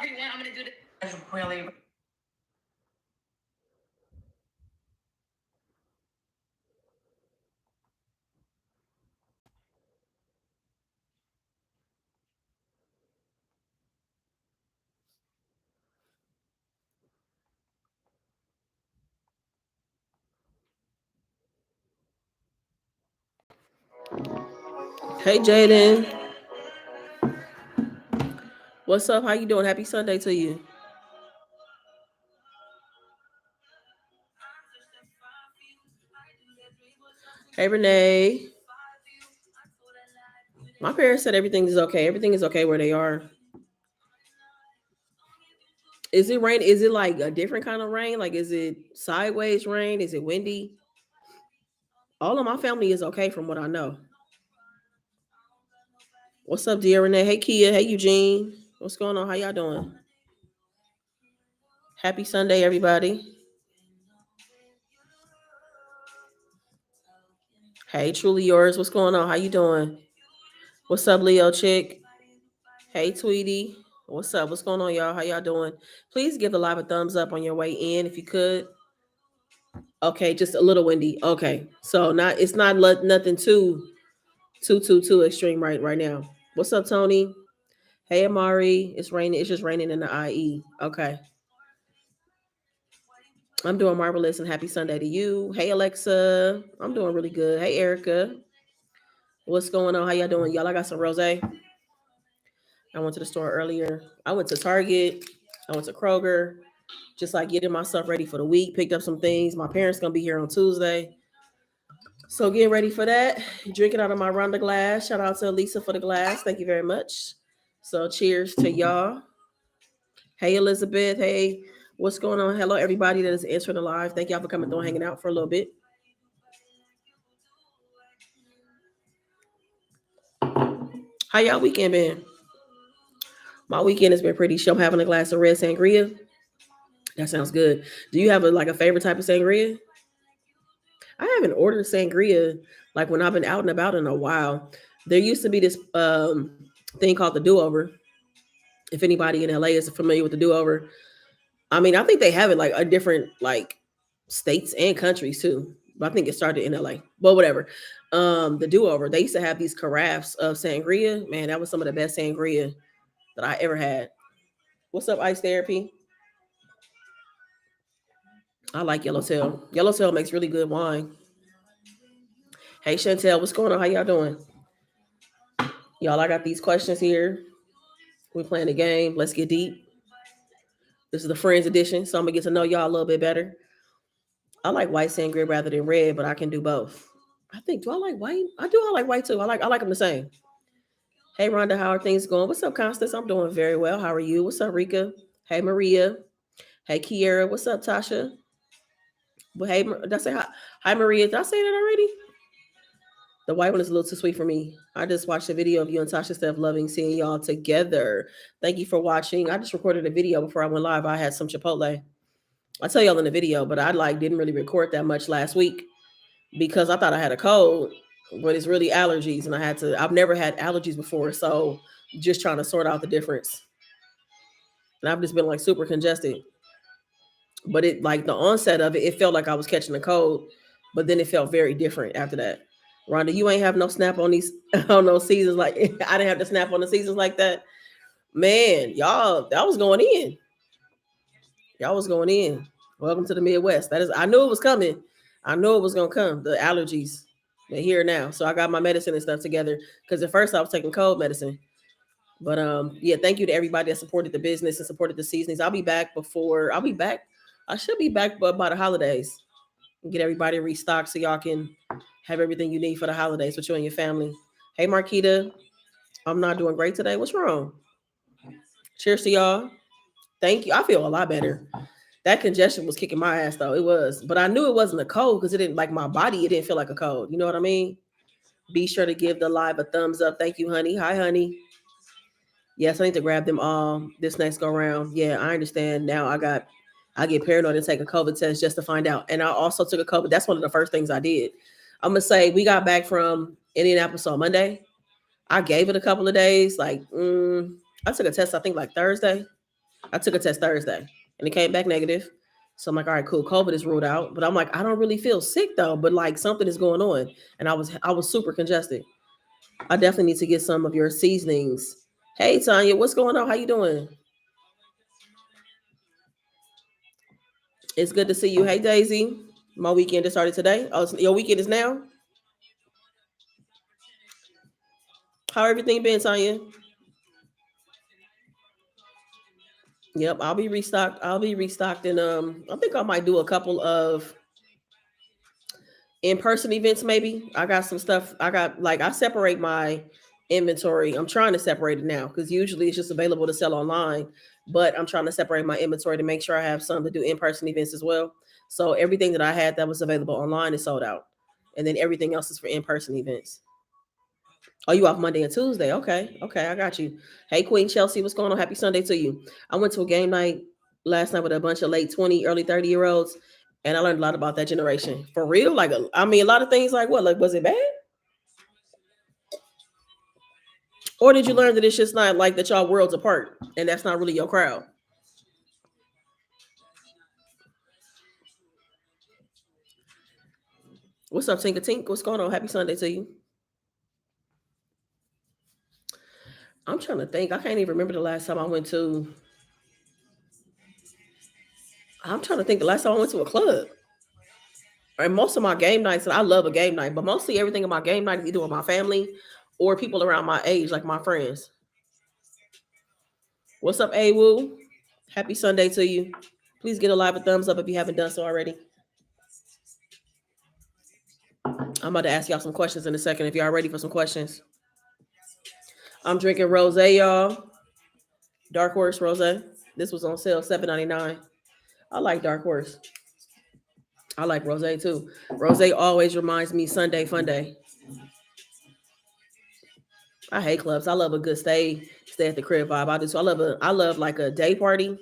I'm gonna do this really. Hey Jaden, what's up? How you doing? Happy Sunday to you. Hey Renee, my parents said everything is okay. Everything is okay where they are. Is it rain? Is it like a different kind of rain? Like is it sideways rain? Is it windy? All of my family is okay from what I know. What's up, dear Renee? Hey Kia. Hey Eugene. What's going on? How y'all doing? Happy Sunday, everybody. Hey, truly yours. What's going on? How you doing? What's up, Leo Chick? Hey, Tweety. What's up? What's going on, y'all? How y'all doing? Please give the live a thumbs up on your way in if you could. Okay, just a little windy. Okay, so not it's not nothing too extreme right now. What's up, Tony? Hey, Amari. It's raining. It's just raining in the IE. Okay, I'm doing marvelous and happy Sunday to you. Hey, Alexa. I'm doing really good. Hey, Erica. What's going on? How y'all doing, y'all? I got some rosé. I went to the store earlier. I went to Target. I went to Kroger. Just like getting myself ready for the week. Picked up some things. My parents gonna be here on Tuesday. So getting ready for that. Drinking out of my Ronda glass. Shout out to Lisa for the glass. Thank you very much. So cheers to y'all. Hey Elizabeth. Hey, what's going on? Hello everybody that is answering the live. Thank y'all for coming through and hanging out for a little bit. How y'all weekend been? My weekend has been pretty chill. I'm having a glass of red sangria. That sounds good. Do you have like a favorite type of sangria? I haven't ordered sangria like when I've been out and about in a while. There used to be this thing called the do over. If anybody in LA is familiar with the do over, I mean, I think they have it like a different like states and countries too. But I think it started in LA. But whatever. The do over, they used to have these carafes of sangria. Man, that was some of the best sangria that I ever had. What's up, Ice Therapy? I like Yellowtail. Yellowtail makes really good wine. Hey Chantel, what's going on? How y'all doing? Y'all, I got these questions here. We're playing a game. Let's get deep. This is the Friends edition, so I'm gonna get to know y'all a little bit better. I like white sangria rather than red, but I can do both. I think. Do I like white? I do. I like white too. I like them the same. Hey Rhonda, how are things going? What's up, Constance? I'm doing very well. How are you? What's up, Rika? Hey Maria. Hey Kiera. What's up, Tasha? Well, hey, did I say hi? Hi Maria. Did I say that already? The white one is a little too sweet for me. I just watched a video of you and Tasha Steph loving seeing y'all together. Thank you for watching. I just recorded a video before I went live. I had some Chipotle. I tell y'all in the video, but I like didn't really record that much last week because I thought I had a cold, but it's really allergies, and I've never had allergies before, so just trying to sort out the difference. And I've just been like super congested. But it like the onset of it, it felt like I was catching a cold, but then it felt very different after that. Rhonda, you ain't have no snap on these on those seasons like I didn't have to snap on the seasons like that. Man, y'all, that was going in. Y'all was going in. Welcome to the Midwest. That is, I knew it was coming. I knew it was gonna come. The allergies, they're here now. So I got my medicine and stuff together. Because at first I was taking cold medicine. But yeah, thank you to everybody that supported the business and supported the seasonings. I'll be back before. I'll be back. I should be back by the holidays. Get everybody restocked so y'all can have everything you need for the holidays with you and your family. Hey Marquita, I'm not doing great today. What's wrong? Cheers to y'all. Thank you. I feel a lot better. That congestion was kicking my ass though. It was. But I knew it wasn't a cold because it didn't like my body, it didn't feel like a cold. You know what I mean? Be sure to give the live a thumbs up. Thank you, honey. Hi, honey. Yes, I need to grab them all this next go round. Yeah, I understand. Now I get paranoid and take a COVID test just to find out. And I also took a COVID. That's one of the first things I did. I'm gonna say we got back from Indianapolis on Monday. I gave it a couple of days. I took a test, I think like Thursday. I took a test Thursday and it came back negative. So I'm like, all right, cool. COVID is ruled out. But I'm like, I don't really feel sick though, but like something is going on. And I was super congested. I definitely need to get some of your seasonings. Hey Tanya, what's going on? How you doing? It's good to see you. Hey Daisy. My weekend just started today. Oh, your weekend is now? How everything been, Tanya? Yep, I'll be restocked. I'll be restocked and I think I might do a couple of in-person events maybe. I got some stuff. I got like I separate my inventory. I'm trying to separate it now because usually it's just available to sell online, but I'm trying to separate my inventory to make sure I have some to do in-person events as well. So everything that I had that was available online is sold out. And then everything else is for in-person events. Oh, you off Monday and Tuesday? Okay, okay, I got you. Hey, Queen Chelsea, what's going on? Happy Sunday to you. I went to a game night last night with a bunch of late 20, early 30-year-olds, and I learned a lot about that generation. For real, like I mean, a lot of things. Like what? Like was it bad, or did you learn that it's just not like that y'all worlds apart, and that's not really your crowd? What's up, Tinka Tink? What's going on? Happy Sunday to you. I'm trying to think. I can't even remember the last time I went to. I'm trying to think the last time I went to a club. And most of my game nights, and I love a game night, but mostly everything in my game night is either with my family or people around my age, like my friends. What's up, A Woo? Happy Sunday to you. Please get a live a thumbs up if you haven't done so already. I'm about to ask y'all some questions in a second if y'all ready for some questions. I'm drinking rose, y'all. Dark Horse rose. This was on sale, $7.99. I like Dark Horse. I like rose too. Rose always reminds me Sunday fun day. I hate clubs. I love a good stay at the crib vibe. I do. So I love like a day party,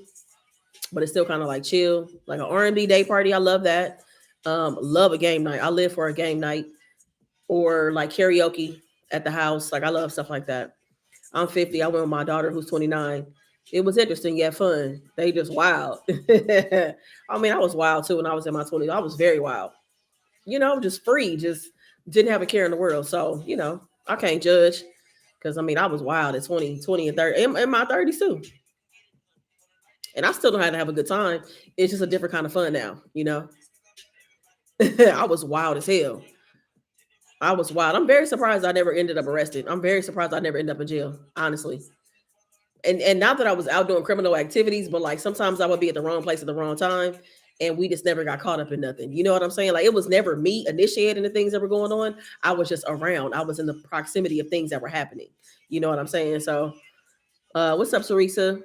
but it's still kind of like chill, like an R&B day party. I love that. Love a game night. I live for a game night or like karaoke at the house. Like I love stuff like that. I'm 50. I went with my daughter who's 29. It was interesting yet fun. They just wild. I mean, I was wild too when I was in my 20s. I was very wild. Just free, just didn't have a care in the world. So, I can't judge because I mean, I was wild at 20 and 30, in my 30s too. And I still know how to have a good time. It's just a different kind of fun now. I was wild as hell. I was wild. I'm very surprised I never ended up arrested. I'm very surprised I never ended up in jail, honestly. And not that I was out doing criminal activities, but like sometimes I would be at the wrong place at the wrong time and we just never got caught up in nothing. You know what I'm saying? Like it was never me initiating the things that were going on. I was just around. I was in the proximity of things that were happening. You know what I'm saying? So what's up, Sarisa?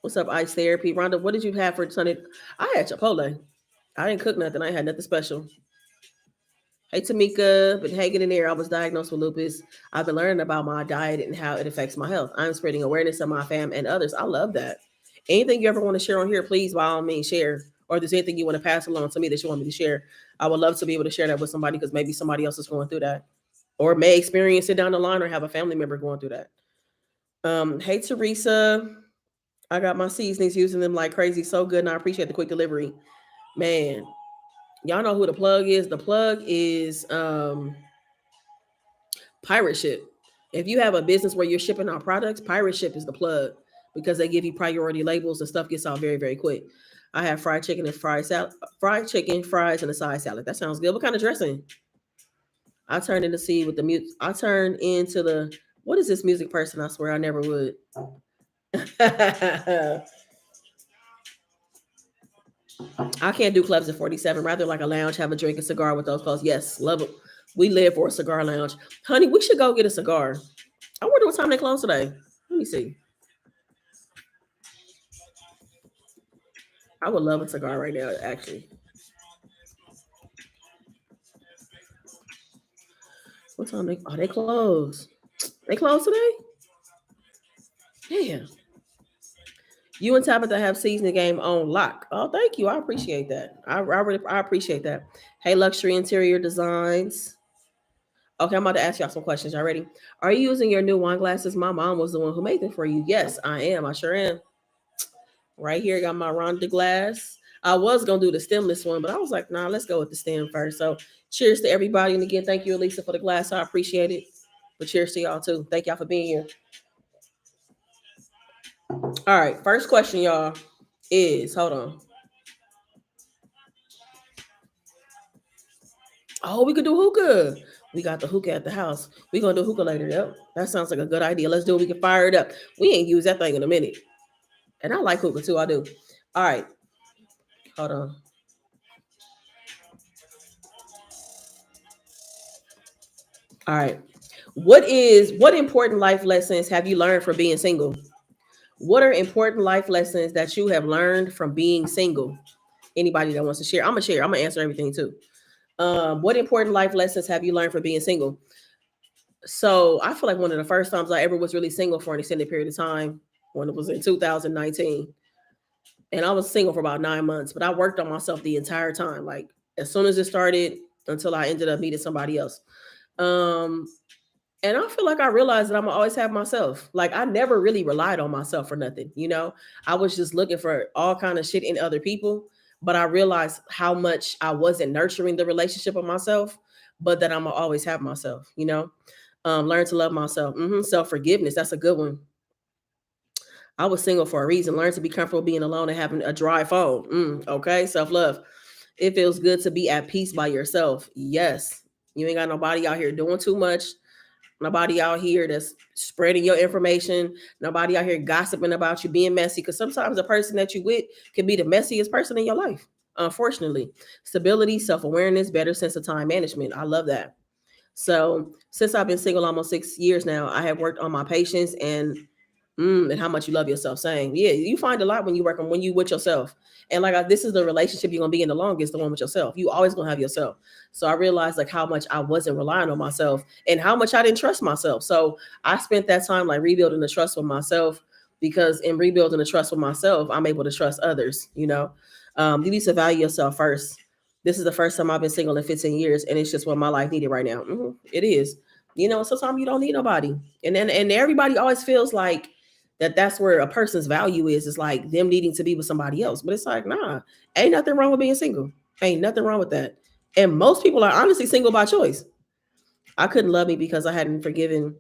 What's up, Ice Therapy? Rhonda, what did you have for Sunday? I had Chipotle. I didn't cook nothing. I had nothing special. Hey, Tamika, been hanging in there. I was diagnosed with lupus. I've been learning about my diet and how it affects my health. I'm spreading awareness to my fam and others. I love that. Anything you ever want to share on here, please, by all means, share. Or if there's anything you want to pass along to me that you want me to share, I would love to be able to share that with somebody because maybe somebody else is going through that or may experience it down the line or have a family member going through that. Hey, Teresa. I got my seasonings using them like crazy. So good. And I appreciate the quick delivery. Man, y'all know who the plug is. The plug is Pirate Ship. If you have a business where you're shipping out products, Pirate Ship is the plug because they give you priority labels and stuff gets out very, very quick. I have fried chicken and fried chicken, fries, and a side salad. That sounds good. What kind of dressing? I turned into see with the mute. I turned into the what is this music person? I swear I never would. I can't do clubs at 47. Rather like a lounge, have a drink, a cigar with those clothes. Yes, love it. We live for a cigar lounge. Honey, we should go get a cigar. I wonder what time they close today. Let me see. I would love a cigar right now, actually. What time they close? They close today? Yeah. You and Tabitha have season the game on lock. Oh, thank you. I appreciate that. I appreciate that. Hey, Luxury Interior Designs. Okay, I'm about to ask y'all some questions. Y'all ready? Are you using your new wine glasses? My mom was the one who made them for you. Yes, I am. I sure am. Right here, got my Ronda glass. I was gonna do the stemless one, but I was like, nah, let's go with the stem first. So cheers to everybody. And again, thank you, Elisa, for the glass. I appreciate it. But cheers to y'all too. Thank y'all for being here. All right, first question, y'all, is hold on. Oh, we could do hookah. We got the hookah at the house. We gonna do hookah later. Yep. That sounds like a good idea. Let's do it. We can fire it up. We ain't used that thing in a minute. And I like hookah too. I do. All right. Hold on. All right. What important life lessons have you learned from being single? What are important life lessons that you have learned from being single? Anybody that wants to share? I'm gonna share. I'm gonna answer everything too. What important life lessons have you learned from being single? So I feel like one of the first times I ever was really single for an extended period of time when it was in 2019. And I was single for about 9 months, but I worked on myself the entire time. Like as soon as it started until I ended up meeting somebody else. Um, and I feel like I realized that I'm gonna always have myself. Like I never really relied on myself for nothing, you know. I was just looking for all kind of shit in other people, but I realized how much I wasn't nurturing the relationship of myself, but that I'm gonna always have myself, you know. Learn to love myself. Self forgiveness. That's a good one. I was single for a reason. Learn to be comfortable being alone and having a dry phone. Okay, self love. It feels good to be at peace by yourself. Yes, you ain't got nobody out here doing too much. Nobody out here that's spreading your information. Nobody out here gossiping about you, being messy. Because sometimes the person that you with can be the messiest person in your life. Unfortunately, stability, self awareness, better sense of time management. I love that. So since I've been single almost 6 years now, I have worked on my patience and how much you love yourself. Saying, yeah, you find a lot when you work on when you with yourself. And like this is the relationship you're gonna be in the longest, the one with yourself. You always gonna have yourself. So I realized like how much I wasn't relying on myself and how much I didn't trust myself. So I spent that time like rebuilding the trust with myself because in rebuilding the trust with myself, I'm able to trust others. You need to value yourself first. This is the first time I've been single in 15 years, and it's just what my life needed right now. It is. Sometimes you don't need nobody, and everybody always feels like that's where a person's value is. It's like them needing to be with somebody else. But it's like, nah, ain't nothing wrong with being single. Ain't nothing wrong with that. And most people are honestly single by choice. I couldn't love me because I hadn't forgiven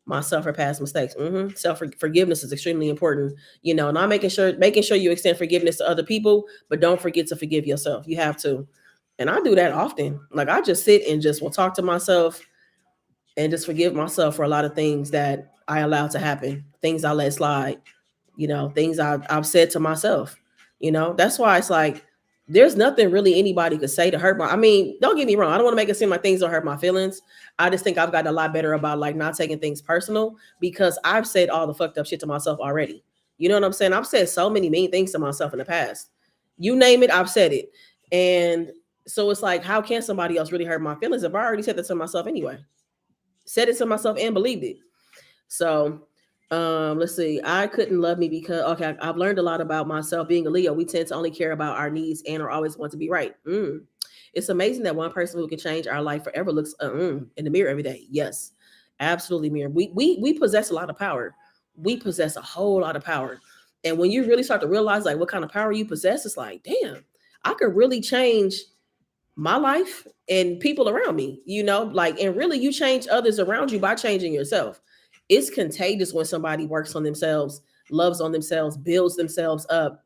myself for past mistakes. Self forgiveness is extremely important, not making sure you extend forgiveness to other people, but don't forget to forgive yourself. You have to. And I do that often. Like I just sit and just will talk to myself and just forgive myself for a lot of things that I allowed to happen, things I let slide, things I've said to myself. That's why it's like there's nothing really anybody could say to hurt my. I mean, don't get me wrong. I don't want to make it seem like things don't hurt my feelings. I just think I've gotten a lot better about like not taking things personal because I've said all the fucked up shit to myself already. You know what I'm saying? I've said so many mean things to myself in the past. You name it, I've said it. And so it's like, how can somebody else really hurt my feelings if I already said that to myself anyway? Said it to myself and believed it. So let's see. I couldn't love me because I've learned a lot about myself. Being a Leo, we tend to only care about our needs and are always want to be right. It's amazing that one person who can change our life forever looks in the mirror every day. Yes, absolutely, mirror. We possess a lot of power. We possess a whole lot of power. And when you really start to realize like what kind of power you possess, it's like, damn, I could really change my life and people around me, like, and really you change others around you by changing yourself. It's contagious when somebody works on themselves, loves on themselves, builds themselves up,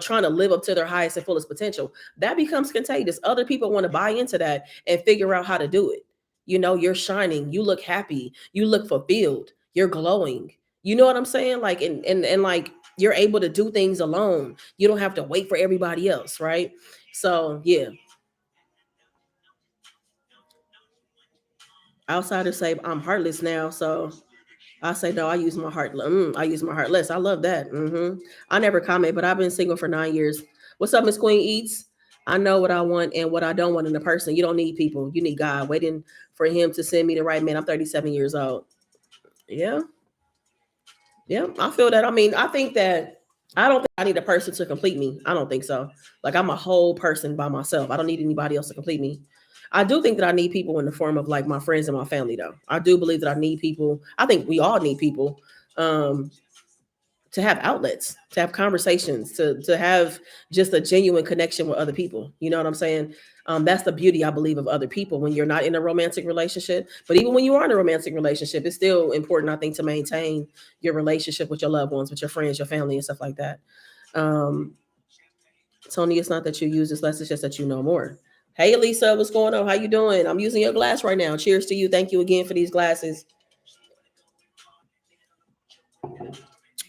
trying to live up to their highest and fullest potential. That becomes contagious. Other people want to buy into that and figure out how to do it. You're shining, you look happy, you look fulfilled, you're glowing. You know what I'm saying? Like, and like you're able to do things alone. You don't have to wait for everybody else, right? So yeah. Outsiders say I'm heartless now, so I say no. I use my heart. I use my heart less. I love that. I never comment, but I've been single for 9 years. What's up, Miss Queen Eats? I know what I want and what I don't want in a person. You don't need people. You need God. Waiting for Him to send me the right man. I'm 37 years old. Yeah, yeah. I feel that. I mean, I think that I don't think I need a person to complete me. I don't think so. Like I'm a whole person by myself. I don't need anybody else to complete me. I do think that I need people in the form of like my friends and my family, though. I do believe that I need people. I think we all need people. Um, to have outlets, to have conversations, to have just a genuine connection with other people. You know what I'm saying? That's the beauty, I believe, of other people when you're not in a romantic relationship. But even when you are in a romantic relationship, it's still important, I think, to maintain your relationship with your loved ones, with your friends, your family, and stuff like that. Um, Tony, it's not that you use this less, it's just that you know more. Hey, Elisa, what's going on? How you doing? I'm using your glass right now. Cheers to you. Thank you again for these glasses.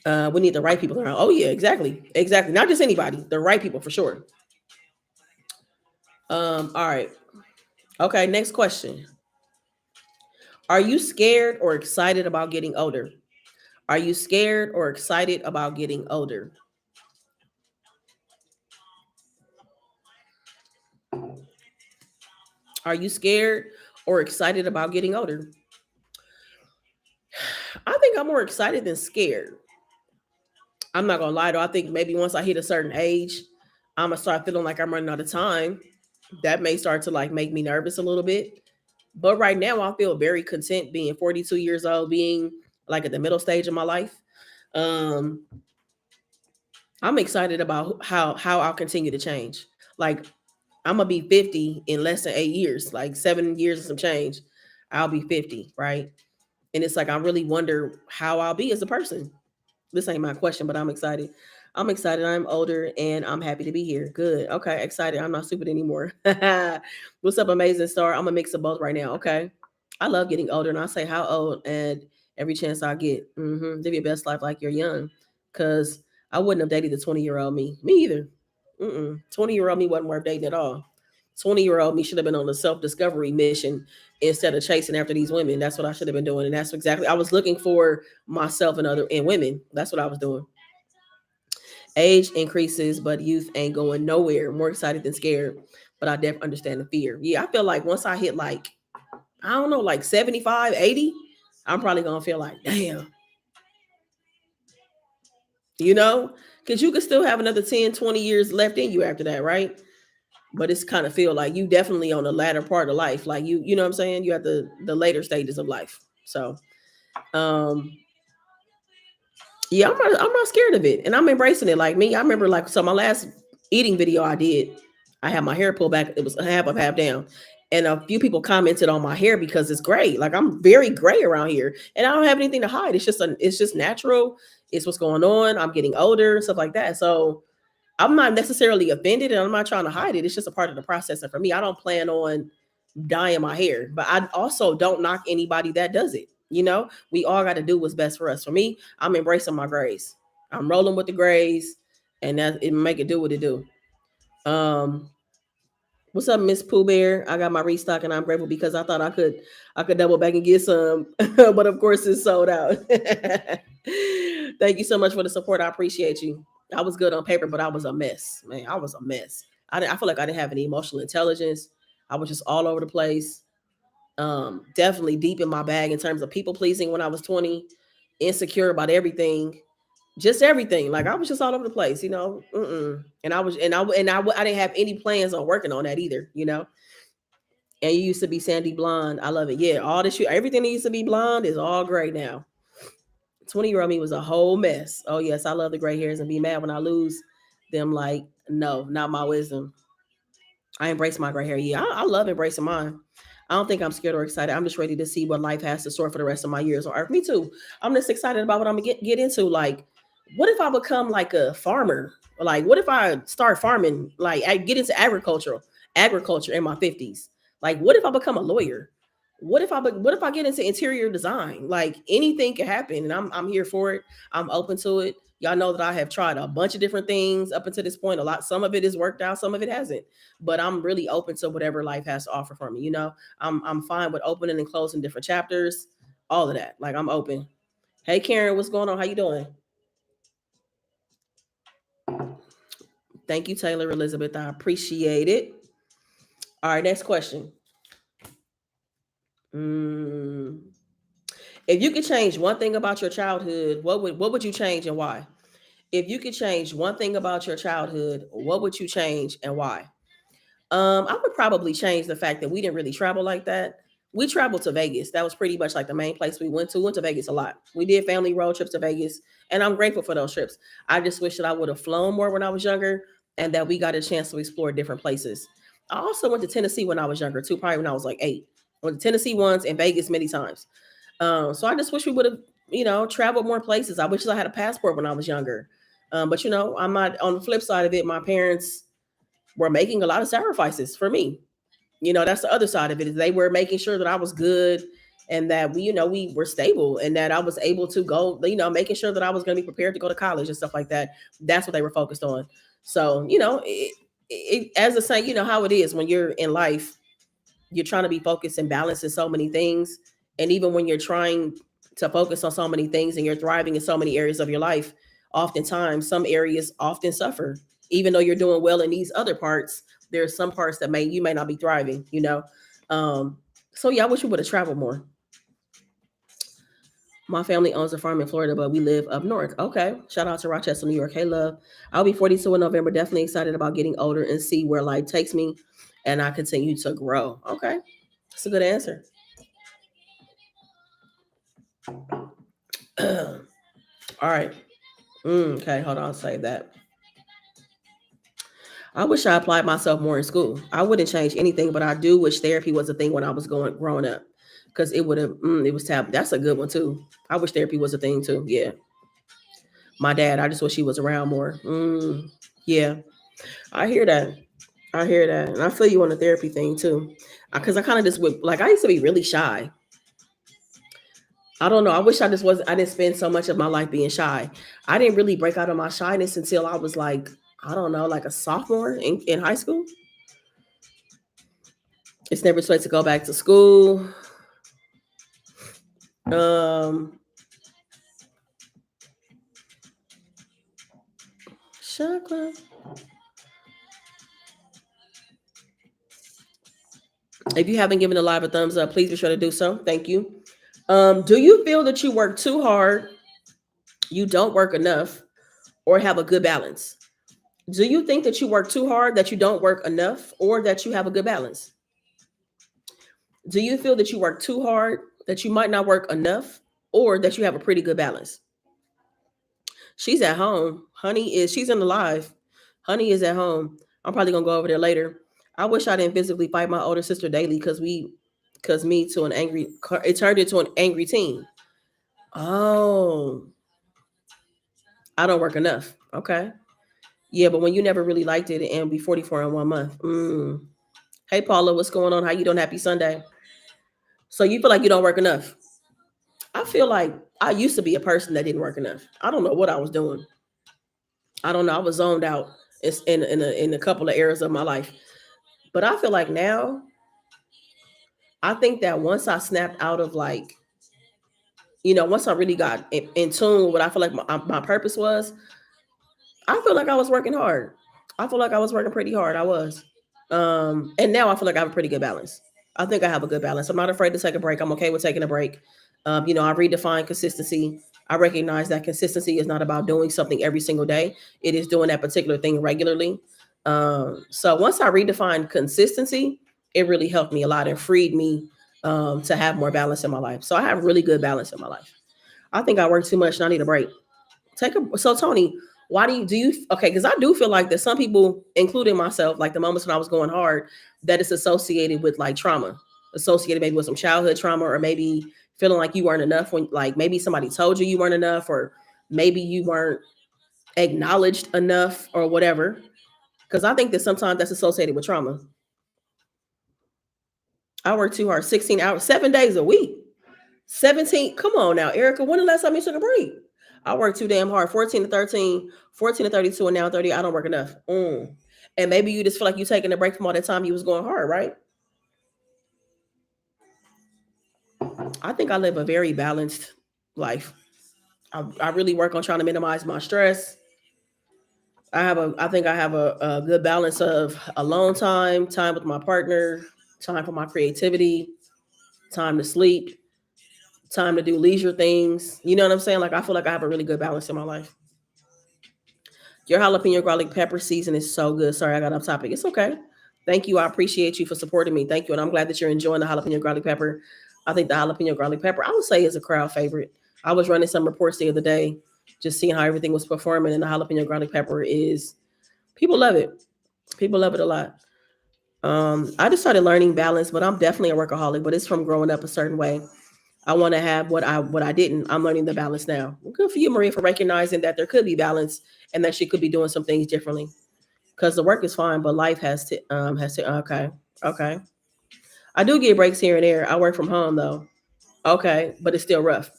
We need the right people around. Oh yeah, exactly, exactly. Not just anybody, the right people for sure. All right. Okay, next question. Are you scared or excited about getting older? Are you scared or excited about getting older? Are you scared or excited about getting older? I think I'm more excited than scared. I'm not gonna lie though. I think maybe once I hit a certain age, I'm gonna start feeling like I'm running out of time. That may start to like make me nervous a little bit. But right now, I feel very content being 42 years old, being like at the middle stage of my life. Um, I'm excited about how I'll continue to change. Like I'm gonna be 50 in less than 8 years, like 7 years and some change. I'll be 50, right? And it's like I really wonder how I'll be as a person. This ain't my question, but I'm excited. I'm excited. I'm older and I'm happy to be here. Good. Okay. Excited. I'm not stupid anymore. What's up, amazing star? I'm a mix of both right now. Okay. I love getting older and I say how old and every chance I get. Live your best life like you're young. Cause I wouldn't have dated the 20-year-old me. Me either. 20-year-old me wasn't worth dating at all. 20-year-old me should have been on a self-discovery mission instead of chasing after these women. That's what I should have been doing. And that's exactly I was looking for myself and other and women. That's what I was doing. Age increases, but youth ain't going nowhere. More excited than scared. But I definitely understand the fear. Yeah, I feel like once I hit like, I don't know, like 75, 80, I'm probably gonna feel like, damn, you know? Because you could still have another 10, 20 years left in you after that, right? But it's kind of feel like you definitely on the latter part of life. Like you know what I'm saying? You at the later stages of life. So um yeah, I'm not scared of it, and I'm embracing it. Like me, I remember like so my last eating video I did, I had my hair pulled back. It was half up, half down, and a few people commented on my hair because it's gray. Like I'm very gray around here, and I don't have anything to hide. It's just natural. It's what's going on. I'm getting older and stuff like that. So I'm not necessarily offended, and I'm not trying to hide it. It's just a part of the process. And for me, I don't plan on dyeing my hair, but I also don't knock anybody that does it. You know, we all got to do what's best for us. For me, I'm embracing my grays. I'm rolling with the grays, and that it make it do what it do. Um, what's up, Miss Pooh Bear? I got my restock, and I'm grateful because I thought I could double back and get some, but of course it's sold out. Thank you so much for the support. I appreciate you. I was good on paper, but I was a mess, man. I was a mess. I feel like I didn't have any emotional intelligence. I was just all over the place. Definitely deep in my bag in terms of people pleasing when I was 20, insecure about everything, just everything. Like I was just all over the place, you know. And I didn't have any plans on working on that either, you know. And you used to be sandy blonde. I love it. Yeah, all this shit, everything that used to be blonde is all gray now. 20-year-old me was a whole mess. Oh yes, I love the gray hairs and be mad when I lose them. Like no, not my wisdom. I embrace my gray hair. Yeah, I love embracing mine. I don't think I'm scared or excited. I'm just ready to see what life has to store for the rest of my years on earth. Me too. I'm just excited about what I'm gonna get into. Like, what if I become like a farmer? Like, what if I start farming? Like, I get into agriculture in my 50s. Like, what if I become a lawyer? What if I get into interior design? Like anything can happen, and I'm here for it. I'm open to it. Y'all know that I have tried a bunch of different things up until this point. A lot, some of it has worked out, some of it hasn't. But I'm really open to whatever life has to offer for me. You know, I'm fine with opening and closing different chapters, all of that. Like I'm open. Hey Karen, what's going on? How you doing? Thank you, Taylor Elizabeth. I appreciate it. All right, next question. Mm, if you could change one thing about your childhood, what would you change and why? If you could change one thing about your childhood, what would you change and why? I would probably change the fact that we didn't really travel like that. We traveled to Vegas. That was pretty much like the main place we went to. Went to Vegas a lot. We did family road trips to Vegas, and I'm grateful for those trips. I just wish that I would have flown more when I was younger, and that we got a chance to explore different places. I also went to Tennessee when I was younger too, probably when I was like 8. I went to Tennessee once and Vegas many times. So I just wish we would have, traveled more places. I wish I had a passport when I was younger. But I'm not on the flip side of it. My parents were making a lot of sacrifices for me. That's the other side of it. Is they were making sure that I was good and that we were stable and that I was able to go, making sure that I was going to be prepared to go to college and stuff like that. That's what they were focused on. So, as a saying, you know how it is when you're in life, you're trying to be focused and balanced in so many things. And even when you're trying to focus on so many things and you're thriving in so many areas of your life, oftentimes some areas often suffer. Even though you're doing well in these other parts, there's some parts that you may not be thriving. Um, so yeah, I wish we would have traveled more. My family owns a farm in Florida, but we live up north. Okay. Shout out to Rochester, New York. Hey, love. I'll be 42 in November. Definitely excited about getting older and see where life takes me. And I continue to grow. Okay. That's a good answer. All right. Okay. Hold on. I'll save that. I wish I applied myself more in school. I wouldn't change anything, but I do wish therapy was a thing when I was growing up, because it would have. It was tab. That's a good one too. I wish therapy was a thing too. Yeah. My dad. I just wish he was around more. Yeah. I hear that. I hear that, and I feel you on the therapy thing too, because I kind of just would like. I used to be really shy. I don't know. I wish I just wasn't. I didn't spend so much of my life being shy. I didn't really break out of my shyness until I was like, I don't know, like a sophomore in high school. It's never too late to go back to school. Um, Chakra. If you haven't given the live a thumbs up, please be sure to do so. Thank you. Do you feel that you work too hard, you don't work enough, or have a good balance? Do you think that you work too hard, that you don't work enough, or that you have a good balance? Do you feel that you work too hard, that you might not work enough, or that you have a pretty good balance? She's at home. She's in the live. Honey is at home. I'm probably gonna go over there later. I wish I didn't physically fight my older sister daily because me to an angry, it turned into an angry teen. Oh, I don't work enough. Okay. Yeah, but when you never really liked it and be 44 in 1 month. Hey Paula, what's going on? How you doing? Happy Sunday. So you feel like you don't work enough. I feel like I used to be a person that didn't work enough. I don't know what I was doing. I don't know. I was zoned out in a couple of areas of my life. But I feel like now, I think that once I snapped out of like, once I really got in tune with what I feel like my purpose was, I feel like I was working hard. I feel like I was working pretty hard. I was. And now I feel like I have a pretty good balance. I think I have a good balance. I'm not afraid to take a break. I'm okay with taking a break. I redefine consistency. I recognize that consistency is not about doing something every single day. It is doing that particular thing regularly. So once I redefined consistency, it really helped me a lot and freed me to have more balance in my life. So I have really good balance in my life. I think I work too much and I need a break. So Tony, why do you okay, because I do feel like that some people, including myself, like the moments when I was going hard, that it's associated with like trauma, associated maybe with some childhood trauma, or maybe feeling like you weren't enough when like maybe somebody told you you weren't enough, or maybe you weren't acknowledged enough or whatever. Because I think that sometimes that's associated with trauma. I work too hard, 16 hours, 7 days a week. 17. Come on now, Erica. When the last time you took a break? I work too damn hard. 14 to 13, 14 to 32, and now 30. I don't work enough. And maybe you just feel like you're taking a break from all that time you was going hard, right? I think I live a very balanced life. I really work on trying to minimize my stress. I think I have a good balance of alone time, time with my partner, time for my creativity, time to sleep, time to do leisure things. You know what I'm saying? Like I feel like I have a really good balance in my life. Your jalapeno garlic pepper season is so good. Sorry, I got off topic. It's okay. Thank you. I appreciate you for supporting me. Thank you. And I'm glad that you're enjoying the jalapeno garlic pepper. I think the jalapeno garlic pepper, I would say, is a crowd favorite. I was running some reports the other day, just seeing how everything was performing, and the jalapeno garlic pepper is, people love it. People love it a lot. I just started learning balance, but I'm definitely a workaholic, but it's from growing up a certain way. I want to have what I didn't. I'm learning the balance now. Well, good for you, Maria, for recognizing that there could be balance and that she could be doing some things differently. Because the work is fine, but life has to. Okay, okay. I do get breaks here and there. I work from home though. Okay, but it's still rough.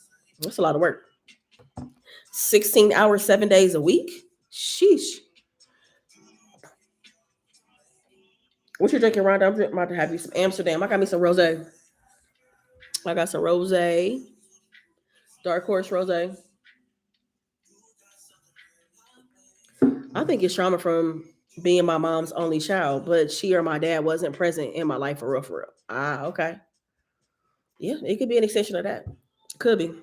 That's a lot of work. 16 hours, 7 days a week. Sheesh. What you drinking, Rhonda? I'm about to have you some Amsterdam. I got me some rose. I got some rose, dark horse rose. I think it's trauma from being my mom's only child, but she or my dad wasn't present in my life for real, for real. Ah, okay. Yeah, it could be an extension of that. Could be.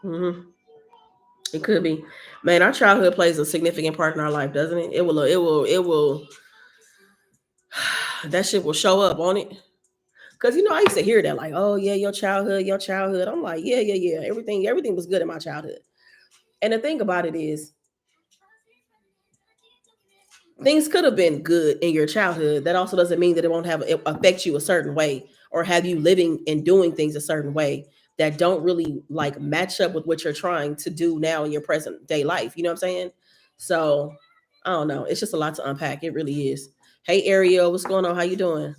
Hmm. It could be. Man, our childhood plays a significant part in our life, doesn't it? It will. It will. It will. That shit will show up on it. Cause I used to hear that like, oh yeah, your childhood, your childhood. I'm like, yeah, yeah, yeah. Everything was good in my childhood. And the thing about it is, things could have been good in your childhood. That also doesn't mean that it won't have it affect you a certain way or have you living and doing things a certain way that don't really like match up with what you're trying to do now in your present day life. You know what I'm saying? So I don't know. It's just a lot to unpack. It really is. Hey Ariel, what's going on? How you doing?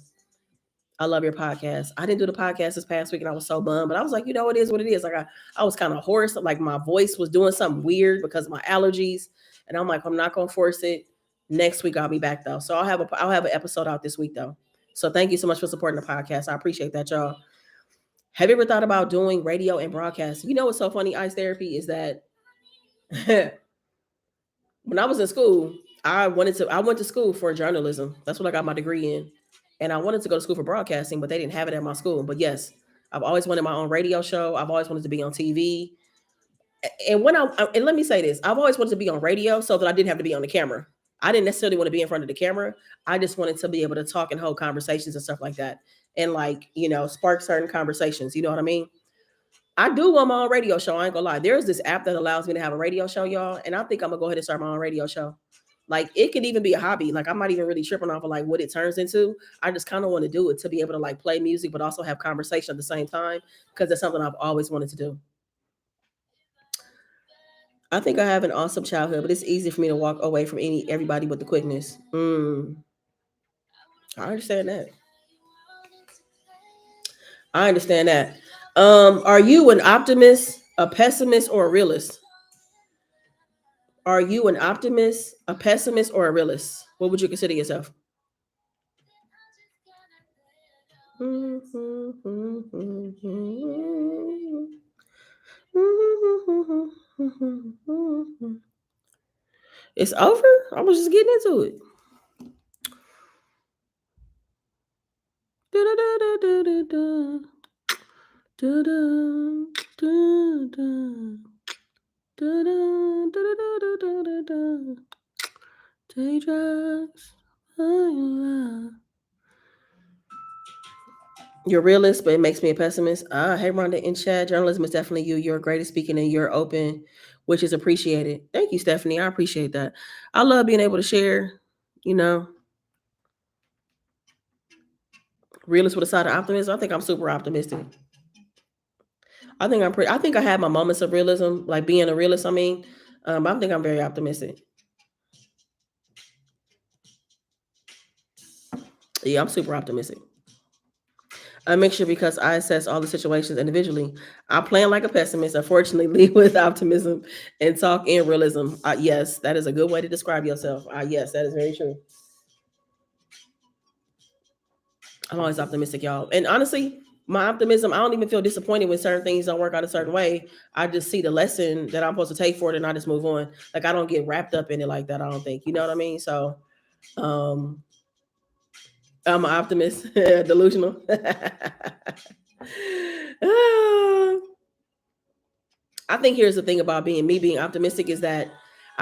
I love your podcast. I didn't do the podcast this past week and I was so bummed, but I was like, it is what it is. Like I was kind of hoarse. Like my voice was doing something weird because of my allergies. And I'm like, I'm not gonna force it. Next week I'll be back though. So I'll have an episode out this week though. So thank you so much for supporting the podcast. I appreciate that, y'all. Have you ever thought about doing radio and broadcast? You know what's so funny, Ice Therapy, is that when I was in school, I went to school for journalism. That's what I got my degree in. And I wanted to go to school for broadcasting, but they didn't have it at my school. But yes, I've always wanted my own radio show. I've always wanted to be on TV. And and let me say this, I've always wanted to be on radio so that I didn't have to be on the camera. I didn't necessarily want to be in front of the camera. I just wanted to be able to talk and hold conversations and stuff like that. And like, spark certain conversations. You know what I mean? I do want my own radio show. I ain't gonna lie. There's this app that allows me to have a radio show, y'all. And I think I'm gonna go ahead and start my own radio show. Like it could even be a hobby. Like I'm not even really tripping off of like what it turns into. I just kind of want to do it to be able to like play music, but also have conversation at the same time because it's something I've always wanted to do. I think I have an awesome childhood, but it's easy for me to walk away from everybody with the quickness. I understand that. I understand that. Are you an optimist, a pessimist, or a realist? Are you an optimist, a pessimist, or a realist? What would you consider yourself? It's over. I was just getting into it. Daydreams. You're a realist, but it makes me a pessimist. Hey, Rhonda in chat. Journalism is definitely you. You're great at speaking and you're open, which is appreciated. Thank you, Stephanie. I appreciate that. I love being able to share, you know, realist with a side of optimism. I think I'm super optimistic. I think I have my moments of realism, like being a realist. I mean, I think I'm very optimistic. Yeah, I'm super optimistic. I make sure because I assess all the situations individually. I plan like a pessimist, unfortunately, lead with optimism and talk in realism. Yes, that is a good way to describe yourself. Yes, that is very true. I'm always optimistic, y'all. And honestly, my optimism, I don't even feel disappointed when certain things don't work out a certain way. I just see the lesson that I'm supposed to take for it and I just move on. Like I don't get wrapped up in it like that, I don't think. You know what I mean? So um I'm an optimist, delusional. I think here's the thing about being optimistic is that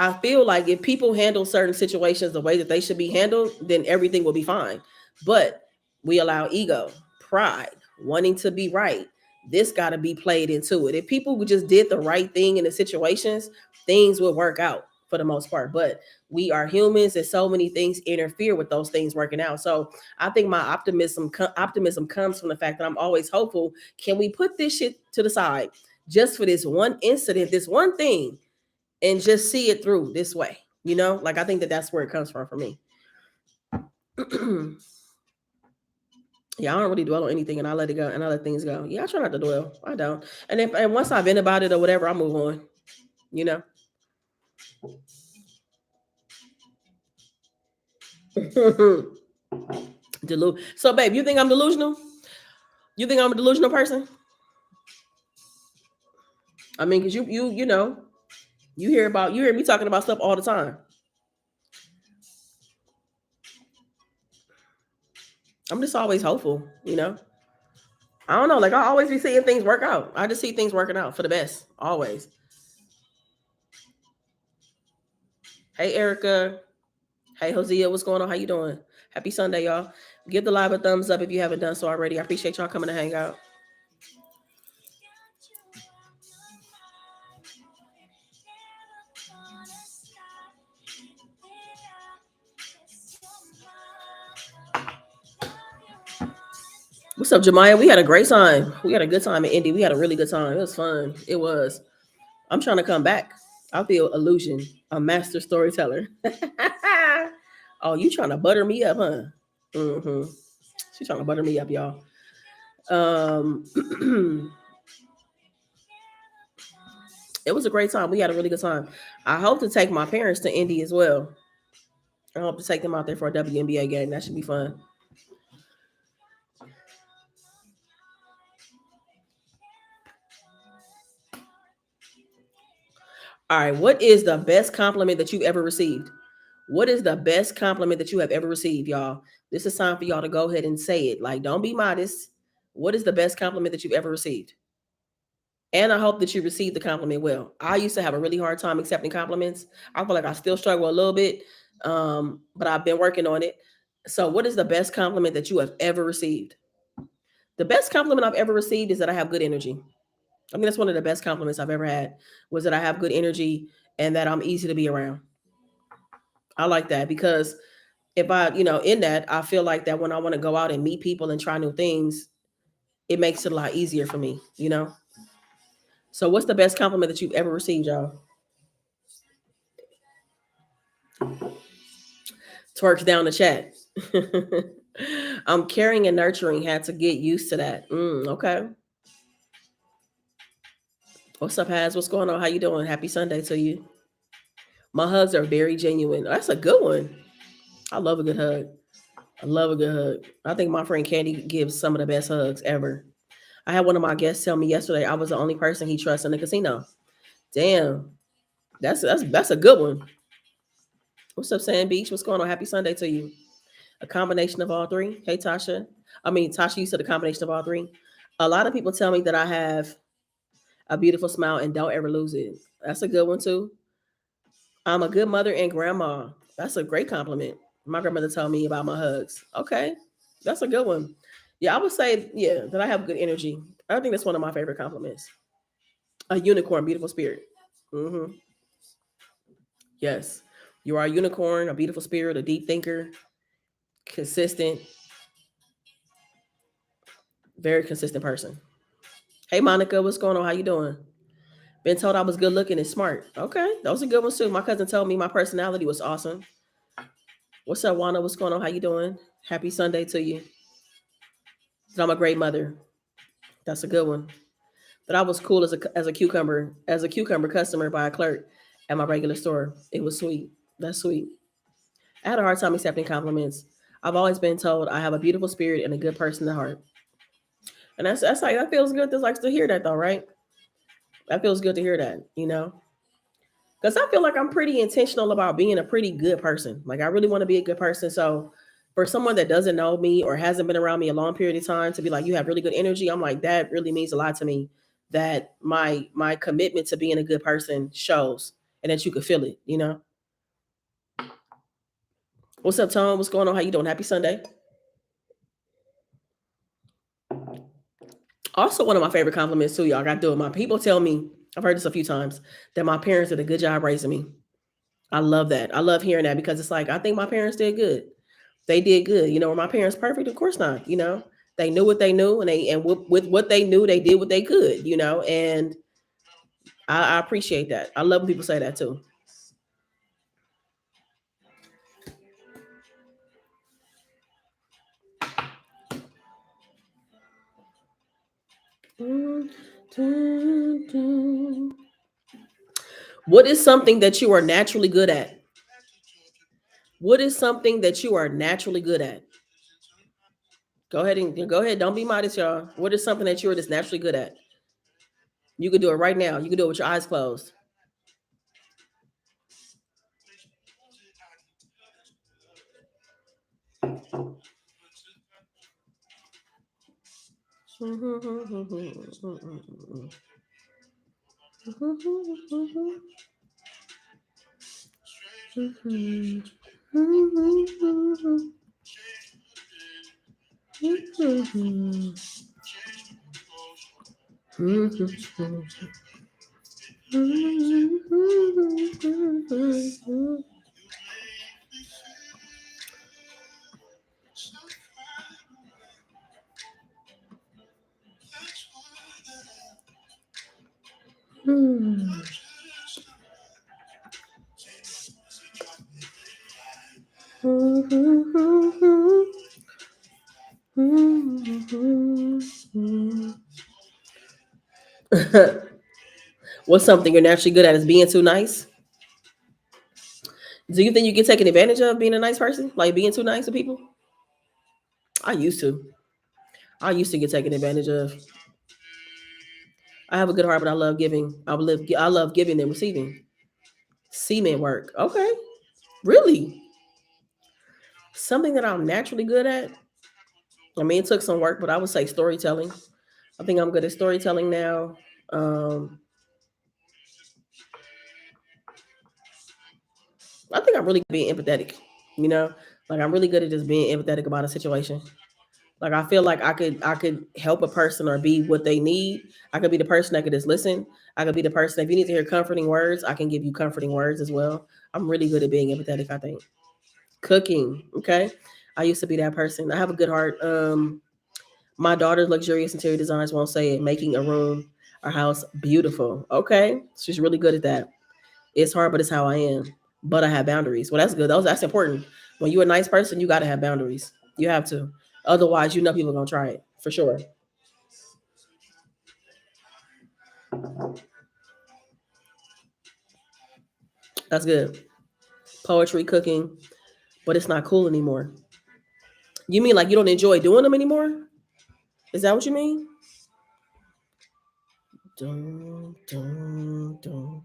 I feel like if people handle certain situations the way that they should be handled, then everything will be fine. But we allow ego, pride, wanting to be right. This got to be played into it. If people just did the right thing in the situations, things would work out for the most part. But we are humans, and so many things interfere with those things working out. So I think my optimism comes from the fact that I'm always hopeful. Can we put this shit to the side just for this one incident, this one thing, and just see it through this way? Like I think that that's where it comes from for me. Yeah, I don't really dwell on anything, and I let it go, and I let things go. Yeah, I try not to dwell. I don't. And once I've been about it or whatever, I move on. You know. So, babe, you think I'm delusional? You think I'm a delusional person? I mean, because you hear me talking about stuff all the time. I'm just always hopeful. I don't know, like I always be seeing things work out. I just see things working out for the best, always. Hey, Erica. Hey, Hosea, what's going on? How you doing? Happy Sunday, y'all. Give the live a thumbs up if you haven't done so already. I appreciate y'all coming to hang out. What's up, Jemiah? We had a great time. We had a good time in Indy. We had a really good time. It was fun. It was. I'm trying to come back. I feel illusion, a master storyteller. Oh, you trying to butter me up, huh? Mm-hmm. She's trying to butter me up, y'all. Um, it was a great time. We had a really good time. I hope to take my parents to Indy as well. I hope to take them out there for a WNBA game. That should be fun. All right. What is the best compliment that you've ever received? What is the best compliment that you have ever received, y'all? This is time for y'all to go ahead and say it. Like, don't be modest. What is the best compliment that you've ever received? And I hope that you received the compliment well. I used to have a really hard time accepting compliments. I feel like I still struggle a little bit, but I've been working on it. So, what is the best compliment that you have ever received? The best compliment I've ever received is that I have good energy. I mean, that's one of the best compliments I've ever had, was that I have good energy and that I'm easy to be around. I like that because if in that, I feel like that when I want to go out and meet people and try new things, it makes it a lot easier for me. So, what's the best compliment that you've ever received, y'all? Twerks down the chat. I'm caring and nurturing. Had to get used to that. Okay. What's up, Haz? What's going on? How you doing? Happy Sunday to you. My hugs are very genuine. That's a good one. I love a good hug. I love a good hug. I think my friend Candy gives some of the best hugs ever. I had one of my guests tell me yesterday I was the only person he trusts in the casino. Damn, that's a good one. What's up, Sand Beach? What's going on? Happy Sunday to you. A combination of all three. Hey, Tasha. Tasha, you said a combination of all three. A lot of people tell me that I have a beautiful smile and don't ever lose it. That's a good one too. I'm a good mother and grandma. That's a great compliment. My grandmother told me about my hugs. Okay, that's a good one. Yeah, I would say, yeah, that I have good energy. I think that's one of my favorite compliments. A unicorn, beautiful spirit. Hmm. Yes, you are a unicorn, a beautiful spirit, a deep thinker, consistent, very consistent person. Hey, Monica, what's going on? How you doing? Been told I was good looking and smart. Okay, those are good ones too. My cousin told me my personality was awesome. What's up, Wanda? What's going on? How you doing? Happy Sunday to you. That I'm a great mother. That's a good one. That I was cool as a cucumber customer by a clerk at my regular store. It was sweet. That's sweet. I had a hard time accepting compliments. I've always been told I have a beautiful spirit and a good person at heart. And that's like that feels good. That's like to hear that though, right? That feels good to hear that. Because I feel like I'm pretty intentional about being a pretty good person. Like I really want to be a good person. So for someone that doesn't know me or hasn't been around me a long period of time to be like, you have really good energy, I'm like, that really means a lot to me. That my commitment to being a good person shows. and that you could feel it, you know. What's up, Tom? What's going on? How you doing? Happy Sunday. Also, one of my favorite compliments too, y'all got to do it. My people tell me, I've heard this a few times, that my parents did a good job raising me. I love that. I love hearing that because it's like I think my parents did good. They did good. You know, were my parents perfect? Of course not. You know, they knew what they knew, and with what they knew, they did what they could. You know, and I appreciate that. I love when people say that too. What is something that you are naturally good at? What is something that you are naturally good at? Go ahead and go ahead. Don't be modest, y'all. What is something that you're just naturally good at? You could do it right now. You could do it with your eyes closed. What's something you're naturally good at is being too nice? Do you think you get taken advantage of being a nice person? Like being too nice to people? I used to. I used to get taken advantage of. I have a good heart, but I love giving. I love giving and receiving. Semen work. Okay. Really? Something that I'm naturally good at? I mean, it took some work, but I would say storytelling. I think I'm good at storytelling now. Um, I think I'm really being empathetic. You know, like I'm really good at just being empathetic about a situation. Like I feel like I could help a person or be what they need. I could be the person that could just listen. I could be the person if you need to hear comforting words, I can give you comforting words as well. I'm really good at being empathetic, I think. Cooking, okay? I used to be that person. I have a good heart. My daughter's luxurious interior designs won't say it, making a room or house beautiful. Okay. She's really good at that. It's hard, but it's how I am. But I have boundaries. Well, that's good. That's important. When you're a nice person, you gotta have boundaries. You have to. Otherwise, you know people are gonna try it for sure. That's good. Poetry, cooking, but it's not cool anymore. You mean like you don't enjoy doing them anymore? Is that what you mean? Dun, dun, dun,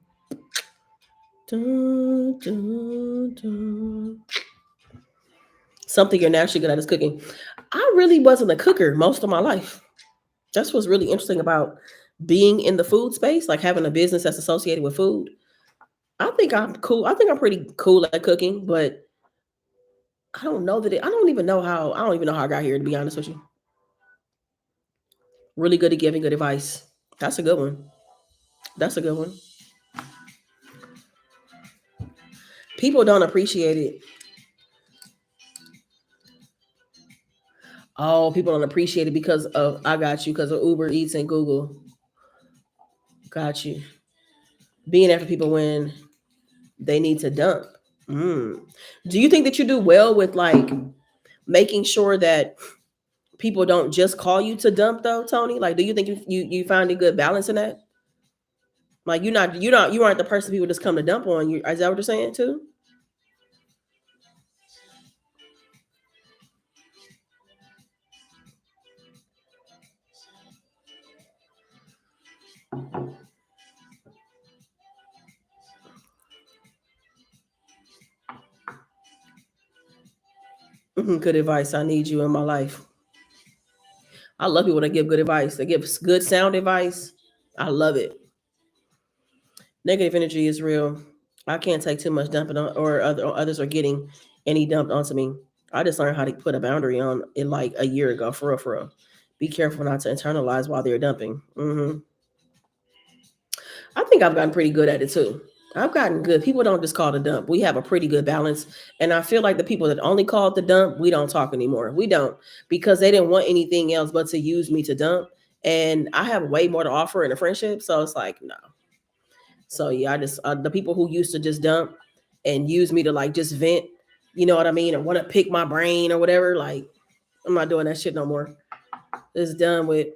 dun, dun, dun. Something you're naturally good at is cooking. I really wasn't a cooker most of my life. That's what's really interesting about being in the food space, like having a business that's associated with food. I think I'm cool. I think I'm pretty cool at cooking, but I don't even know how. I don't even know how I got here. To be honest with you, really good at giving good advice. That's a good one. That's a good one. People don't appreciate it. Oh, people don't appreciate it because of I got you because of Uber Eats and Google. Got you. Being after people when they need to dump. Mm. Do you think that you do well with like making sure that people don't just call you to dump though, Tony? Like, do you think you find a good balance in that? Like, you aren't the person people just come to dump on you. Is that what you're saying too? Mhm, good advice. I need you in my life. I love people that give good advice. They give good sound advice. I love it. Negative energy is real. I can't take too much dumping on, or others are getting any dumped onto me. I just learned how to put a boundary on it like a year ago, for real, for real. Be careful not to internalize while they're dumping. I think I've gotten pretty good at it too. I've gotten good. People don't just call it a dump. We have a pretty good balance. And I feel like the people that only call it the dump, we don't talk anymore. We don't, because they didn't want anything else but to use me to dump. And I have way more to offer in a friendship. So it's like, no. So yeah, I just, the people who used to just dump and use me to like just vent, you know what I mean? Or want to pick my brain or whatever. Like, I'm not doing that shit no more. It's done with.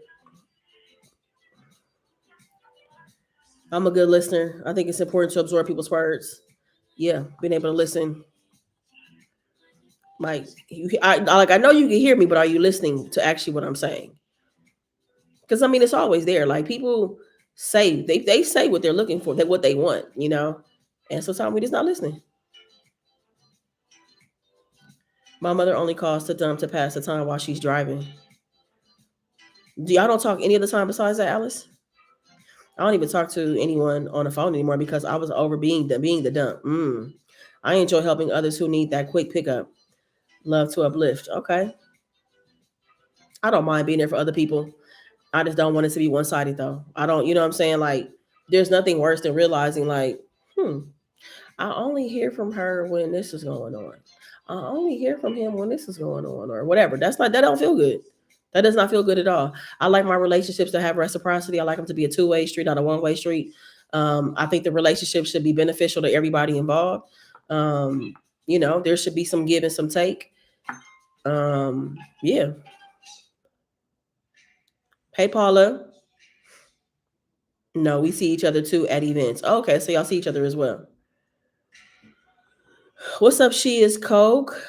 I'm a good listener. I think it's important to absorb people's words. Yeah, being able to listen. Like I know you can hear me, but are you listening to actually what I'm saying? Because I mean, it's always there. Like people say they say what they're looking for, that what they want, you know. And sometimes we just not listening. My mother only calls to dump to pass the time while she's driving. Do y'all don't talk any other time besides that, Alice? I don't even talk to anyone on the phone anymore because I was over being the dump. I enjoy helping others who need that quick pickup. Love to uplift. Okay. I don't mind being there for other people. I just don't want it to be one sided though. I don't, you know what I'm saying? Like, there's nothing worse than realizing, like, I only hear from her when this is going on. I only hear from him when this is going on, or whatever. That don't feel good. That does not feel good at all. I like my relationships to have reciprocity. I like them to be a two-way street, not a one-way street. I think the relationship should be beneficial to everybody involved. Um, there should be some give and some take. Yeah. Hey, Paula. No, we see each other too at events. Okay, so y'all see each other as well. What's up? She is Coke.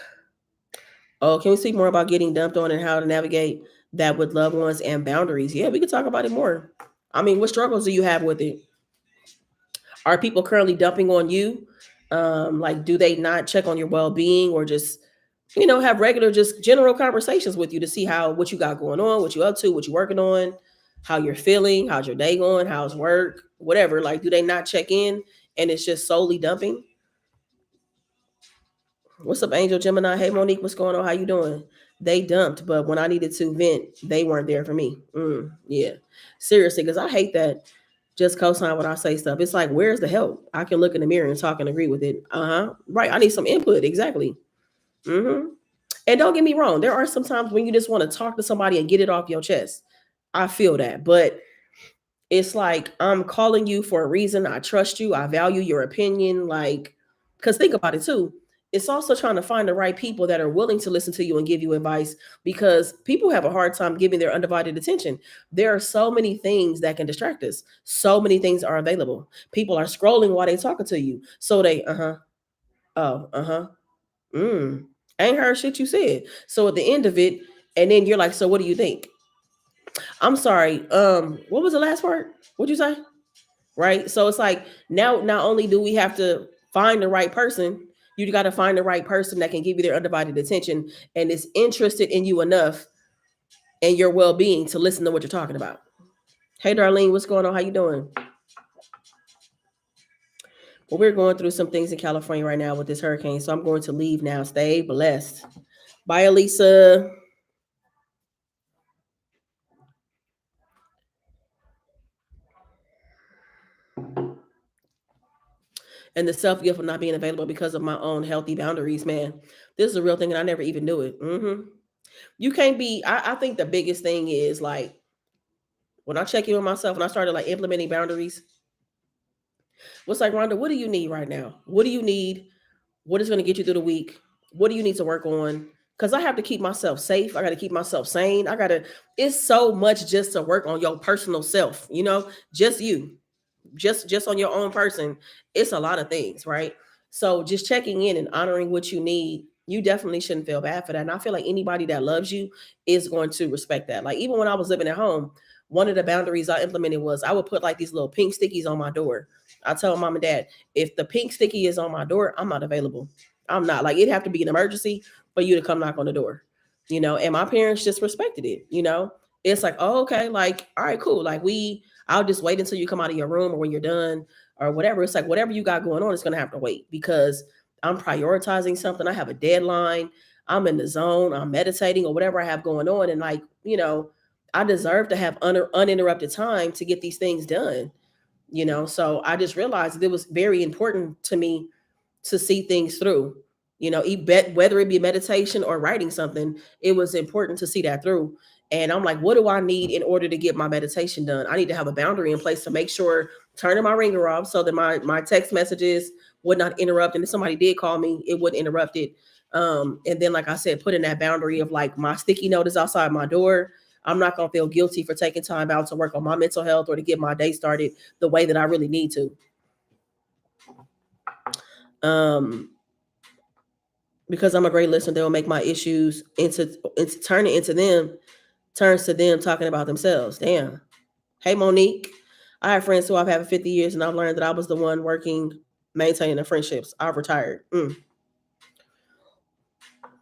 Oh, can we speak more about getting dumped on and how to navigate that with loved ones and boundaries? Yeah, we could talk about it more. I mean, what struggles do you have with it? Are people currently dumping on you? Like, do they not check on your well-being, or just, have regular, just general conversations with you to see how what you got going on, what you up to, what you working on, how you're feeling, how's your day going, how's work, whatever. Like, do they not check in and it's just solely dumping? What's up, Angel Gemini? Hey, Monique, what's going on? How you doing? They dumped, but when I needed to vent, they weren't there for me. Yeah, seriously, because I hate that. Just co-sign when I say stuff. It's like, where's the help? I can look in the mirror and talk and agree with it. Right. I need some input. Exactly. hmm And don't get me wrong. There are some times when you just want to talk to somebody and get it off your chest. I feel that, but it's like, I'm calling you for a reason. I trust you. I value your opinion. Like, because think about it too. It's also trying to find the right people that are willing to listen to you and give you advice, because people have a hard time giving their undivided attention. There are so many things that can distract us. So many things are available. People are scrolling while they're talking to you. So they, oh, mm, ain't heard shit you said. So at the end of it, and then you're like, so what do you think? I'm sorry. What was the last part? What'd you say? Right. So it's like, now not only do we have to find the right person, you got to find the right person that can give you their undivided attention and is interested in you enough and your well-being to listen to what you're talking about. Hey, Darlene, what's going on? How you doing? Well, we're going through some things in California right now with this hurricane, so I'm going to leave now. Stay blessed. Bye, Elisa. And the self gift of not being available because of my own healthy boundaries, man. This is a real thing, and I never even knew it. You can't be. I think the biggest thing is like, when I check in with myself and I started like implementing boundaries. What's like, Rhonda, what do you need right now? What do you need? What is going to get you through the week? What do you need to work on? Because I have to keep myself safe. I got to keep myself sane. It's so much just to work on your personal self, just you, just on your own person. It's a lot of things, right? So just checking in and honoring what you need, you definitely shouldn't feel bad for that. And I feel like anybody that loves you is going to respect that. Like, even when I was living at home, one of the boundaries I implemented was I would put like these little pink stickies on my door. I tell mom and dad, if the pink sticky is on my door, I'm not available. I'm not. Like, it'd have to be an emergency for you to come knock on the door, and my parents just respected it. It's like, oh, okay, like, all right, cool. Like, I'll just wait until you come out of your room or when you're done or whatever. It's like whatever you got going on, it's gonna have to wait because I'm prioritizing something. I have a deadline. I'm in the zone. I'm meditating or whatever I have going on, and like I deserve to have uninterrupted time to get these things done. So I just realized it was very important to me to see things through. Whether it be meditation or writing something, it was important to see that through. And I'm like, what do I need in order to get my meditation done? I need to have a boundary in place to make sure turning my ringer off so that my text messages would not interrupt. And if somebody did call me, it wouldn't interrupt it. And then, like I said, put in that boundary of like my sticky note is outside my door. I'm not gonna feel guilty for taking time out to work on my mental health or to get my day started the way that I really need to. Because I'm a great listener, they'll make my issues into turn it into them, turns to them talking about themselves. Damn. Hey Monique. I have friends who I've had for 50 years and I've learned that I was the one working, maintaining the friendships. I've retired. And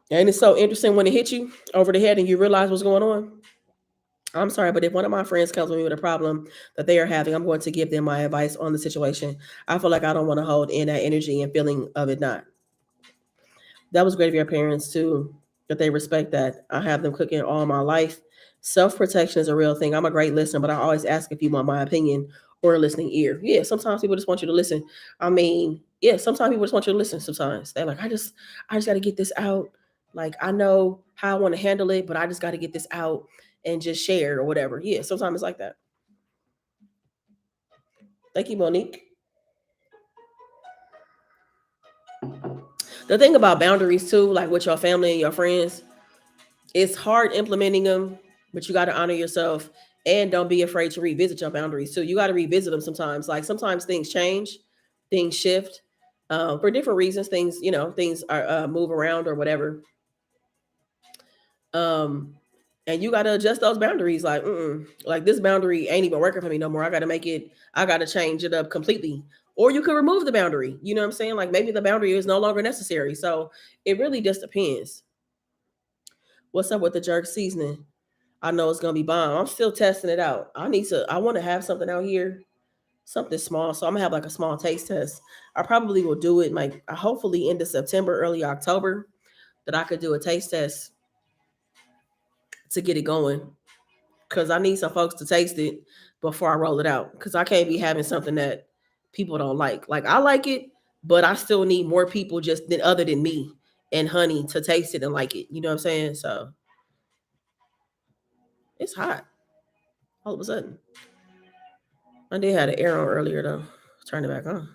it's so interesting when it hits you over the head and you realize what's going on. I'm sorry, but if one of my friends comes to me with a problem that they are having, I'm going to give them my advice on the situation. I feel like I don't want to hold in that energy and feeling of it not. That was great of your parents too, that they respect that. I have them cooking all my life. Self protection is a real thing. I'm a great listener, but I always ask if you want my opinion or a listening ear. Yeah, sometimes people just want you to listen. I mean, yeah, sometimes people just want you to listen. Sometimes they're like, I just got to get this out. Like I know how I want to handle it, but I just got to get this out and just share or whatever. Yeah, sometimes it's like that. Thank you, Monique. The thing about boundaries too, like with your family and your friends, it's hard implementing them, but you got to honor yourself and don't be afraid to revisit your boundaries too. You got to revisit them sometimes. Like sometimes things change, things shift for different reasons. Things are move around or whatever. Um, and you got to adjust those boundaries. Like this boundary ain't even working for me no more. I got to make it. I got to change it up completely. Or you could remove the boundary. You know what I'm saying? Like maybe the boundary is no longer necessary. So it really just depends. What's up with the jerk seasoning? I know it's gonna be bomb. I'm still testing it out. I want to have something out here, something small. So I'm gonna have like a small taste test. I probably will do it like hopefully into September, early October, that I could do a taste test to get it going. Cause I need some folks to taste it before I roll it out. Cause I can't be having something that people don't like. Like I like it, but I still need more people just than other than me and honey to taste it and like it. You know what I'm saying? So it's hot all of a sudden. I did have an air on earlier though. Turn it back on.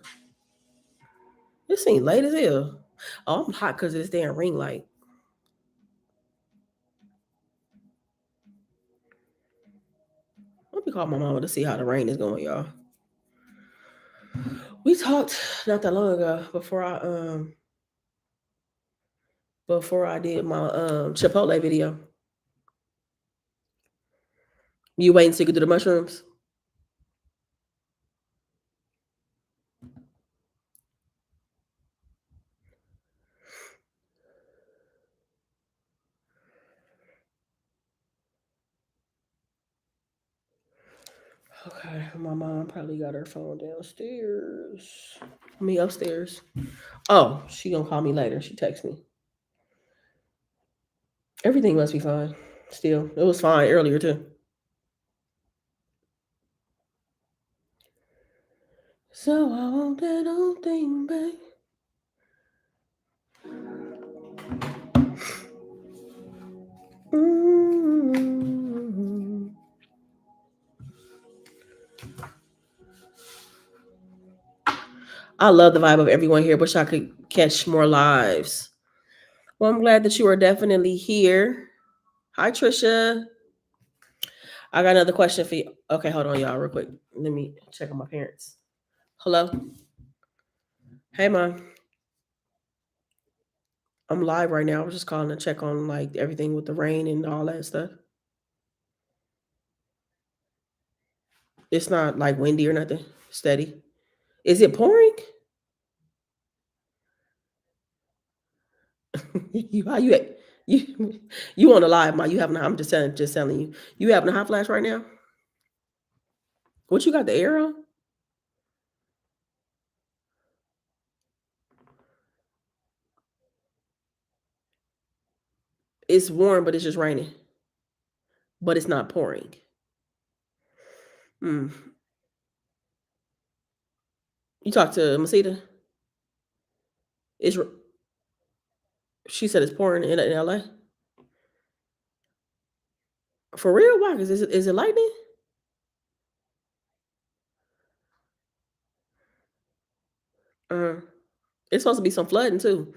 It seemed late as hell. Oh, I'm hot because of this damn ring light. Let me call my mama to see how the rain is going, y'all. We talked not that long ago before I did my Chipotle video. You waiting to get to the mushrooms? Okay, my mom probably got her phone downstairs. Me upstairs. Oh, she gonna call me later. She texts me. Everything must be fine. Still, it was fine earlier too. So I want that old thing back. Mm-hmm. I love the vibe of everyone here. Wish I could catch more lives. Well, I'm glad that you are definitely here. Hi, Trisha. I got another question for you. Okay, hold on, y'all, real quick. Let me check on my parents. Hello. Hey, mom. I'm live right now. I was just calling to check on like everything with the rain and all that stuff. It's not like windy or nothing. Steady. Is it pouring? You you on the live, ma? You having? I'm just telling you. You having a hot flash right now? What you got the air on? It's warm, but it's just raining. But it's not pouring. Hmm. You talked to Masita? It's she said it's pouring in LA. For real? Why? Cause is it lightning? Uh, it's supposed to be some flooding too.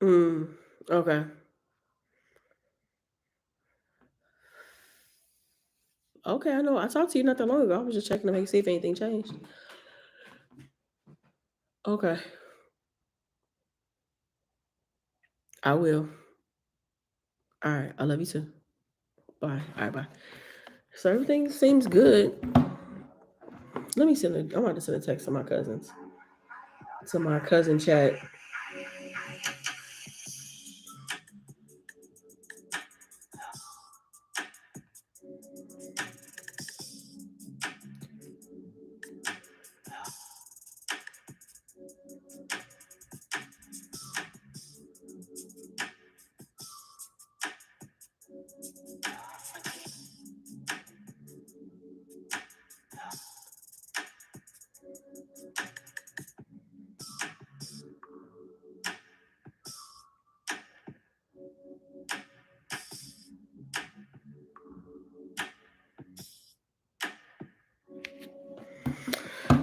Mm, okay. Okay, I know. I talked to you not that long ago. I was just checking to make see if anything changed. Okay. I will. All right. I love you too. Bye. All right, bye. So everything seems good. Let me send I'm about to send a text to my cousins. To my cousin chat.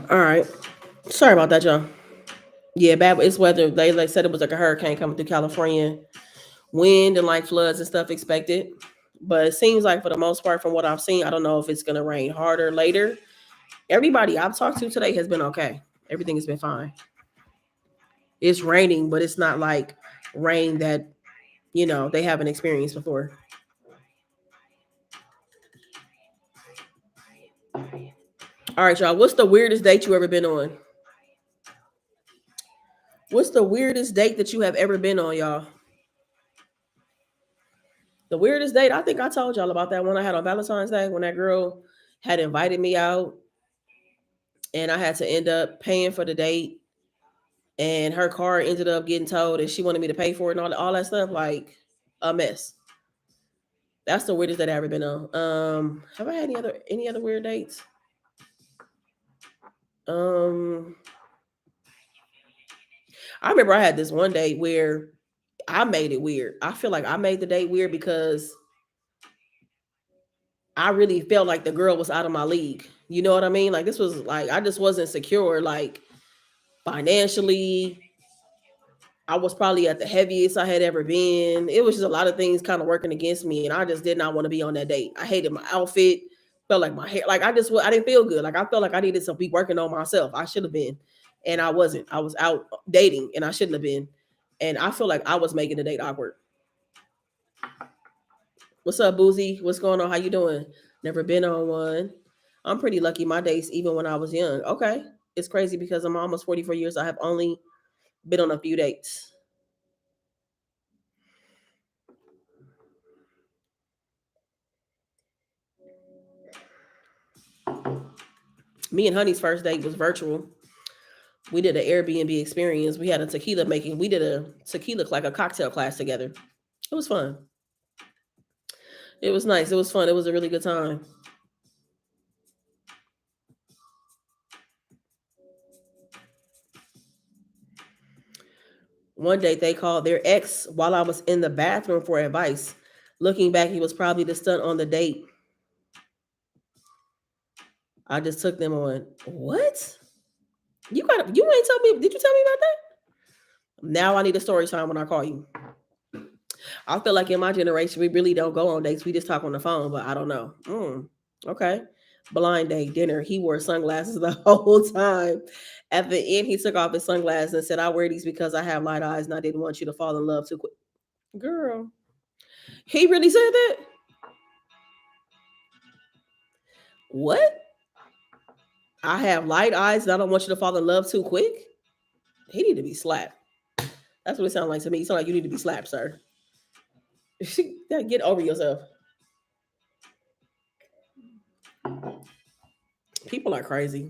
All right. Sorry about that, y'all. Yeah, bad. It's weather. They like said it was like a hurricane coming through California. Wind and like floods and stuff expected. But it seems like for the most part, from what I've seen, I don't know if it's gonna rain harder later. Everybody I've talked to today has been okay. Everything has been fine. It's raining, but it's not like rain that they haven't experienced before. All right, y'all. What's the weirdest date you ever been on? What's the weirdest date that you have ever been on, y'all? The weirdest date, I think I told y'all about that one I had on Valentine's Day when that girl had invited me out and I had to end up paying for the date and her car ended up getting towed and she wanted me to pay for it and all that stuff. Like a mess. That's the weirdest date I ever been on. Have I had any other weird dates? Um, I remember I had this one date where I made it weird. I feel like I made the date weird because I really felt like the girl was out of my league. You know what I mean? Like this was like I just wasn't secure. Like financially, I was probably at the heaviest I had ever been. It was just a lot of things kind of working against me, and I just did not want to be on that date. I hated my outfit, felt like my hair, like I didn't feel good. Like I felt like I needed to be working on myself. I should have been, and I wasn't. I was out dating, and I shouldn't have been. And I feel like I was making the date awkward. What's up, Boozy? What's going on? How you doing? Never been on one. I'm pretty lucky. My dates, even when I was young. Okay, it's crazy because I'm almost 44 years. I have only been on a few dates. Me and Honey's first date was virtual. We did an Airbnb experience. We had a tequila making. We did a tequila like a cocktail class together. It was fun. It was nice. It was fun. It was a really good time. One date they called their ex while I was in the bathroom for advice. Looking back, he was probably the stunt on the date. I just took them on. What? You ain't tell me. Did you tell me about that? Now I need a story time when I call you. I feel like in my generation, we really don't go on dates. We just talk on the phone, but I don't know. Okay. Blind date dinner. He wore sunglasses the whole time. At the end, he took off his sunglasses and said, I wear these because I have light eyes and I didn't want you to fall in love too quick. Girl. He really said that? What? I have light eyes and I don't want you to fall in love too quick? He need to be slapped. That's what it sounds like to me. You sound like you need to be slapped, sir. Get over yourself. People are crazy.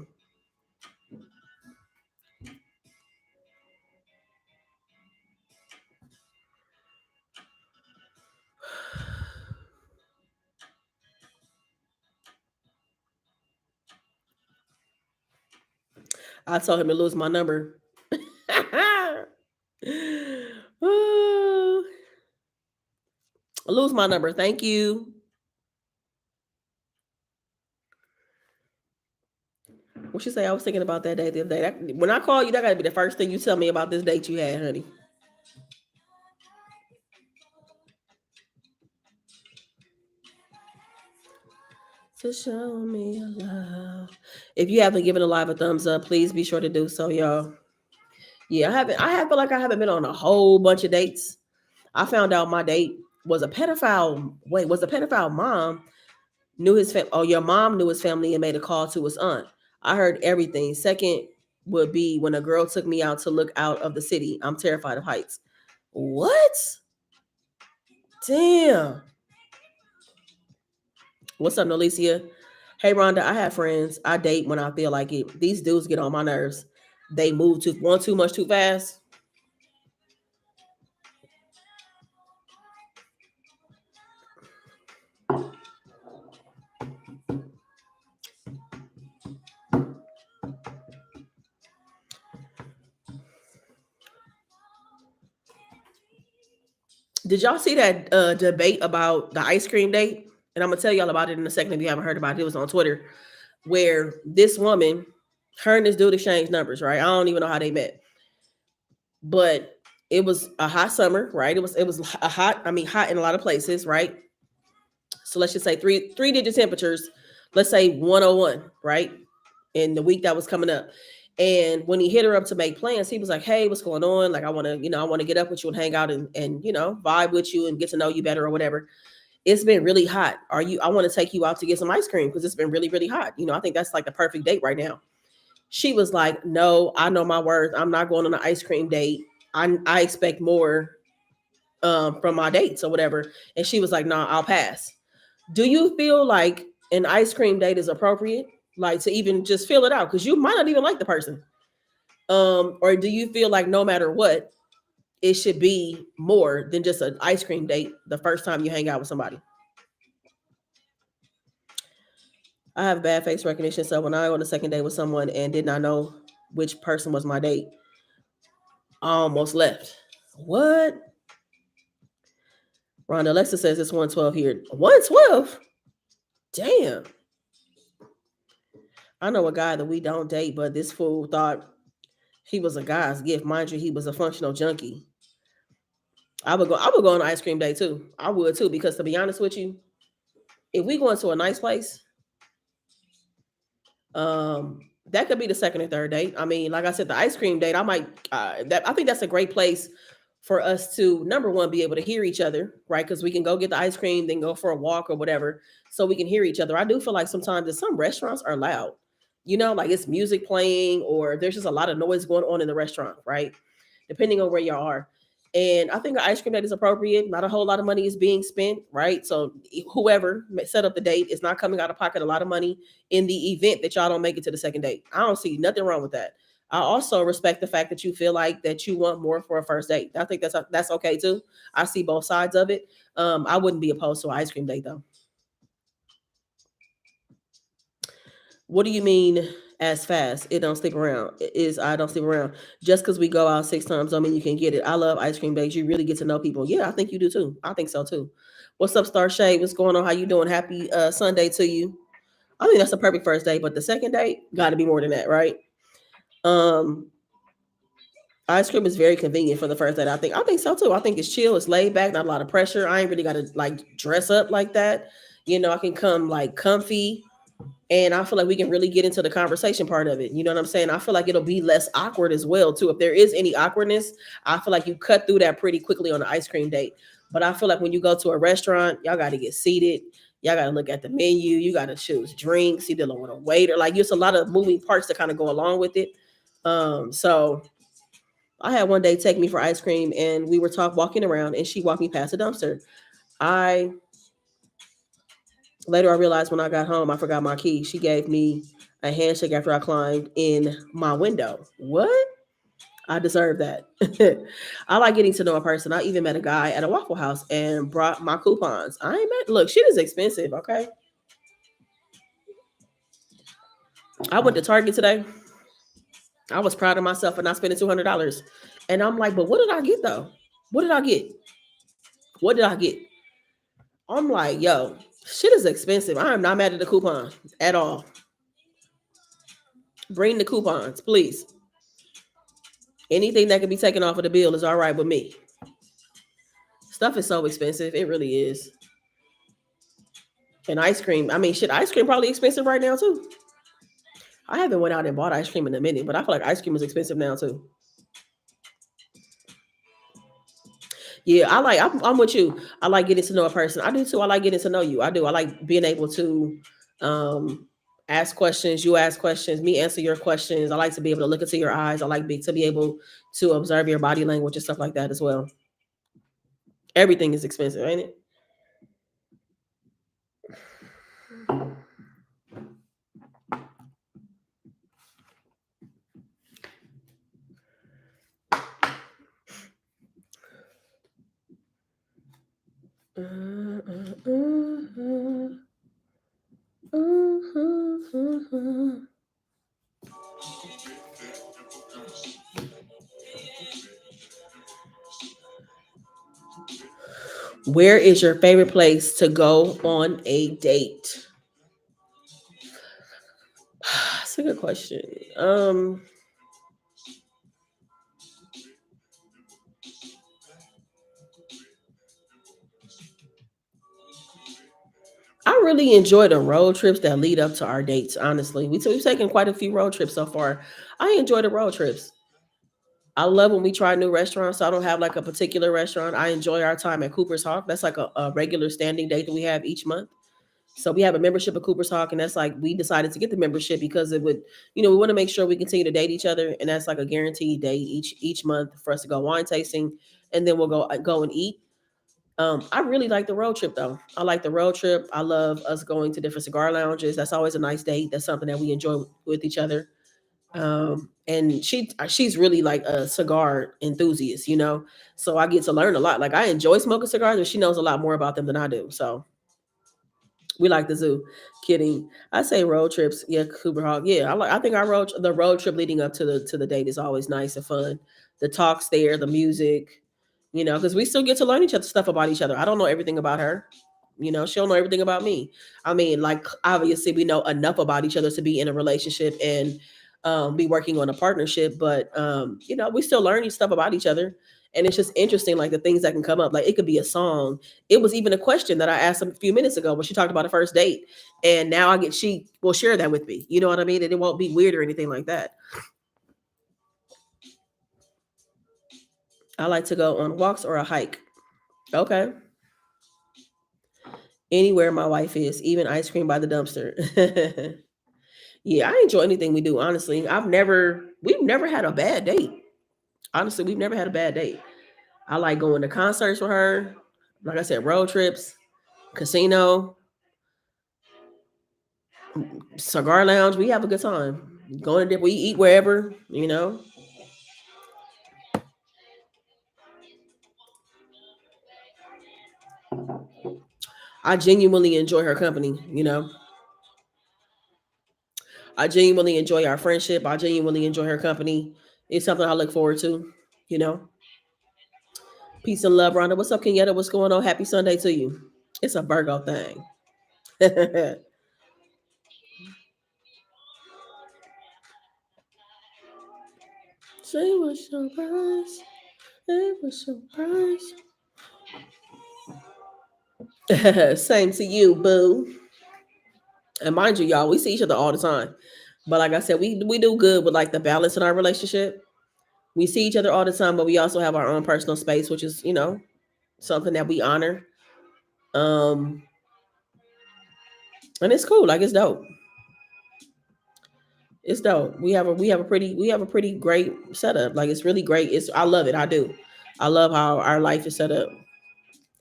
I told him to lose my number. Ooh, lose my number. Thank you. What you say? I was thinking about that day the other day. When I call you, that got to be the first thing you tell me about this date you had, honey. To show me love. If you haven't given a live a thumbs up, please be sure to do so, y'all. Yeah, I haven't. I have feel like I haven't been on a whole bunch of dates. I found out my date was a pedophile. Wait, was a pedophile mom knew his family. Oh, your mom knew his family and made a call to his aunt. I heard everything. Second would be when a girl took me out to look out of the city. I'm terrified of heights. What? Damn. What's up, Nolicia? Hey, Rhonda, I have friends. I date when I feel like it. These dudes get on my nerves. They move too much too fast. Did y'all see that debate about the ice cream date? And I'm gonna tell y'all about it in a second if you haven't heard about it. It was on Twitter where this woman, her and this dude exchanged numbers, right? I don't even know how they met, but it was a hot summer, right? It was a hot, I mean hot in a lot of places, right? So let's just say three digit temperatures. Let's say 101, right? In the week that was coming up. And when he hit her up to make plans, he was like, "Hey, what's going on? Like, I want to, I want to get up with you and hang out and vibe with you and get to know you better or whatever. It's been really hot. I want to take you out to get some ice cream because it's been really, really hot. I think that's like the perfect date right now." She was like, "No, I know my worth. I'm not going on an ice cream date. I expect more from my dates or whatever." And she was like, "Nah, I'll pass." Do you feel like an ice cream date is appropriate? Like to even just feel it out because you might not even like the person. Or do you feel like no matter what, it should be more than just an ice cream date the first time you hang out with somebody? I have bad face recognition, so when I on the second date with someone and did not know which person was my date, I almost left. What? Rhonda Alexa says it's 112 here. 112? Damn. I know a guy that we don't date, but this fool thought he was a guy's gift. Mind you, he was a functional junkie. I would go on an ice cream day too. I would too, because to be honest with you, if we go into a nice place, that could be the second or third date. I mean, like I said, the ice cream date, I think that's a great place for us to number one be able to hear each other, right? Because we can go get the ice cream, then go for a walk or whatever, so we can hear each other. I do feel like sometimes that some restaurants are loud, like it's music playing or there's just a lot of noise going on in the restaurant, right? Depending on where you are. And I think an ice cream date is appropriate. Not a whole lot of money is being spent, right? So whoever set up the date is not coming out of pocket a lot of money in the event that y'all don't make it to the second date. I don't see nothing wrong with that. I also respect the fact that you feel like that you want more for a first date. I think that's okay too. I see both sides of it. I wouldn't be opposed to an ice cream date though. What do you mean as fast? It don't stick around. It is I don't stick around. Just because we go out 6 times don't mean you can get it. I love ice cream dates. You really get to know people. Yeah, I think you do too. I think so too. What's up, Star Shade? What's going on? How you doing? Happy Sunday to you. I think that's a perfect first date, but the second date got to be more than that, right? Um, Ice cream is very convenient for the first date. I think so too. I think it's chill, it's laid back, not a lot of pressure. I ain't really got to like dress up like that. I can come like comfy and I feel like we can really get into the conversation part of it. You know what I'm saying? I feel like it'll be less awkward as well, too. If there is any awkwardness, I feel like you cut through that pretty quickly on an ice cream date. But I feel like when you go to a restaurant, y'all got to get seated. Y'all got to look at the menu. You got to choose drinks. You dealing with a waiter. Like, there's a lot of moving parts that kind of go along with it. So I had one day take me for ice cream, and we were walking around, and she walked me past a dumpster. I Later I realized when I got home I forgot my key. She gave me a handshake after I climbed in my window. What? I deserve that. I like getting to know a person. I even met a guy at a Waffle House and brought my coupons. I ain't met. Look, shit is expensive. Okay. I went to Target today. I was proud of myself for not spending $200, and I'm like, but what did I get though? What did I get? What did I get? I'm like, yo, shit is expensive. I am not mad at the coupon at all. Bring the coupons, please. Anything that can be taken off of the bill is all right with me. Stuff is so expensive. It really is. And ice cream. I mean, shit, ice cream probably expensive right now too. I haven't went out and bought ice cream in a minute, but I feel like ice cream is expensive now too. Yeah, I'm with you. I like getting to know a person. I do too. I like getting to know you. I do. I like being able to um ask questions, you ask questions, me answer your questions. I like to be able to look into your eyes. I like to be able to observe your body language and stuff like that as well. Everything is expensive, ain't it? Where is your favorite place to go on a date? That's a good question. Um, I really enjoy the road trips that lead up to our dates. Honestly, we've taken quite a few road trips so far. I enjoy the road trips. I love when we try new restaurants. So I don't have like a particular restaurant. I enjoy our time at Cooper's Hawk. That's like a regular standing date that we have each month. So we have a membership at Cooper's Hawk, and that's like we decided to get the membership because it would, we want to make sure we continue to date each other, and that's like a guaranteed date each month for us to go wine tasting, and then we'll go and eat. I really like the road trip though. I like the road trip. I love us going to different cigar lounges. That's always a nice date. That's something that we enjoy with each other. And she's really like a cigar enthusiast. So I get to learn a lot. Like I enjoy smoking cigars, but she knows a lot more about them than I do. So we like the zoo. Kidding. I say road trips. Yeah, Cooper Hawk. Yeah, I think the road trip leading up to the date is always nice and fun. The talks there, the music, because we still get to learn each other stuff about each other. I don't know everything about her. She'll know everything about me. I mean, like obviously we know enough about each other to be in a relationship and be working on a partnership, but we still learning stuff about each other. And it's just interesting, like the things that can come up. Like it could be a song. It was even a question that I asked a few minutes ago when she talked about a first date, and now she will share that with me. You know what I mean? And it won't be weird or anything like that. I like to go on walks or a hike. Okay. Anywhere my wife is, even ice cream by the dumpster. Yeah, I enjoy anything we do, honestly. We've never had a bad date. Honestly, we've never had a bad date. I like going to concerts with her. Like I said, road trips, casino, cigar lounge. We have a good time. Going to we eat wherever. I genuinely enjoy her company. I genuinely enjoy our friendship. I genuinely enjoy her company. It's something I look forward to, you know. Peace and love, Rhonda. What's up, Kenyatta? What's going on? Happy Sunday to you. It's a Virgo thing. Say what's your price? Say what's your price? Same to you, boo. And mind you, y'all, we see each other all the time. But like I said, we do good with like the balance in our relationship. We see each other all the time, but we also have our own personal space, which is, something that we honor. Um, and it's cool. Like it's dope. It's dope. We have a pretty great setup. Like it's really great. I love it. I do. I love how our life is set up.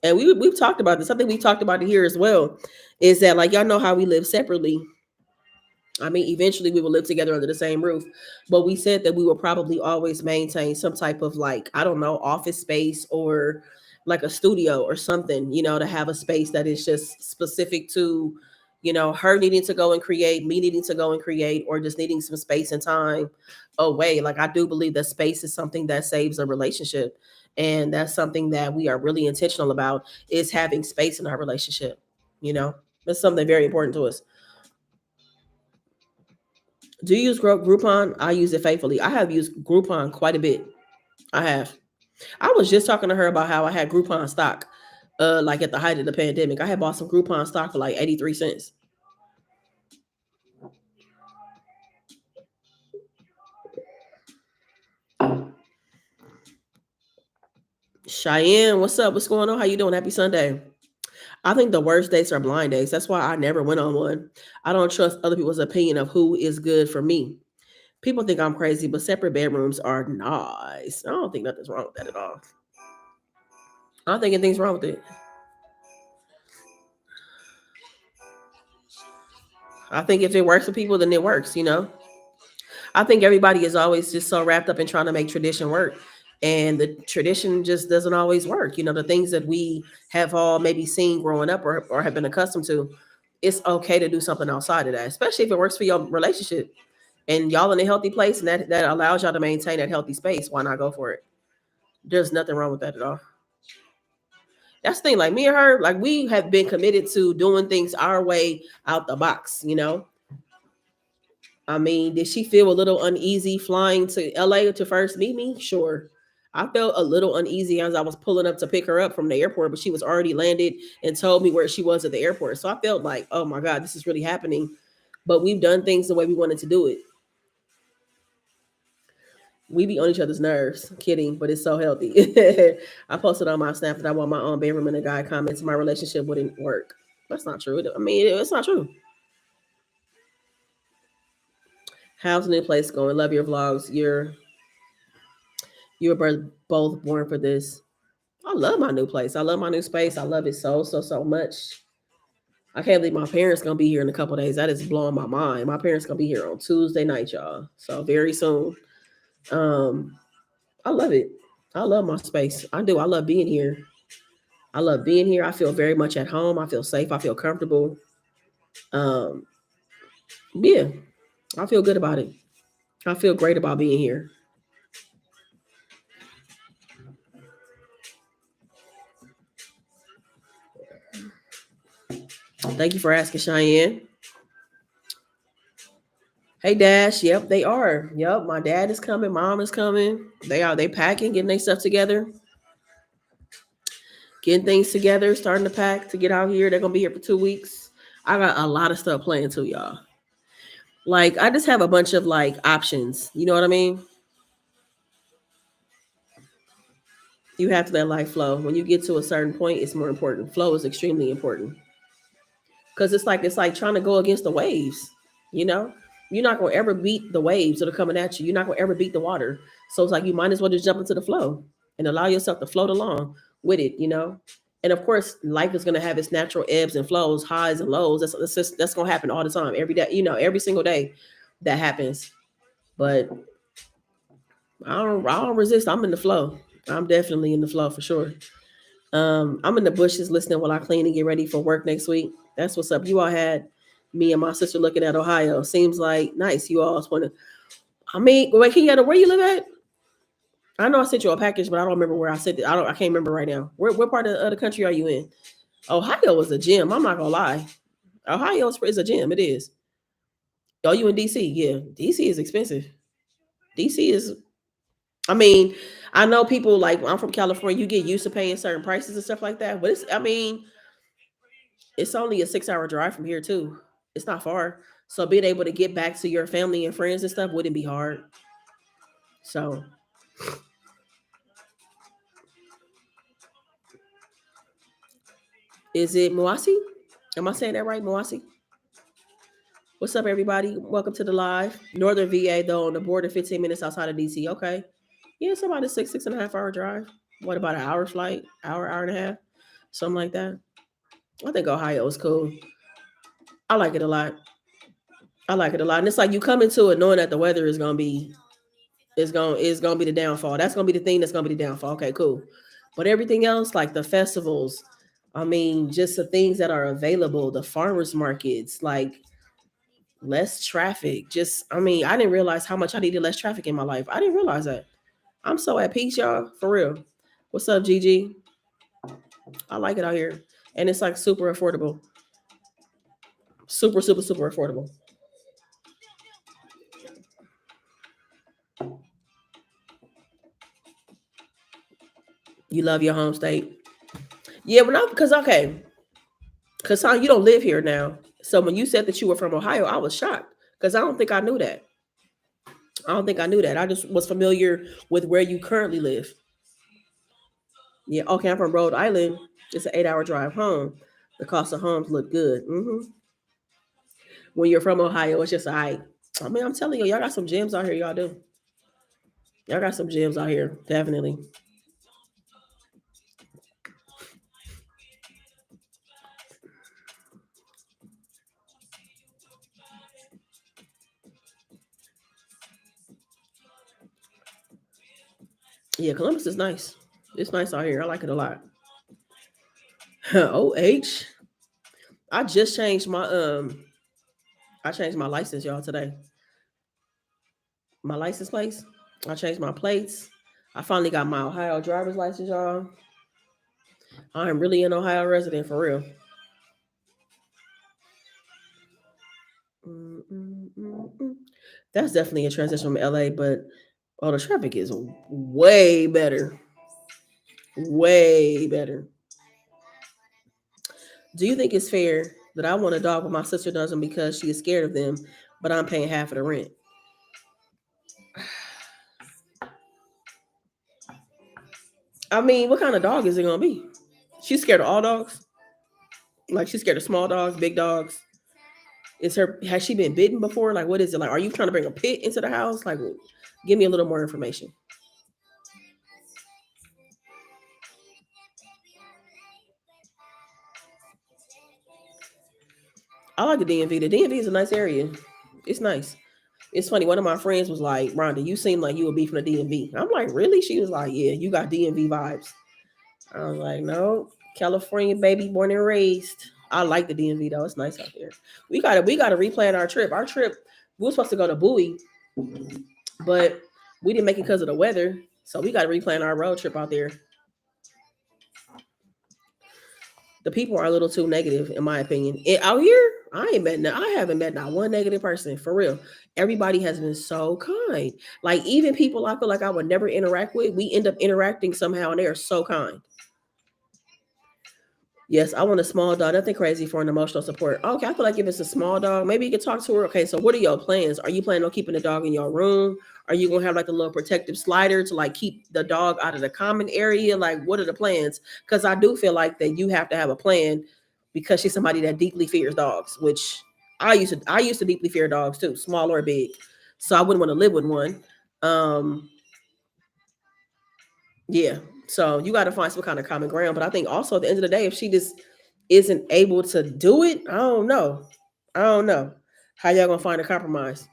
And we've talked about this. Something we talked about it here as well is that, like, y'all know how we live separately. I mean, eventually we will live together under the same roof, but we said that we will probably always maintain some type of, like, I don't know, office space or like a studio or something, to have a space that is just specific to, her needing to go and create, me needing to go and create, or just needing some space and time away. Like, I do believe that space is something that saves a relationship. And that's something that we are really intentional about, is having space in our relationship. You know, that's something very important to us. Do you use Groupon? I use it faithfully. I have used Groupon quite a bit. I have. I was just talking to her about how I had Groupon stock, like at the height of the pandemic. I had bought some Groupon stock for like 83 cents. Cheyenne, what's up? What's going on? How you doing? Happy Sunday. I think the worst dates are blind dates. That's why I never went on one. I don't trust other people's opinion of who is good for me. People think I'm crazy, but separate bedrooms are nice. I don't think nothing's wrong with that at all. I don't think anything's wrong with it. I think if it works for people, then it works. I think everybody is always just so wrapped up in trying to make tradition work. And the tradition just doesn't always work. The things that we have all maybe seen growing up, or have been accustomed to, it's okay to do something outside of that, especially if it works for your relationship and y'all in a healthy place, and that allows y'all to maintain that healthy space. Why not go for it? There's nothing wrong with that at all. That's the thing. Like, me and her, like, we have been committed to doing things our way out the box. I mean, did she feel a little uneasy flying to LA to first meet me? Sure. I felt a little uneasy as I was pulling up to pick her up from the airport, but she was already landed and told me where she was at the airport. So I felt like, oh my God, this is really happening. But we've done things the way we wanted to do it. We be on each other's nerves. Kidding, but it's so healthy. I posted on my snap that I want my own bedroom, and a guy comments my relationship wouldn't work. That's not true. I mean, it's not true. How's the new place going? Love your vlogs. You're both born for this. I love my new place. I love my new space. I love it so much. I can't believe my parents gonna be here in a couple days. That is blowing my mind. My parents gonna be here on Tuesday night, y'all. So very soon. Um, I love it. I love my space. I do. I love being here. I love being here. I feel very much at home. I feel safe. I feel comfortable. Um, yeah, I feel good about it. I feel great about being here. Thank you for asking, Cheyenne. Hey Dash, yep, they are. Yep, my dad is coming, mom is coming. They packing, getting their stuff together, getting things together, starting to pack to get out here. They're gonna be here for 2 weeks. I got a lot of stuff planned too, y'all. Like, I just have a bunch of like options. You know what I mean? You have to let life flow. When you get to a certain point, it's more important. Flow is extremely important. Because it's like trying to go against the waves. You know, you're not gonna ever beat the waves that are coming at you. You're not gonna ever beat the water. So it's like you might as well just jump into the flow and allow yourself to float along with it. And of course, life is gonna have its natural ebbs and flows, highs and lows. That's gonna happen all the time, every day. Every single day that happens. But I don't resist. I'm in the flow. I'm definitely in the flow for sure. I'm in the bushes listening while I clean and get ready for work next week. That's what's up. You all had me and my sister looking at Ohio. Seems like nice. You all want to. I mean, wait, where you live at? I know I sent you a package, but I don't remember where I sent it. I can't remember right now. What part of the country are you in? Ohio is a gym. I'm not gonna lie. Ohio is a gym. It is. Oh, you in DC? Yeah, DC is expensive. DC is. I mean, I know people like I'm from California. You get used to paying certain prices and stuff like that, but it's. I mean, it's only a 6 hour drive from here too. It's not far. So being able to get back to your family and friends and stuff wouldn't be hard. So is it Moasi? Am I saying that right, Moasi? What's up, everybody? Welcome to the live. Northern VA, though, on the border, 15 minutes outside of DC. Okay. Yeah, it's about a six and a half hour drive. What about an hour flight? Hour and a half? something like that. I think Ohio is cool. I like it a lot. I like it a lot. And it's like you come into it knowing that the weather is gonna be the downfall. That's gonna be the thing that's gonna be the downfall. Okay, cool. But everything else, like the festivals, I mean, just the things that are available, the farmers markets, like less traffic. Just I mean, I didn't realize how much I needed less traffic in my life. I didn't realize that. I'm so at peace, y'all. For real. What's up, Gigi? I like it out here. And it's like super affordable. Super, super, super affordable. You love your home state. Yeah, but not because okay. Because you don't live here now. So when you said that you were from Ohio, I was shocked. Because I don't think I knew that. I don't think I knew that. I just was familiar with where you currently live. Yeah, okay, I'm from Rhode Island. It's an 8 hour drive home. The cost of homes look good. When you're from Ohio, it's just all right. I mean, I'm telling you, y'all got some gems out here. Y'all do. Y'all got some gems out here. Definitely. Yeah, Columbus is nice. It's nice out here. I like it a lot. OH. I just changed my I changed my license, y'all, today. My license plates. I changed my plates. I finally got my Ohio driver's license, y'all. I am really an Ohio resident for real. Mm, mm, mm, mm. That's definitely a transition from LA, but oh, the traffic is way better. Way better. Do you think it's fair that I want a dog but my sister doesn't because she is scared of them, but I'm paying half of the rent? I mean, what kind of dog is it gonna be? She's scared of all dogs. Like she's scared of small dogs, big dogs. Is her has she been bitten before? Like what is it like? Are you trying to bring a pit into the house? Like give me a little more information. I like the DMV. The DMV is a nice area. It's nice. It's funny. One of my friends was like, "Rhonda, you seem like you would be from the DMV." I'm like, "Really?" She was like, "Yeah, you got DMV vibes." I was like, "No, California baby, born and raised." I like the DMV though. It's nice out there. We gotta replan our trip. Our trip we were supposed to go to Bowie, but we didn't make it because of the weather. So we got to replan our road trip out there. The people are a little too negative, in my opinion. Out here, I haven't met not one negative person for real. Everybody has been so kind. Like even people I feel like I would never interact with, we end up interacting somehow, and they are so kind. Yes, I want a small dog. Nothing crazy for an emotional support. Okay, I feel like if it's a small dog, maybe you can talk to her. Okay, so what are your plans? Are you planning on keeping the dog in your room? Are you gonna have like a little protective slider to like keep the dog out of the common area? Like, what are the plans? Because I do feel like that you have to have a plan because she's somebody that deeply fears dogs, which I used to deeply fear dogs too, small or big. So I wouldn't want to live with one. Um, yeah. So you got to find some kind of common ground. But I think also at the end of the day, if she just isn't able to do it, I don't know. I don't know. How y'all gonna find a compromise?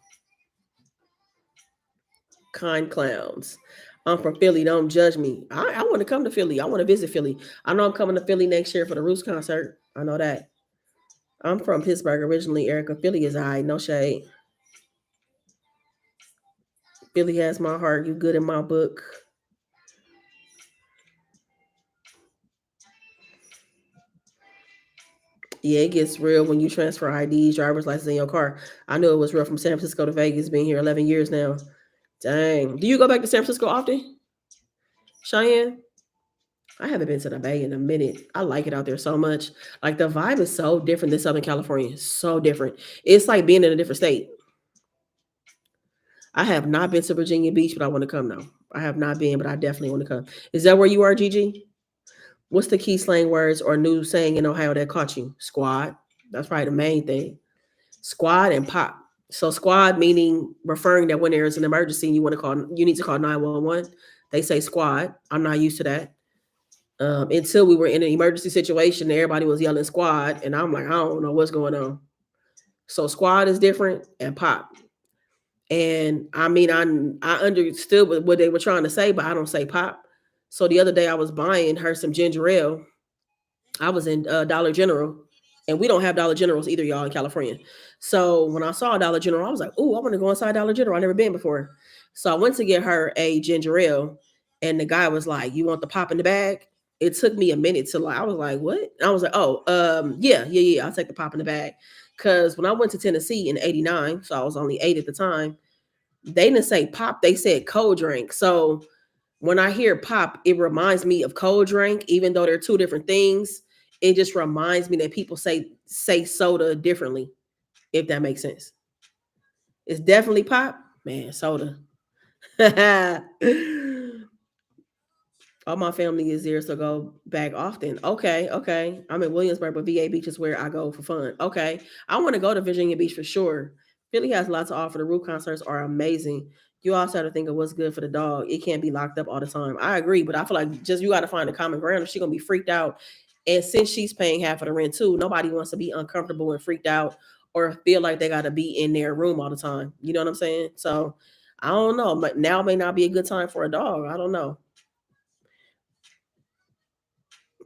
Kind clowns. I'm from Philly. Don't judge me. I want to come to Philly. I want to visit Philly. I know I'm coming to Philly next year for the Roots concert. I know that. I'm from Pittsburgh originally. Erica, Philly is high. No shade. Philly has my heart. You good in my book. Yeah, it gets real when you transfer IDs, driver's license in your car. I knew it was real from San Francisco to Vegas, being here 11 years now. Dang. Do you go back to San Francisco often, Cheyenne? I haven't been to the Bay in a minute. I like it out there so much. Like the vibe is so different than Southern California. So different. It's like being in a different state. I have not been to Virginia Beach, but I want to come now. I have not been, but I definitely want to come. Is that where you are, Gigi? What's the key slang words or new saying in Ohio that caught you? Squad. That's probably the main thing. Squad and pop. So squad meaning referring that when there is an emergency and you need to call 911. They say squad. I'm not used to that. until we were in an emergency situation. Everybody was yelling squad, and I'm like, I don't know what's going on. So squad is different and pop. And I mean, I understood what they were trying to say, but I don't say pop. So the other day I was buying her some ginger ale. I was in Dollar General, and we don't have Dollar Generals either, y'all, in California. So when I saw Dollar General, I was like, "Oh, I want to go inside Dollar General. I've never been before." So I went to get her a ginger ale, and the guy was like, "You want the pop in the bag?" It took me a minute to like. I was like, "What?" And I was like, "Oh, yeah. I'll take the pop in the bag." Because when I went to Tennessee in '89, so I was only 8 at the time, they didn't say pop; they said cold drink. So when I hear pop, it reminds me of cold drink, even though they're two different things. It just reminds me that people say soda differently, if that makes sense. It's definitely pop, man. Soda. All my family is there, so go back often. Okay. I'm in Williamsburg, but VA Beach is where I go for fun. Okay. I want to go to Virginia Beach for sure. Philly has a lot to offer. The roof concerts are amazing. You also have to think of what's good for the dog. It can't be locked up all the time. I agree, but I feel like just you got to find a common ground. If she's gonna be freaked out, and since she's paying half of the rent too, nobody wants to be uncomfortable and freaked out or feel like they got to be in their room all the time. You know what I'm saying? So I don't know. But now may not be a good time for a dog. I don't know.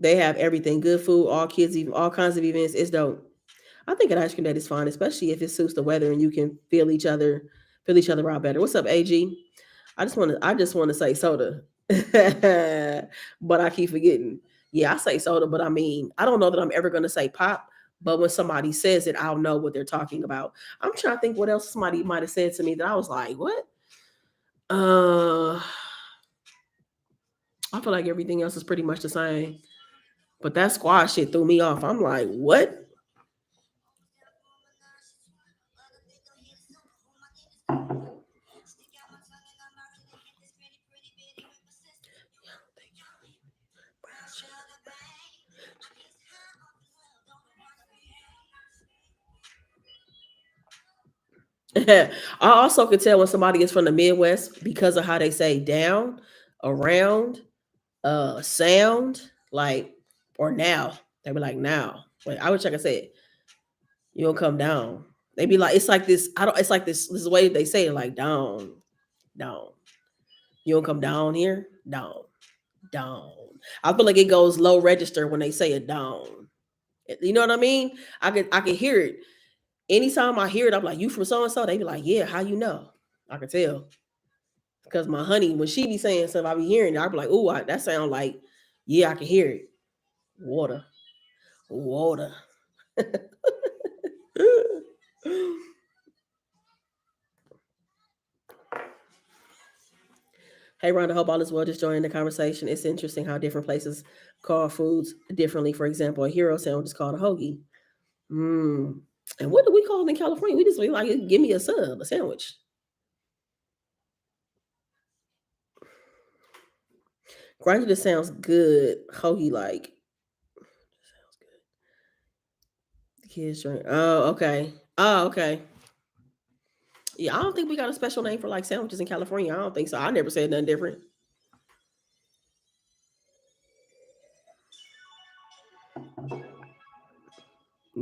They have everything, good food, all kids, even all kinds of events. It's dope. I think an ice cream date is fun, especially if it suits the weather and you can feel each other out better. What's up, AG? I just want to say soda. But I keep forgetting. Yeah, I say soda, but I mean, I don't know that I'm ever gonna say pop, but when somebody says it, I'll know what they're talking about. I'm trying to think what else somebody might have said to me that I was like, what? I feel like everything else is pretty much the same. But that squash shit threw me off. I'm like, what? I also can tell when somebody is from the Midwest because of how they say down, around, sound, like, or now. They be like now. Wait, I wish I could say it. You don't come down. They be like, it's like this. I don't. It's like this way they say it, like down, down. You don't come down here, down, down. I feel like it goes low register when they say it down. You know what I mean? I can hear it. Anytime I hear it, I'm like, you from so and so? They be like, yeah, how you know? I can tell. Because my honey, when she be saying stuff, I be hearing it. I be like, ooh, that sound like, yeah, I can hear it. Water, water. Hey, Rhonda, hope all is well. Just joining the conversation. It's interesting how different places call foods differently. For example, a hero sandwich is called a hoagie. Mm. And what do we call it in California? We just be like, give me a sub, a sandwich. Grinder just sounds good. Hoagie like. Sounds good. The kids drink. Oh, okay. Oh, okay. Yeah, I don't think we got a special name for like sandwiches in California. I don't think so. I never said nothing different.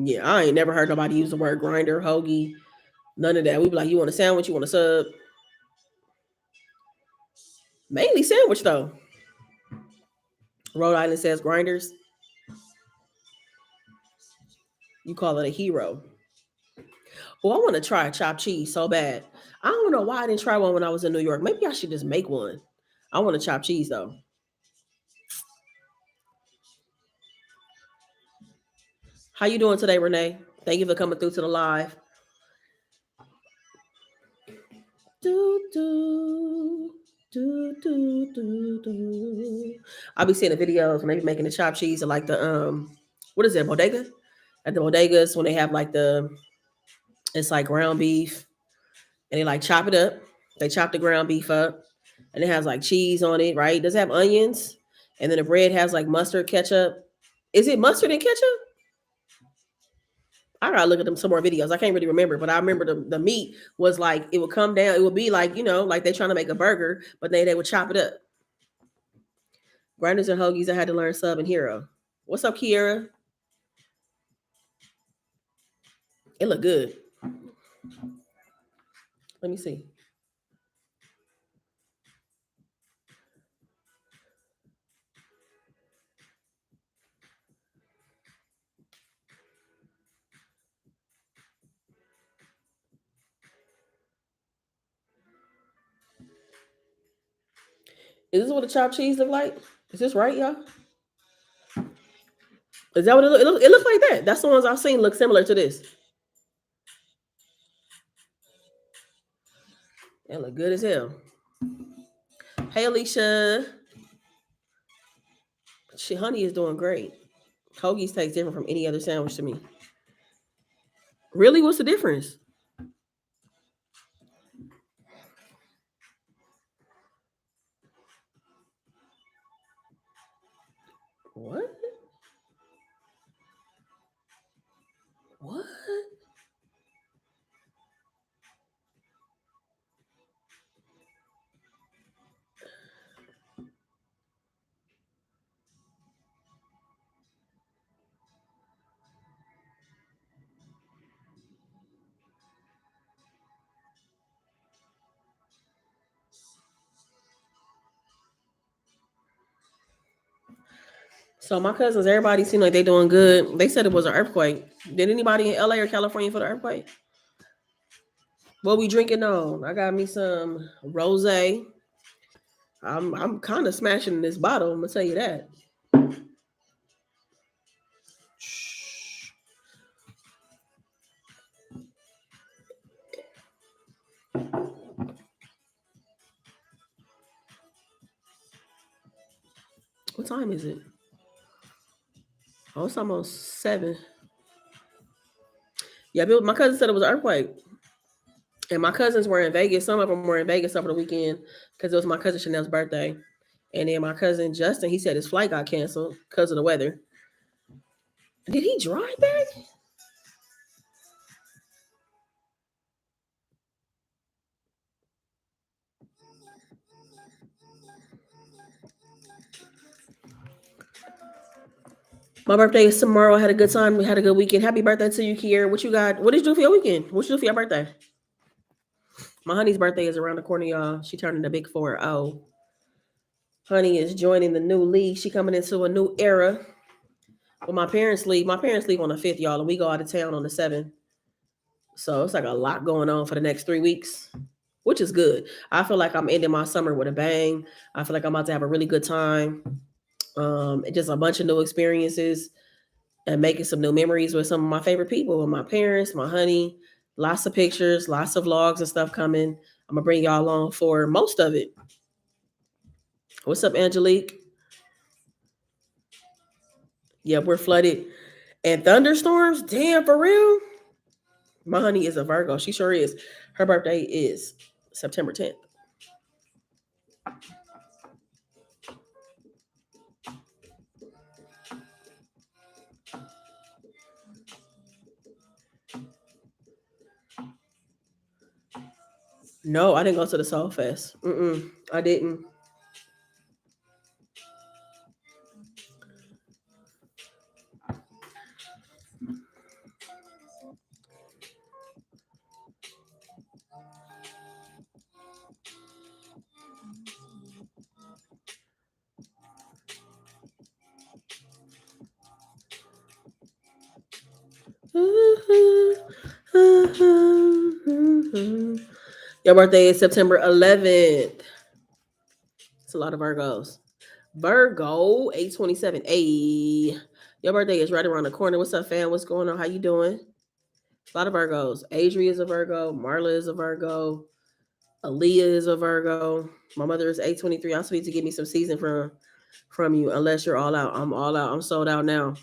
Yeah, I ain't never heard nobody use the word grinder, hoagie, none of that. We be like, you want a sandwich, you want a sub. Mainly sandwich though. Rhode Island says grinders. You call it a hero. Oh, I want to try chopped cheese so bad. I don't know why I didn't try one when I was in New York. Maybe I should just make one. I want to chop cheese though. How you doing today, Renee? Thank you for coming through to the live. Do, do, do. I'll be seeing the videos when they be making the chopped cheese and like the what is it, bodega? At the bodegas when they have like it's like ground beef and they like chop it up. They chop the ground beef up and it has like cheese on it, right? Does it have onions? And then the bread has like mustard, ketchup. Is it mustard and ketchup? I gotta look at them some more videos. I can't really remember, but I remember the meat was like it would come down. It would be like like they're trying to make a burger, but they would chop it up. Grinders and hoagies. I had to learn sub and hero. What's up, Kiera? It look good. Let me see. Is this what a chopped cheese look like? Is this right, y'all? Is that what it looks like that? That's the ones I've seen look similar to this. It look good as hell. Hey, Alicia. Shit, honey is doing great. Hoagies taste different from any other sandwich to me. Really? What's the difference? What? What? So my cousins, everybody seemed like they doing good. They said it was an earthquake. Did anybody in LA or California for the earthquake? What we drinking on? I got me some rosé. I'm kind of smashing this bottle. I'm gonna tell you that. What time is it? Oh, it's almost 7. Yeah, my cousin said it was an earthquake. And my cousins were in Vegas. Some of them were in Vegas over the weekend because it was my cousin Chanel's birthday. And then my cousin Justin, he said his flight got canceled because of the weather. Did he drive back? My birthday is tomorrow. I had a good time. We had a good weekend. Happy birthday to you, Kier. What you got? What did you do for your weekend? What you do for your birthday? My honey's birthday is around the corner, y'all. She turning the big 4-0. Honey is joining the new league. She coming into a new era. Well, my parents leave. My parents leave on the 5th, y'all, and we go out of town on the 7th. So it's like a lot going on for the next 3 weeks, which is good. I feel like I'm ending my summer with a bang. I feel like I'm about to have a really good time. Just a bunch of new experiences and making some new memories with some of my favorite people, with my parents, my honey. Lots of pictures, lots of vlogs and stuff coming. I'm gonna bring y'all along for most of it. What's up, Angelique? Yeah, we're flooded. And thunderstorms? Damn, for real? My honey is a Virgo. She sure is. Her birthday is September 10th. No, I didn't go to the Soul Fest. I didn't. Your birthday is September 11th. It's a lot of Virgos. Virgo 827. Hey, your birthday is right around the corner. What's up, fam? What's going on? How you doing? A lot of Virgos. Adri is a Virgo. Marla is a Virgo. Aaliyah is a Virgo. My mother is 823. I also need to give me some season from you, unless you're all out. I'm all out. I'm sold out now.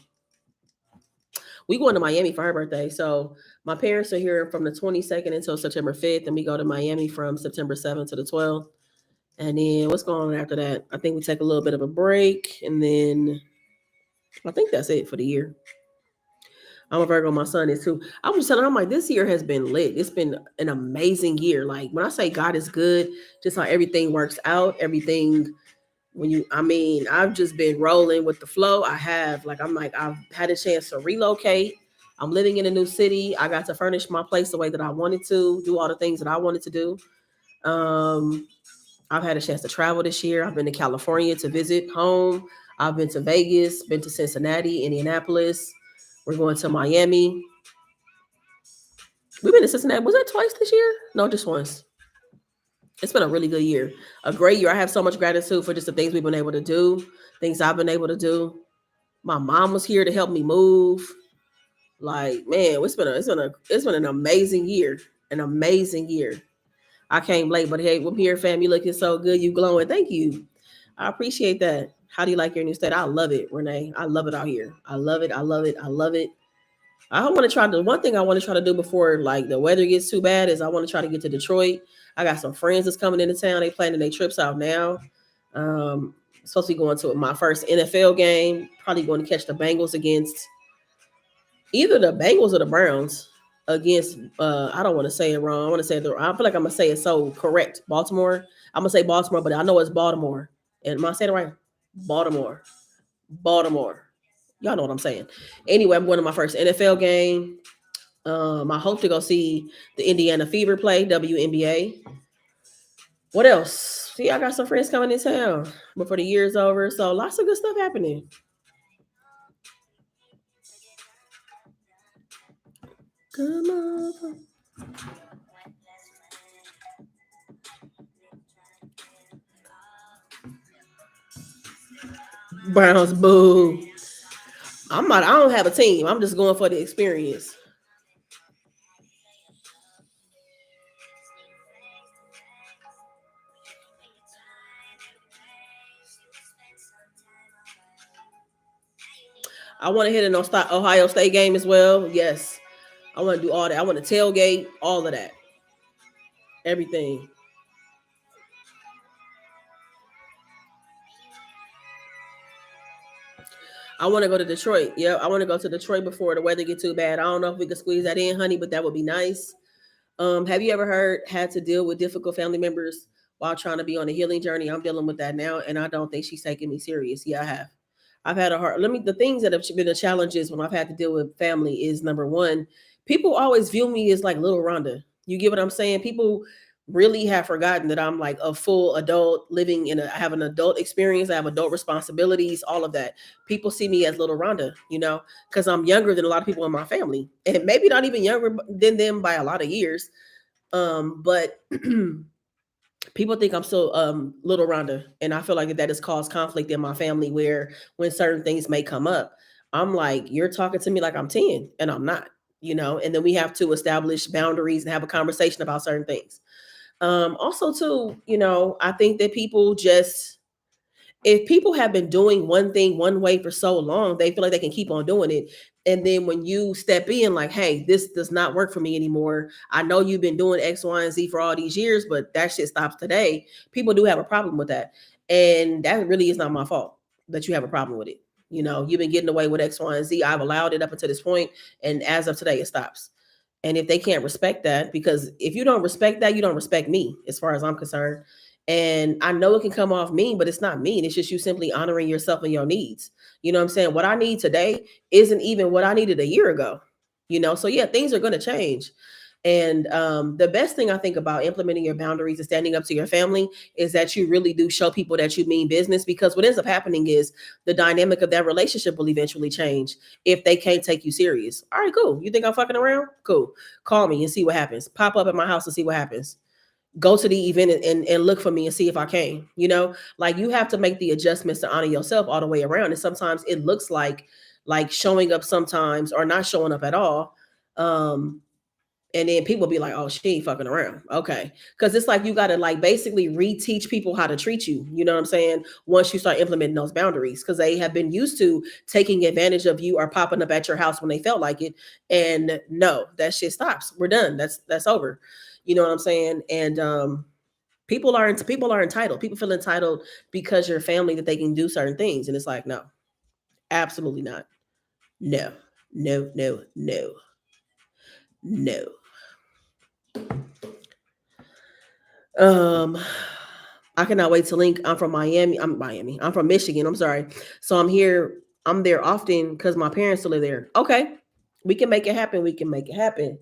We going to Miami for her birthday. So my parents are here from the 22nd until September 5th, and we go to Miami from September 7th to the 12th. And then what's going on after that? I think we take a little bit of a break, and then I think that's it for the year. I'm a Virgo. My son is too. I was telling him, I'm like, this year has been lit. It's been an amazing year. Like when I say God is good, just how everything works out, everything I've just been rolling with the flow. I've had a chance to relocate. I'm living in a new city. I got to furnish my place the way that I wanted to, do all the things that I wanted to do. Um, I've had a chance to travel this year. I've been to California to visit home. I've been to Vegas, been to Cincinnati, Indianapolis. We're going to Miami. We've been to Cincinnati. Was that twice this year? No, just once. It's been a really good year, a great year. I have so much gratitude for just the things we've been able to do, things I've been able to do. My mom was here to help me move. Like, man, it's been an amazing year, an amazing year. I came late, but hey, I'm here, fam. You looking so good, you glowing. Thank you. I appreciate that. How do you like your new state? I love it, Renee. I love it out here. I love it. I love it. I love it. I want to try to one thing I want to try to do before like the weather gets too bad is I want to try to get to Detroit. I got some friends that's coming into town. They planning their trips out now. Supposed to be going to my first NFL game. Probably going to catch the Bengals against either the Bengals or the Browns against I don't want to say it wrong. I want to say it I feel like I'm gonna say it so correct. Baltimore. I'm gonna say Baltimore, but I know it's Baltimore. And am I saying it right? Baltimore. Baltimore. Y'all know what I'm saying. Anyway, I'm going to my first NFL game. I hope to go see the Indiana Fever play, WNBA. What else? See, I got some friends coming in town before the year's over. So lots of good stuff happening. Come on. Browns, boo. I don't have a team. I'm just going for the experience. I want to hit an Ohio State game as well. Yes. I want to do all that. I want to tailgate, all of that. Everything. I want to go to Detroit. Yeah, I want to go to Detroit before the weather get too bad. I don't know if we could squeeze that in, honey, but that would be nice. Have you ever had to deal with difficult family members while trying to be on a healing journey? I'm dealing with that now, and I don't think she's taking me serious. Yeah, I have. I've had a hard. The things that have been the challenges when I've had to deal with family is number one, people always view me as like little Rhonda. You get what I'm saying? People really have forgotten that I'm like a full adult living I have an adult experience. I have adult responsibilities, all of that. People see me as little Rhonda, because I'm younger than a lot of people in my family, and maybe not even younger than them by a lot of years. But people think I'm still little Rhonda, and I feel like that has caused conflict in my family where when certain things may come up, I'm like, you're talking to me like I'm 10 and I'm not, and then we have to establish boundaries and have a conversation about certain things. Also too, I think that people just if people have been doing one thing one way for so long, they feel like they can keep on doing it. And then when you step in, like, hey, this does not work for me anymore. I know you've been doing X, Y, and Z for all these years, but that shit stops today. People do have a problem with that. And that really is not my fault that you have a problem with it. You've been getting away with X, Y, and Z. I've allowed it up until this point, and as of today, it stops. And if they can't respect that, because if you don't respect that, you don't respect me, as far as I'm concerned. And I know it can come off mean, but it's not mean. It's just you simply honoring yourself and your needs. You know what I'm saying? What I need today isn't even what I needed a year ago. So yeah, things are going to change. And the best thing I think about implementing your boundaries and standing up to your family is that you really do show people that you mean business, because what ends up happening is the dynamic of that relationship will eventually change if they can't take you serious. All right, cool. You think I'm fucking around? Cool. Call me and see what happens. Pop up at my house and see what happens. Go to the event and look for me and see if I can, like you have to make the adjustments to honor yourself all the way around. And sometimes it looks like showing up sometimes or not showing up at all. And then people be like, oh, she ain't fucking around. Okay. Cause it's like you gotta like basically reteach people how to treat you. You know what I'm saying? Once you start implementing those boundaries, because they have been used to taking advantage of you or popping up at your house when they felt like it. And no, that shit stops. We're done. That's over. You know what I'm saying? And people are entitled. People feel entitled because you're family that they can do certain things. And it's like, no, absolutely not. No, no, no, no, no. Um, I cannot wait to link. I'm from Miami. I'm Miami. I'm from Michigan. I'm sorry. So I'm here. I'm there often because my parents still live there. Okay. We can make it happen. We can make it happen.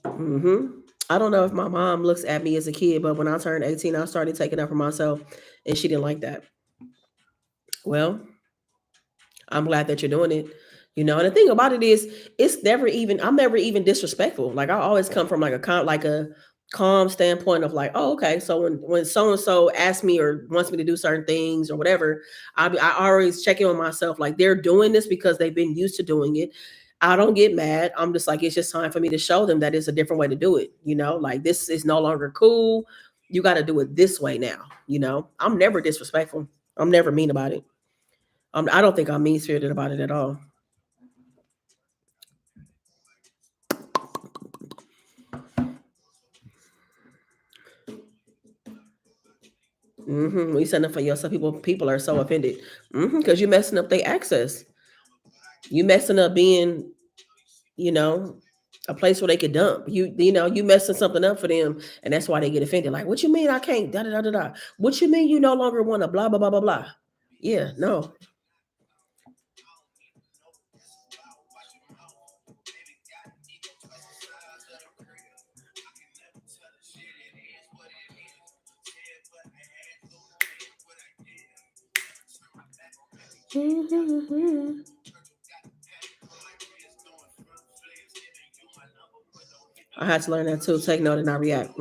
hmm I don't know if my mom looks at me as a kid, but when I turned 18, I started taking up for myself, and she didn't like that. Well, I'm glad that you're doing it. And the thing about it is, I'm never even disrespectful. Like I always come from like a calm standpoint of like, oh, okay. So when so and so asks me or wants me to do certain things or whatever, I always check in on myself. Like they're doing this because they've been used to doing it. I don't get mad. I'm just like, it's just time for me to show them that it's a different way to do it. Like this is no longer cool. You got to do it this way now. I'm never disrespectful. I'm never mean about it. I don't think I'm mean spirited about it at all. When you send up for yourself, people are so offended because you messing up their access. You messing up being, you know, a place where they could dump. You messing something up for them, and that's why they get offended. Like, what you mean I can't? Da da da da da. What you mean you no longer want to? Blah blah blah blah blah. Yeah, no. I had to learn that too. Take note and not react.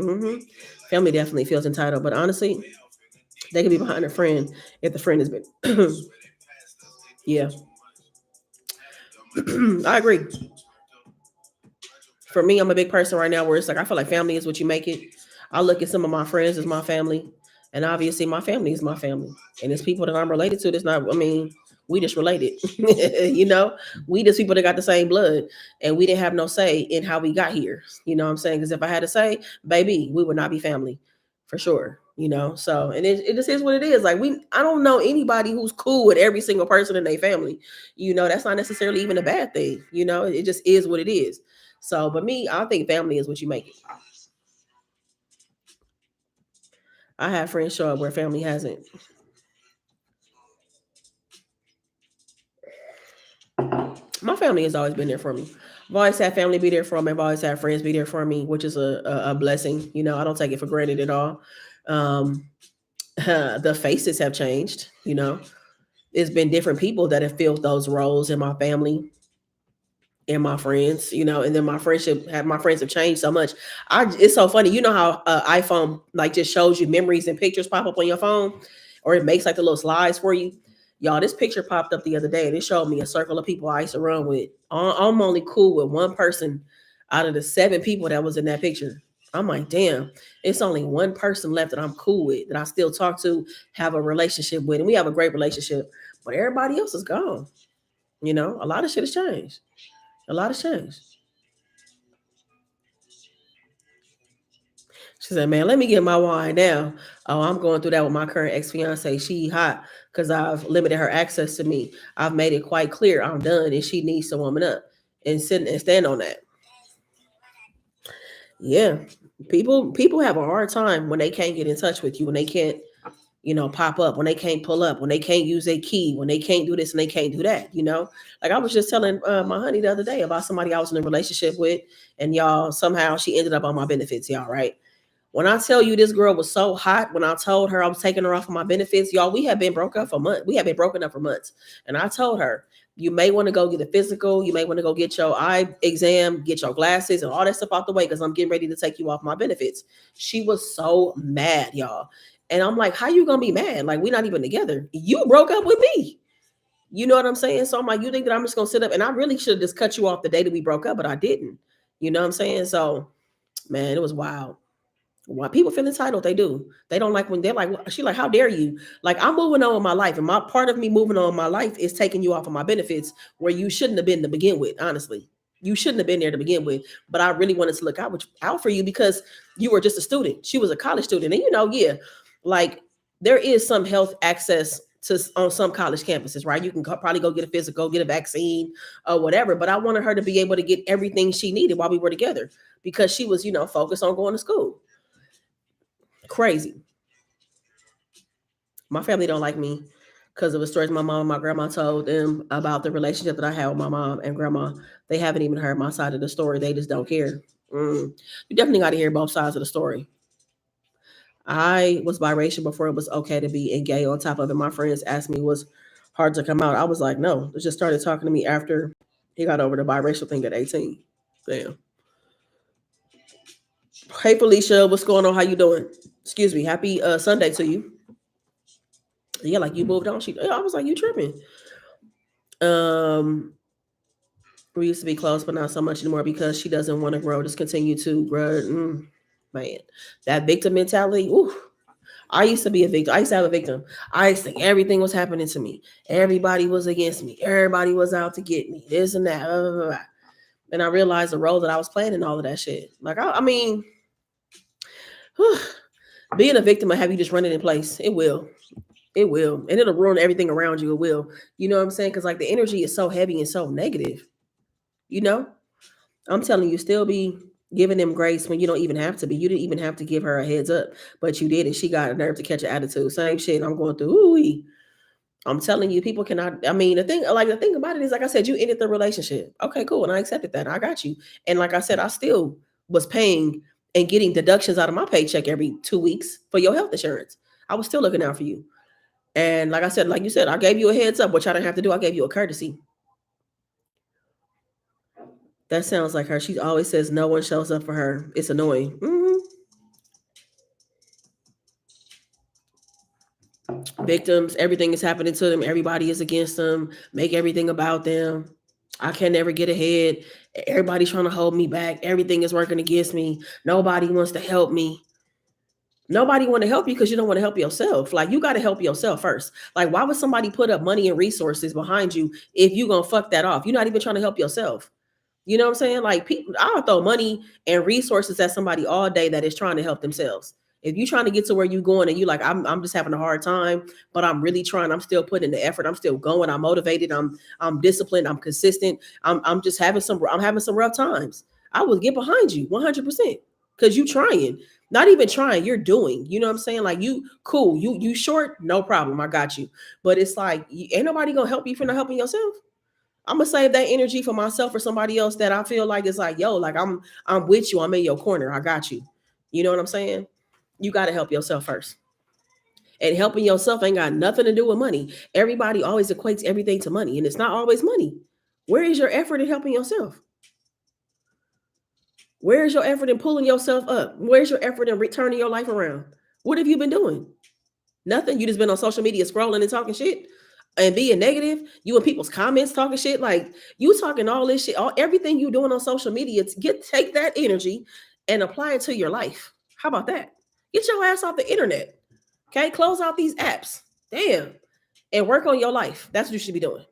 Family definitely feels entitled, but honestly, they can be behind a friend if the friend has been. Yeah, I agree. For me, I'm a big person right now where it's like I feel like family is what you make it. I look at some of my friends as my family, and obviously my family is my family, and it's people that I'm related to. That's not. I mean, we just related. We just people that got the same blood, and we didn't have no say in how we got here. You know what I'm saying? Because if I had to say, baby, we would not be family, for sure. So and it just is what it is. Like I don't know anybody who's cool with every single person in their family. That's not necessarily even a bad thing. It just is what it is. So, but me, I think family is what you make it. I have friends show up where family hasn't. My family has always been there for me. I've always had family be there for me. I've always had friends be there for me, which is a blessing. I don't take it for granted at all. Um, the faces have changed. It's been different people that have filled those roles in my family and my friends, and then my friends have changed so much. It's so funny, how iPhone like just shows you memories and pictures pop up on your phone, or it makes like the little slides for you. Y'all, this picture popped up the other day and it showed me a circle of people I used to run with. I'm only cool with one person out of the 7 people that was in that picture. I'm like, damn, it's only one person left that I'm cool with, that I still talk to, have a relationship with, and we have a great relationship. But everybody else is gone. A lot of shit has changed. A lot has changed. She said, "Man, let me get my wine now. Oh, I'm going through that with my current ex fiance. She hot because I've limited her access to me. I've made it quite clear I'm done, and she needs to woman up and sit and stand on that." Yeah, people have a hard time when they can't get in touch with you, when they can't, pop up, when they can't pull up, when they can't use a key, when they can't do this and they can't do that. Like I was just telling my honey the other day about somebody I was in a relationship with, and y'all somehow she ended up on my benefits, y'all, right? When I tell you this girl was so hot, when I told her I was taking her off of my benefits, y'all, we had been broken up for months. We had been broken up for months. And I told her, you may want to go get a physical. You may want to go get your eye exam, get your glasses and all that stuff out the way because I'm getting ready to take you off my benefits. She was so mad, y'all. And I'm like, how you going to be mad? Like, we're not even together. You broke up with me. You know what I'm saying? So I'm like, you think that I'm just going to sit up? And I really should have just cut you off the day that we broke up, but I didn't. You know what I'm saying? So, man, it was wild. Why people feel entitled? They do. They don't like when they're like, she like, how dare you? Like, I'm moving on with my life, and my part of me moving on with my life is taking you off of my benefits where you shouldn't have been to begin with. Honestly, you shouldn't have been there to begin with. But I really wanted to look out for you because you were just a student. She was a college student, and yeah, like there is some health access to on some college campuses, right? You can probably go get a physical, get a vaccine, or whatever. But I wanted her to be able to get everything she needed while we were together because she was, focused on going to school. Crazy. My family don't like me because of the stories my mom and my grandma told them about the relationship that I had with my mom and grandma. They haven't even heard my side of the story. They just don't care. You definitely got to hear both sides of the story. I was biracial before it was okay to be and gay. On top of it, my friends asked me was hard to come out. I was like, no. They just started talking to me after he got over the biracial thing at 18. Damn. Hey Felicia, what's going on? How you doing? Excuse me. Happy Sunday to you. Yeah, like you moved on. I was like, you tripping. Um, we used to be close, but not so much anymore because she doesn't want to grow. Just continue to grow. Man, that victim mentality. Ooh, I used to be a victim. I used to have a victim. I used to think everything was happening to me. Everybody was against me. Everybody was out to get me. This and that. Blah, blah, blah. And I realized the role that I was playing in all of that shit. Like, I mean, whew, being a victim will have you just running in place. It will. It will. And it'll ruin everything around you. It will. You know what I'm saying? Because, like, the energy is so heavy and so negative. You know? I'm telling you, still be giving them grace when you don't even have to be. You didn't even have to give her a heads up, but you did, and she got a nerve to catch an attitude. Same shit I'm going through. Ooh, I'm telling you, people cannot. I mean, the thing about it is, like I said, you ended the relationship. Okay, cool, and I accepted that. I got you. And like I said, I still was paying and getting deductions out of my paycheck every 2 weeks for your health insurance. I was still looking out for you. And like I said, like you said, I gave you a heads up, which I didn't have to do. I gave you a courtesy. That sounds like her. She always says no one shows up for her. It's annoying. Victims, everything is happening to them. Everybody is against them. Make everything about them. I can never get ahead. Everybody's trying to hold me back. Everything is working against me. Nobody wants to help me. Nobody want to help you because you don't want to help yourself. Like, you got to help yourself first. Like, why would somebody put up money and resources behind you if you gonna fuck that off? You're not even trying to help yourself. You know what I'm saying? Like, people, I'll throw money and resources at somebody all day that is trying to help themselves. If you're trying to get to where you're going and you like, I'm just having a hard time, but I'm really trying. I'm still putting in the effort. I'm still going. I'm motivated. I'm disciplined. I'm consistent. I'm just having some rough times. I will get behind you 100% because you trying. Not even trying, you're doing. You know what I'm saying? Like, you cool. You short, no problem. I got you. But it's like, ain't nobody gonna help you if you're not helping yourself. I'm gonna save that energy for myself or somebody else that I feel like is like, yo, like I'm with you. I'm in your corner. I got you. You know what I'm saying? You got to help yourself first. And helping yourself ain't got nothing to do with money. Everybody always equates everything to money, and it's not always money. Where is your effort in helping yourself? Where is your effort in pulling yourself up? Where's your effort in turning your life around? What have you been doing? Nothing. You just been on social media scrolling and talking shit and being negative. You in people's comments talking shit. Like, you talking all this shit, everything you doing on social media. Take that energy and apply it to your life. How about that? Get your ass off the internet. Okay, close out these apps. Damn, and work on your life. That's what you should be doing.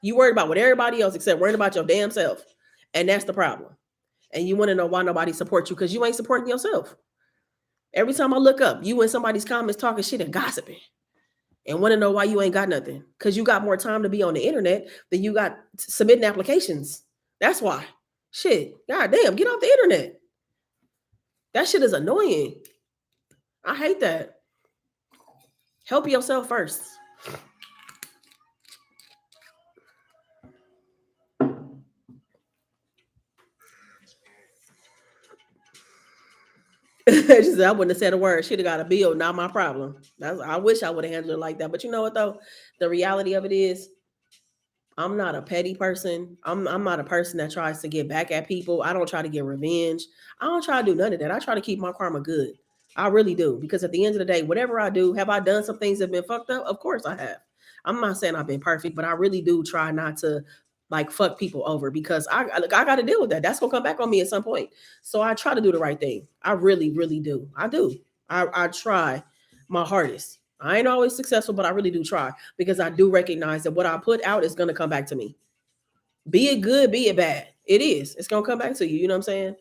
You worried about what everybody else except worrying about your damn self, and that's the problem. And you want to know why nobody supports you because you ain't supporting yourself. Every time I look up, you in somebody's comments talking shit and gossiping and want to know why you ain't got nothing. Because you got more time to be on the internet than you got submitting applications. That's why. Shit. God damn, get off the internet. That shit is annoying. I hate that. Help yourself first. She said, I wouldn't have said a word. She'd have got a bill, not my problem. I wish I would have handled it like that. But you know what though? The reality of it is, I'm not a petty person. I'm not a person that tries to get back at people. I don't try to get revenge. I don't try to do none of that. I try to keep my karma good. I really do. Because at the end of the day, whatever I do, have I done some things that have been fucked up? Of course I have. I'm not saying I've been perfect, but I really do try not to like fuck people over because I got to deal with that. That's gonna come back on me at some point. So I try to do the right thing. I really, really do. I do. I try my hardest. I ain't always successful, but I really do try because I do recognize that what I put out is gonna come back to me. Be it good, be it bad. It is. It's gonna come back to you. You know what I'm saying?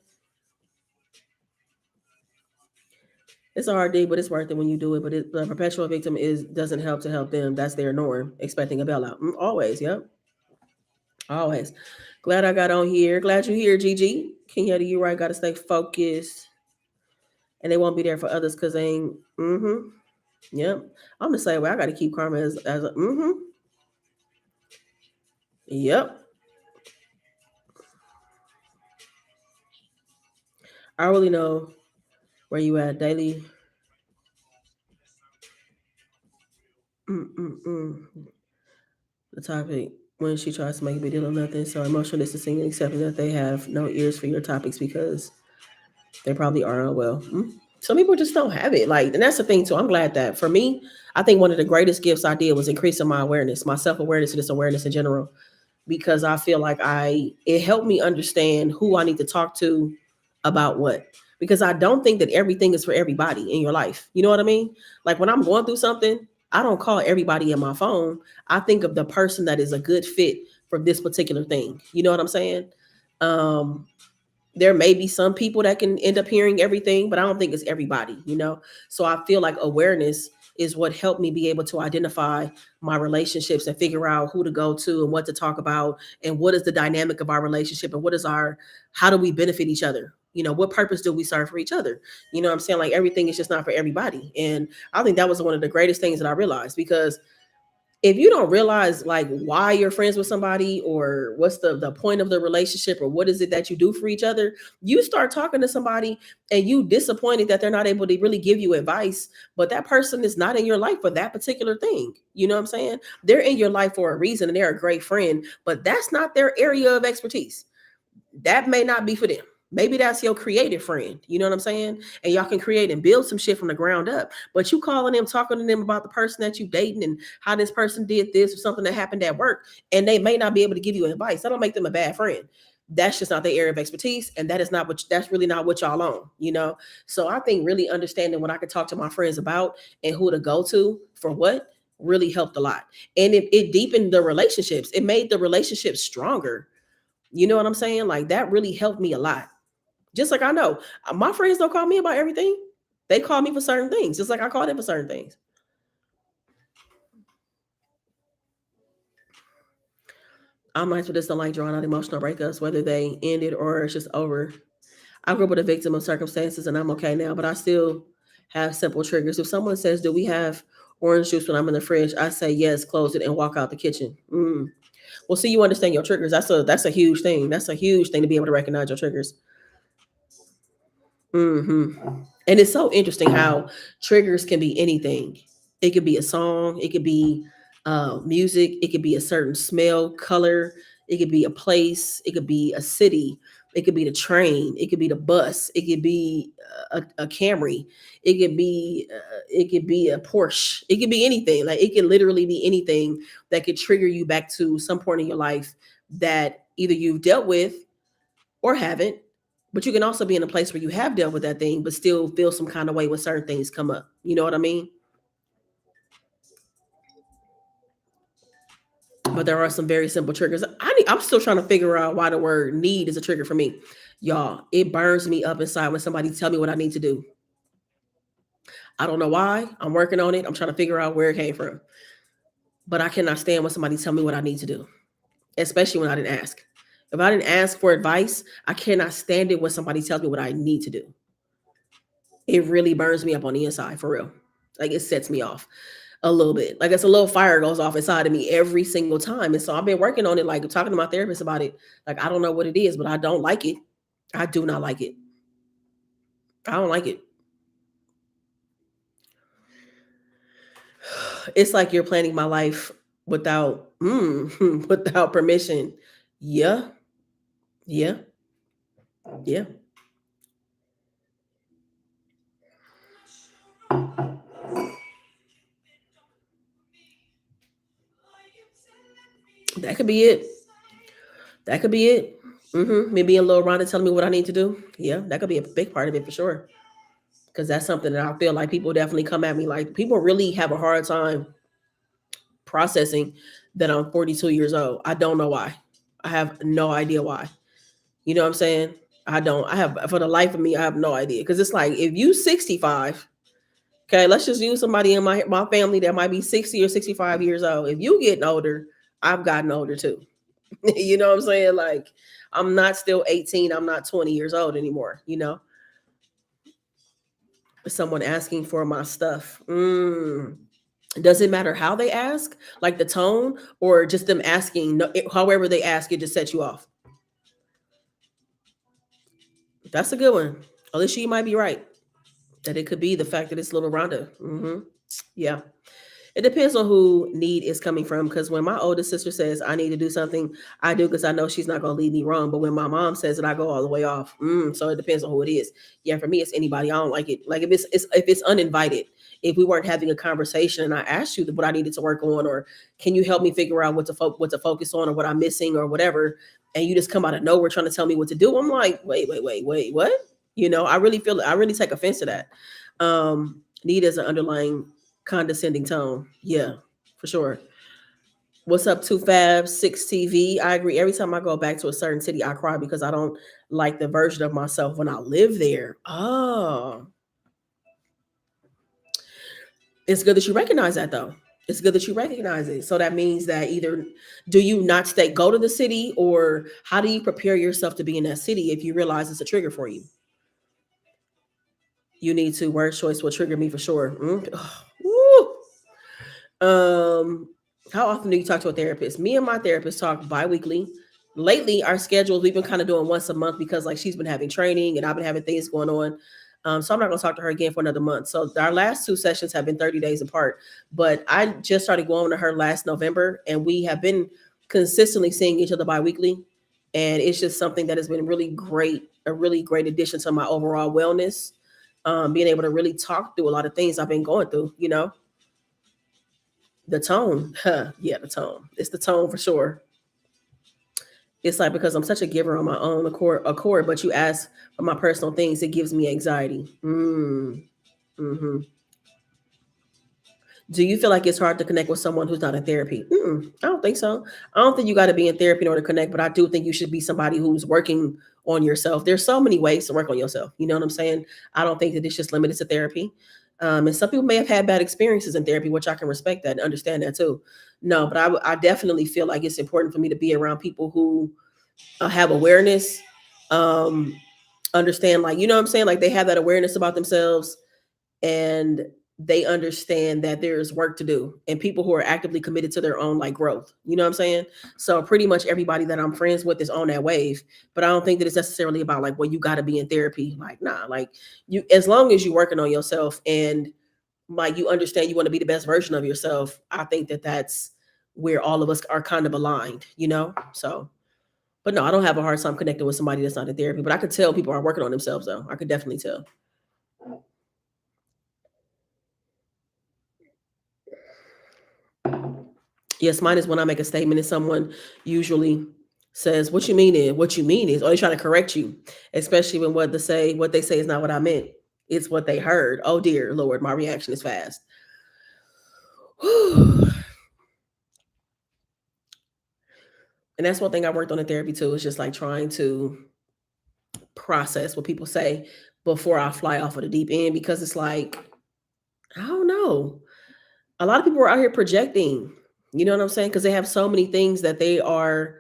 It's a hard day, but it's worth it when you do it. But the perpetual victim is doesn't help to help them. That's their norm. Expecting a bailout. Always, yep. Always. Glad I got on here. Glad you're here, Gigi. Kenyatta, you right. Got to stay focused. and they won't be there for others because they ain't. Mm-hmm. Yep. I'm the same way. I got to keep karma as a. Mm-hmm. Yep. I really know where you at daily. Mm-mm-mm. The topic when she tries to make a big deal of nothing. So emotional distancing and accepting that they have no ears for your topics because they probably are unwell. Some people just don't have it. Like, and that's the thing too. I'm glad that for me, I think one of the greatest gifts I did was increasing my awareness, my self awareness, and just awareness in general, because I feel like it helped me understand who I need to talk to about what. Because I don't think that everything is for everybody in your life. You know what I mean? Like when I'm going through something, I don't call everybody in my phone. I think of the person that is a good fit for this particular thing. You know what I'm saying? Um, there may be some people that can end up hearing everything, but I don't think it's everybody, you know? So I feel like awareness is what helped me be able to identify my relationships and figure out who to go to and what to talk about and what is the dynamic of our relationship and how do we benefit each other? You know, what purpose do we serve for each other? You know what I'm saying? Like everything is just not for everybody. And I think that was one of the greatest things that I realized because if you don't realize like why you're friends with somebody or what's the point of the relationship or what is it that you do for each other, you start talking to somebody and you disappointed that they're not able to really give you advice, but that person is not in your life for that particular thing. You know what I'm saying? They're in your life for a reason and they're a great friend, but that's not their area of expertise. That may not be for them. Maybe that's your creative friend. You know what I'm saying? And y'all can create and build some shit from the ground up. But you calling them, talking to them about the person that you dating and how this person did this or something that happened at work, and they may not be able to give you advice. That don't make them a bad friend. That's just not their area of expertise, and that's really not what y'all on, you know. So I think really understanding what I could talk to my friends about and who to go to for what really helped a lot. And it deepened the relationships. It made the relationships stronger, you know what I'm saying? Like that really helped me a lot. Just like I know my friends don't call me about everything. They call me for certain things, just like I call them for certain things. I'm nice with this, don't like drawing out emotional breakups, whether they ended or it's just over. I grew up with a victim of circumstances and I'm okay now, but I still have simple triggers. If someone says, do we have orange juice when I'm in the fridge? I say yes, close it and walk out the kitchen. Well, see, you understand your triggers. That's a huge thing. That's a huge thing to be able to recognize your triggers. And it's so interesting how triggers can be anything. It could be a song, it could be music, it could be a certain smell, color, it could be a place, it could be a city, it could be the train, it could be the bus, it could be a Camry, it could be a Porsche, it could be anything. Like it could literally be anything that could trigger you back to some point in your life that either you've dealt with or haven't. But you can also be in a place where you have dealt with that thing, but still feel some kind of way when certain things come up. You know what I mean? But there are some very simple triggers. I'm still trying to figure out why the word need is a trigger for me. Y'all, it burns me up inside when somebody tell me what I need to do. I don't know why. I'm working on it. I'm trying to figure out where it came from. But I cannot stand when somebody tell me what I need to do, especially when I didn't ask. If I didn't ask for advice, I cannot stand it when somebody tells me what I need to do. It really burns me up on the inside for real. Like it sets me off a little bit. Like it's a little fire goes off inside of me every single time. And so I've been working on it, like talking to my therapist about it. Like I don't know what it is, but I don't like it. I do not like it. I don't like it. It's like you're planning my life without permission. Yeah, yeah, yeah. That could be it. That could be it. Me being a little Rhonda telling me what I need to do. Yeah, that could be a big part of it for sure. Because that's something that I feel like people definitely come at me like people really have a hard time processing that I'm 42 years old. I don't know why. I have no idea why. You know what I'm saying? I don't. I have for the life of me, I have no idea. Because it's like if you 65, okay, let's just use somebody in my family that might be 60 or 65 years old. If you getting older, I've gotten older too. You know what I'm saying? Like I'm not still 18. I'm not 20 years old anymore. You know? Someone asking for my stuff. Does it matter how they ask, like the tone, or just them asking? No, however they ask, it just sets you off. That's a good one. Alicia, you might be right that it could be the fact that it's little Rhonda. Yeah. It depends on who need is coming from. Because when my oldest sister says I need to do something, I do because I know she's not going to lead me wrong. But when my mom says it, I go all the way off. So it depends on who it is. Yeah, for me, it's anybody. I don't like it. Like if it's uninvited, if we weren't having a conversation and I asked you what I needed to work on, or can you help me figure out what to focus on, or what I'm missing, or whatever, and you just come out of nowhere trying to tell me what to do, I'm like, wait, what? I really take offense to that. Need as an underlying condescending tone. Yeah, for sure. What's up, 2Fab6 TV? I agree. Every time I go back to a certain city, I cry because I don't like the version of myself when I live there. Oh, it's good that you recognize that, though. It's good that you recognize it. So that means that either do you not go to the city, or how do you prepare yourself to be in that city if you realize it's a trigger for you? You need to. Word choice will trigger me for sure. Woo. Um, how often do you talk to a therapist? Me and my therapist talk bi-weekly. Lately, our schedules, we've been kind of doing once a month because like she's been having training and I've been having things going on. So I'm not gonna talk to her again for another month. So our last two sessions have been 30 days apart. But I just started going to her last November, and we have been consistently seeing each other bi-weekly. And it's just something that has been really great, a really great addition to my overall wellness. Being able to really talk through a lot of things I've been going through. The tone, yeah, the tone. It's the tone for sure. It's like because I'm such a giver on my own accord, but you ask for my personal things, it gives me anxiety. Hmm. Do you feel like it's hard to connect with someone who's not in therapy? I don't think so. I don't think you got to be in therapy in order to connect, but I do think you should be somebody who's working on yourself. There's so many ways to work on yourself. You know what I'm saying? I don't think that it's just limited to therapy. And some people may have had bad experiences in therapy, which I can respect that and understand that too. No, but I definitely feel like it's important for me to be around people who have awareness, um, understand, like, you know what I'm saying? Like they have that awareness about themselves, and they understand that there's work to do, and people who are actively committed to their own like growth. You know what I'm saying? So pretty much everybody that I'm friends with is on that wave, but I don't think that it's necessarily about like, well, you got to be in therapy. Like, nah, like you, as long as you're working on yourself and like you understand you want to be the best version of yourself, I think that that's where all of us are kind of aligned. So, but no, I don't have a hard time connecting with somebody that's not in therapy, but I could tell people are working on themselves though. I could definitely tell. Yes, mine is when I make a statement and someone usually says, "What you mean is what you mean is," or they try to correct you, especially when what they say is not what I meant. It's what they heard. Oh dear Lord, my reaction is fast. And that's one thing I worked on in therapy too, is just like trying to process what people say before I fly off of the deep end, because it's like, I don't know. A lot of people are out here projecting, you know what I'm saying? Because they have so many things that they are,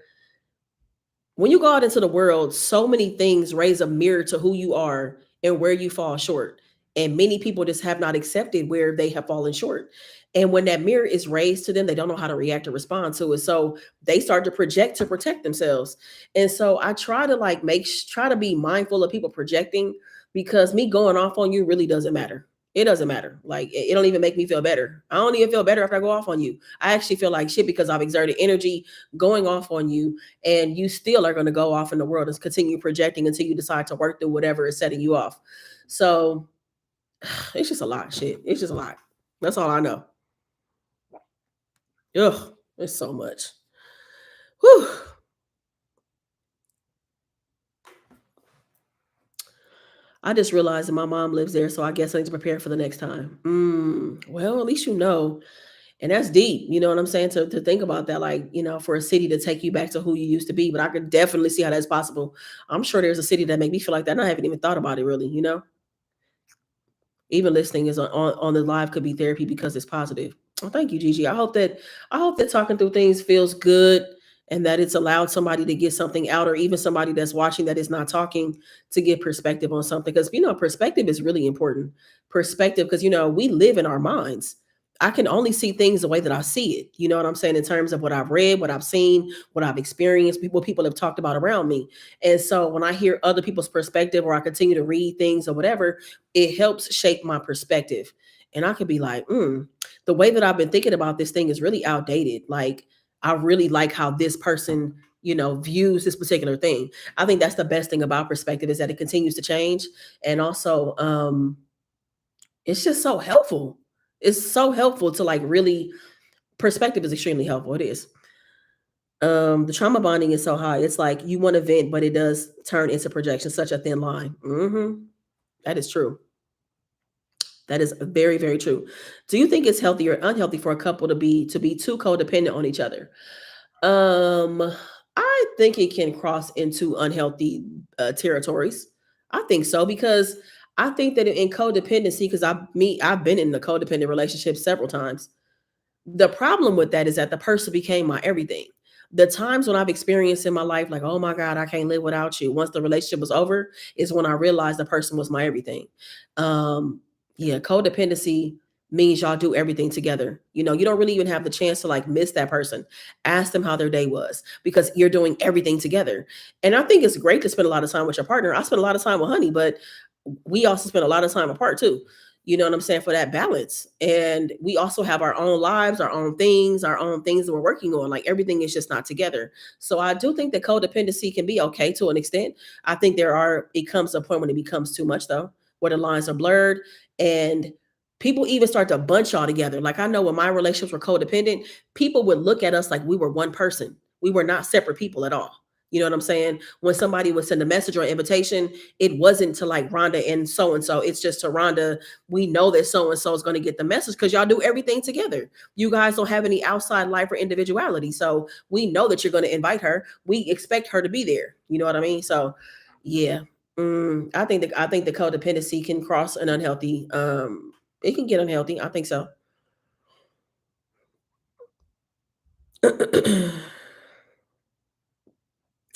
when you go out into the world, so many things raise a mirror to who you are and where you fall short. And many people just have not accepted where they have fallen short. And when that mirror is raised to them, they don't know how to react or respond to it. So they start to project to protect themselves. And so I try to like try to be mindful of people projecting, because me going off on you really doesn't matter. It doesn't matter. Like it don't even make me feel better. I don't even feel better after I go off on you. I actually feel like shit because I've exerted energy going off on you, and you still are going to go off in the world and continue projecting until you decide to work through whatever is setting you off. So it's just a lot, shit. It's just a lot. That's all I know. Ugh, it's so much. Whew. I just realized that my mom lives there, so I guess I need to prepare for the next time. Well, at least you know. And that's deep, you know what I'm saying? To think about that, like, for a city to take you back to who you used to be. But I could definitely see how that's possible. I'm sure there's a city that make me feel like that, and I haven't even thought about it really. Even listening is on the live could be therapy because it's positive. Well, thank you, Gigi. I hope that talking through things feels good and that it's allowed somebody to get something out, or even somebody that's watching that is not talking, to get perspective on something. Because perspective is really important. Perspective, because we live in our minds. I can only see things the way that I see it. You know what I'm saying? In terms of what I've read, what I've seen, what I've experienced, what people have talked about around me. And so when I hear other people's perspective, or I continue to read things or whatever, it helps shape my perspective. And I could be like, the way that I've been thinking about this thing is really outdated. Like, I really like how this person, views this particular thing. I think that's the best thing about perspective, is that it continues to change. And also, it's just so helpful. It's so helpful to, like, really, perspective is extremely helpful. It is. The trauma bonding is so high. It's like you want to vent, but it does turn into projection, such a thin line. That is true. That is very, very true. Do you think it's healthy or unhealthy for a couple to be too codependent on each other? Um, I think it can cross into unhealthy territories. I think so, because I think that in codependency, because I've been in a codependent relationship several times. The problem with that is that the person became my everything. The times when I've experienced in my life, like, oh my God, I can't live without you. Once the relationship was over, is when I realized the person was my everything. Um, yeah, codependency means y'all do everything together. You don't really even have the chance to, like, miss that person. Ask them how their day was, because you're doing everything together. And I think it's great to spend a lot of time with your partner. I spend a lot of time with Honey, but we also spend a lot of time apart too. You know what I'm saying? For that balance. And we also have our own lives, our own things that we're working on. Like, everything is just not together. So I do think that codependency can be okay to an extent. I think it comes to a point when it becomes too much, though, where the lines are blurred, and people even start to bunch y'all together. Like, I know when my relationships were codependent, people would look at us like we were one person. We were not separate people at all. You know what I'm saying? When somebody would send a message or invitation, it wasn't to, like, Rhonda and so and so. It's just to Rhonda. We know that so and so is going to get the message, because y'all do everything together. You guys don't have any outside life or individuality. So we know that you're going to invite her. We expect her to be there. You know what I mean? So, yeah. I think the codependency can cross an unhealthy. It can get unhealthy. I think so.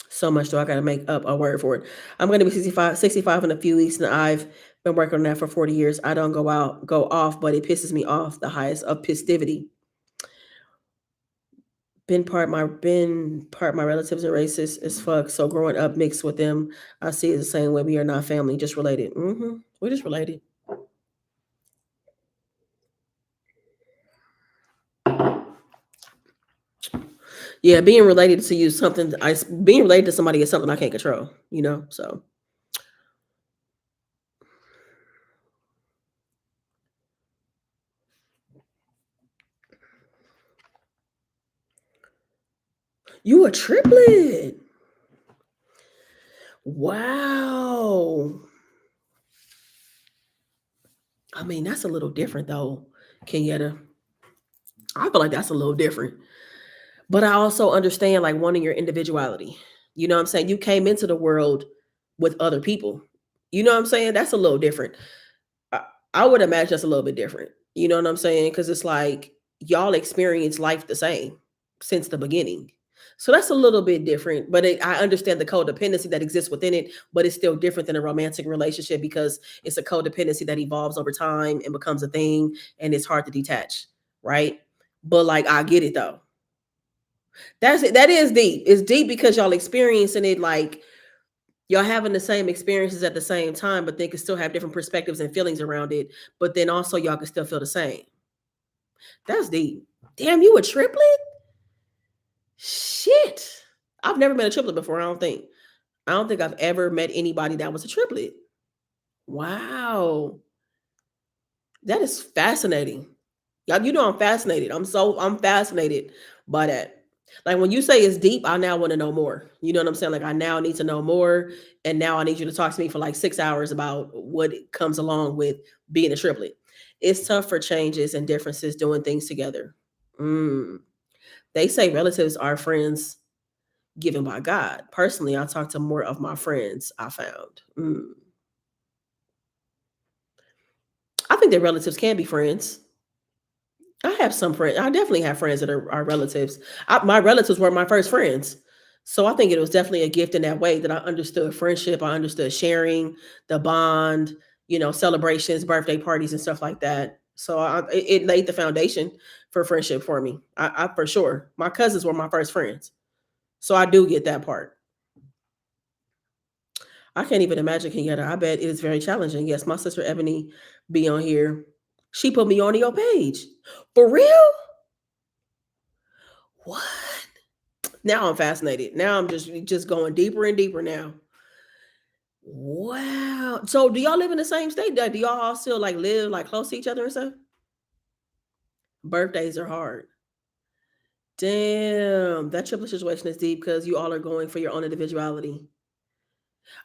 So much, do I got to make up a word for it? I'm going to be 65 in a few weeks, and I've been working on that for 40 years. I don't go off, but it pisses me off. The highest of pistivity. Been part my relatives are racist as fuck. So growing up mixed with them, I see it the same way. We are not family, just related. We're just related. Yeah, being related to somebody is something I can't control. So you a triplet? Wow. I mean, that's a little different though, Kenyatta. I feel like that's a little different. But I also understand, like, wanting your individuality. You know what I'm saying? You came into the world with other people. You know what I'm saying? That's a little different. I, I would imagine that's a little bit different. You know what I'm saying? Because it's like y'all experience life the same since the beginning. So that's a little bit different, but I understand the codependency that exists within it, but it's still different than a romantic relationship, because it's a codependency that evolves over time and becomes a thing, and it's hard to detach, right? But, like, I get it though. That's it. That is deep. It's deep because y'all experiencing it, like, y'all having the same experiences at the same time, but they can still have different perspectives and feelings around it. But then also y'all can still feel the same. That's deep. Damn, you a triplet? Shit. I've never met a triplet before, I don't think. I don't think I've ever met anybody that was a triplet. Wow. That is fascinating. I'm fascinated. I'm fascinated by that. Like, when you say it's deep, I now want to know more. You know what I'm saying? Like, I now need to know more. And now I need you to talk to me for like 6 hours about what comes along with being a triplet. It's tough for changes and differences doing things together. Mm. They say relatives are friends given by God. Personally, I talk to more of my friends, I found. I think that relatives can be friends. I have some friends. I definitely have friends that are relatives. My relatives were my first friends. So I think it was definitely a gift in that way that I understood friendship. I understood sharing, the bond, celebrations, birthday parties, and stuff like that. So it laid the foundation for friendship for me. I for sure. My cousins were my first friends. So I do get that part. I can't even imagine Kenyatta. I bet it is very challenging. Yes, my sister Ebony be on here. She put me on your page. For real? What? Now I'm fascinated. Now I'm just going deeper and deeper now. Wow. So do y'all live in the same state? Do y'all all still like live like close to each other and stuff? Birthdays are hard. Damn, that triple situation is deep because you all are going for your own individuality.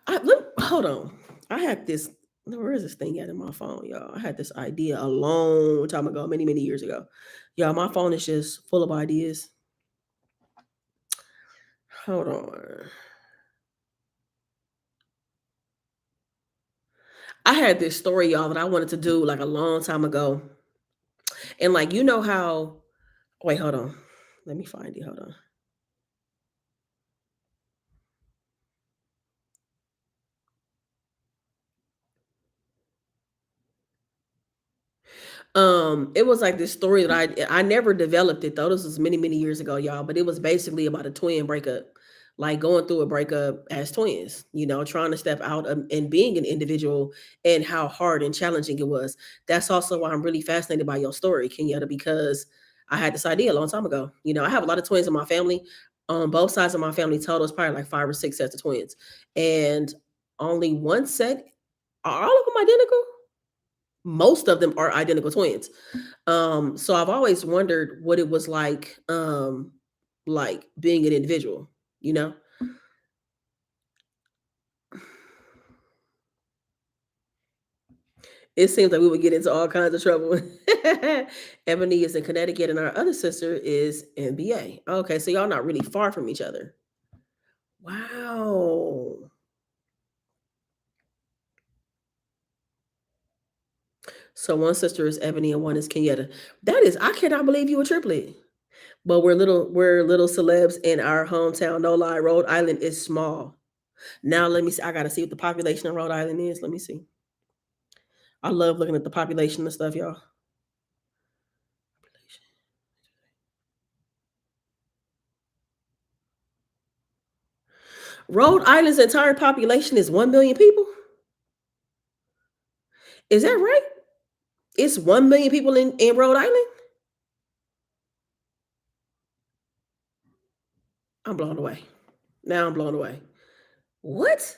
Hold on. I had this. Where is this thing at in my phone, y'all? I had this idea a long time ago, many, many years ago. Y'all, my phone is just full of ideas. Hold on. I had this story, y'all, that I wanted to do like a long time ago. And like, you know how, wait, hold on. Let me find it. Hold on. It was like this story that I never developed it though. This was many, many years ago, y'all. But it was basically about a twin breakup, like going through a breakup as twins, trying to step out and being an individual and how hard and challenging it was. That's also why I'm really fascinated by your story, Kenyatta, because I had this idea a long time ago. I have a lot of twins in my family. On both sides of my family, total is probably like 5 or 6 sets of twins. And only one set, are all of them identical? Most of them are identical twins. So I've always wondered what it was like being an individual, you know? It seems like we would get into all kinds of trouble. Ebony is in Connecticut and our other sister is in BA. Okay, so y'all not really far from each other. Wow. So one sister is Ebony and one is Kenyatta. That is, I cannot believe you a triplet. But we're little celebs in our hometown. No lie, Rhode Island is small. Now let me see. I gotta see what the population of Rhode Island is. Let me see. I love looking at the population and stuff, y'all. Rhode Island's entire population is 1 million people. Is that right? It's 1 million people in Rhode Island. I'm blown away. Now I'm blown away. What?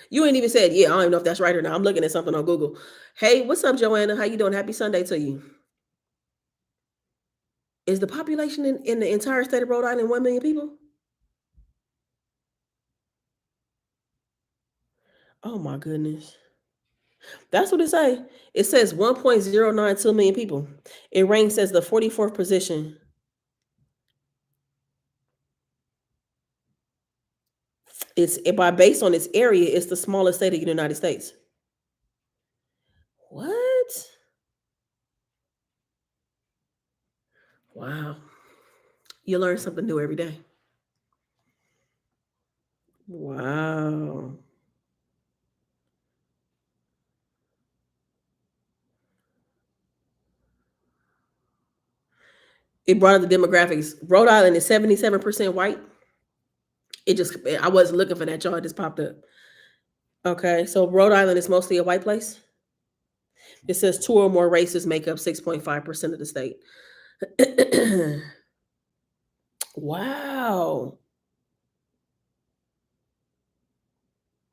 You ain't even said, yeah, I don't even know if that's right or not. I'm looking at something on Google. Hey, what's up, Joanna? How you doing? Happy Sunday to you. Is the population in the entire state of Rhode Island 1 million people? Oh my goodness. That's what it say. It says 1.092 million people. It ranks as the 44th position. By based on its area, it's the smallest state of the United States. What? Wow. You learn something new every day. Wow. It brought up the demographics. Rhode Island is 77% white. I wasn't looking for that, y'all. It just popped up. Okay, so Rhode Island is mostly a white place. It says two or more races make up 6.5% of the state. Wow.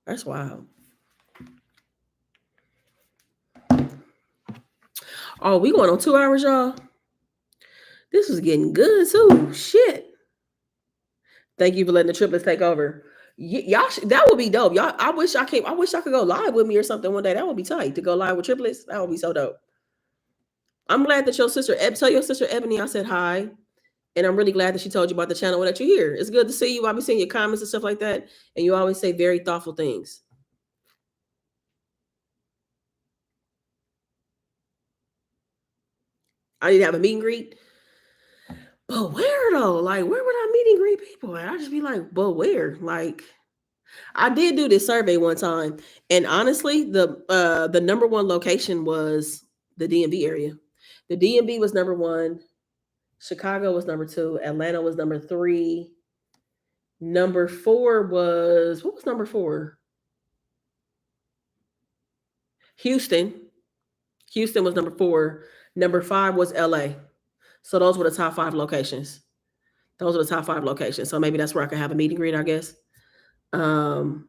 That's wild. Oh, we going on 2 hours, y'all. This was getting good too. Shit. Thank you for letting the triplets take over. Y'all, that would be dope. Y'all, I wish I came. I wish I could go live with me or something one day. That would be tight to go live with triplets. That would be so dope. I'm glad that your sister, tell your sister Ebony I said hi, and I'm really glad that she told you about the channel and that you're here. It's good to see you. I'll be seeing your comments and stuff like that, and you always say very thoughtful things. I need to have a meet and greet. But where though? Like, where would I meet and greet people? And I just be like, but where? Like, I did do this survey one time, and honestly, the number one location was the DMV area. The DMV was number one. Chicago was number two. Atlanta was number three. Number four was what was number four? Houston. Houston was number four. Number five was LA. So those were the top five locations. Those are the top five locations. So maybe that's where I could have a meet and greet, I guess. Um,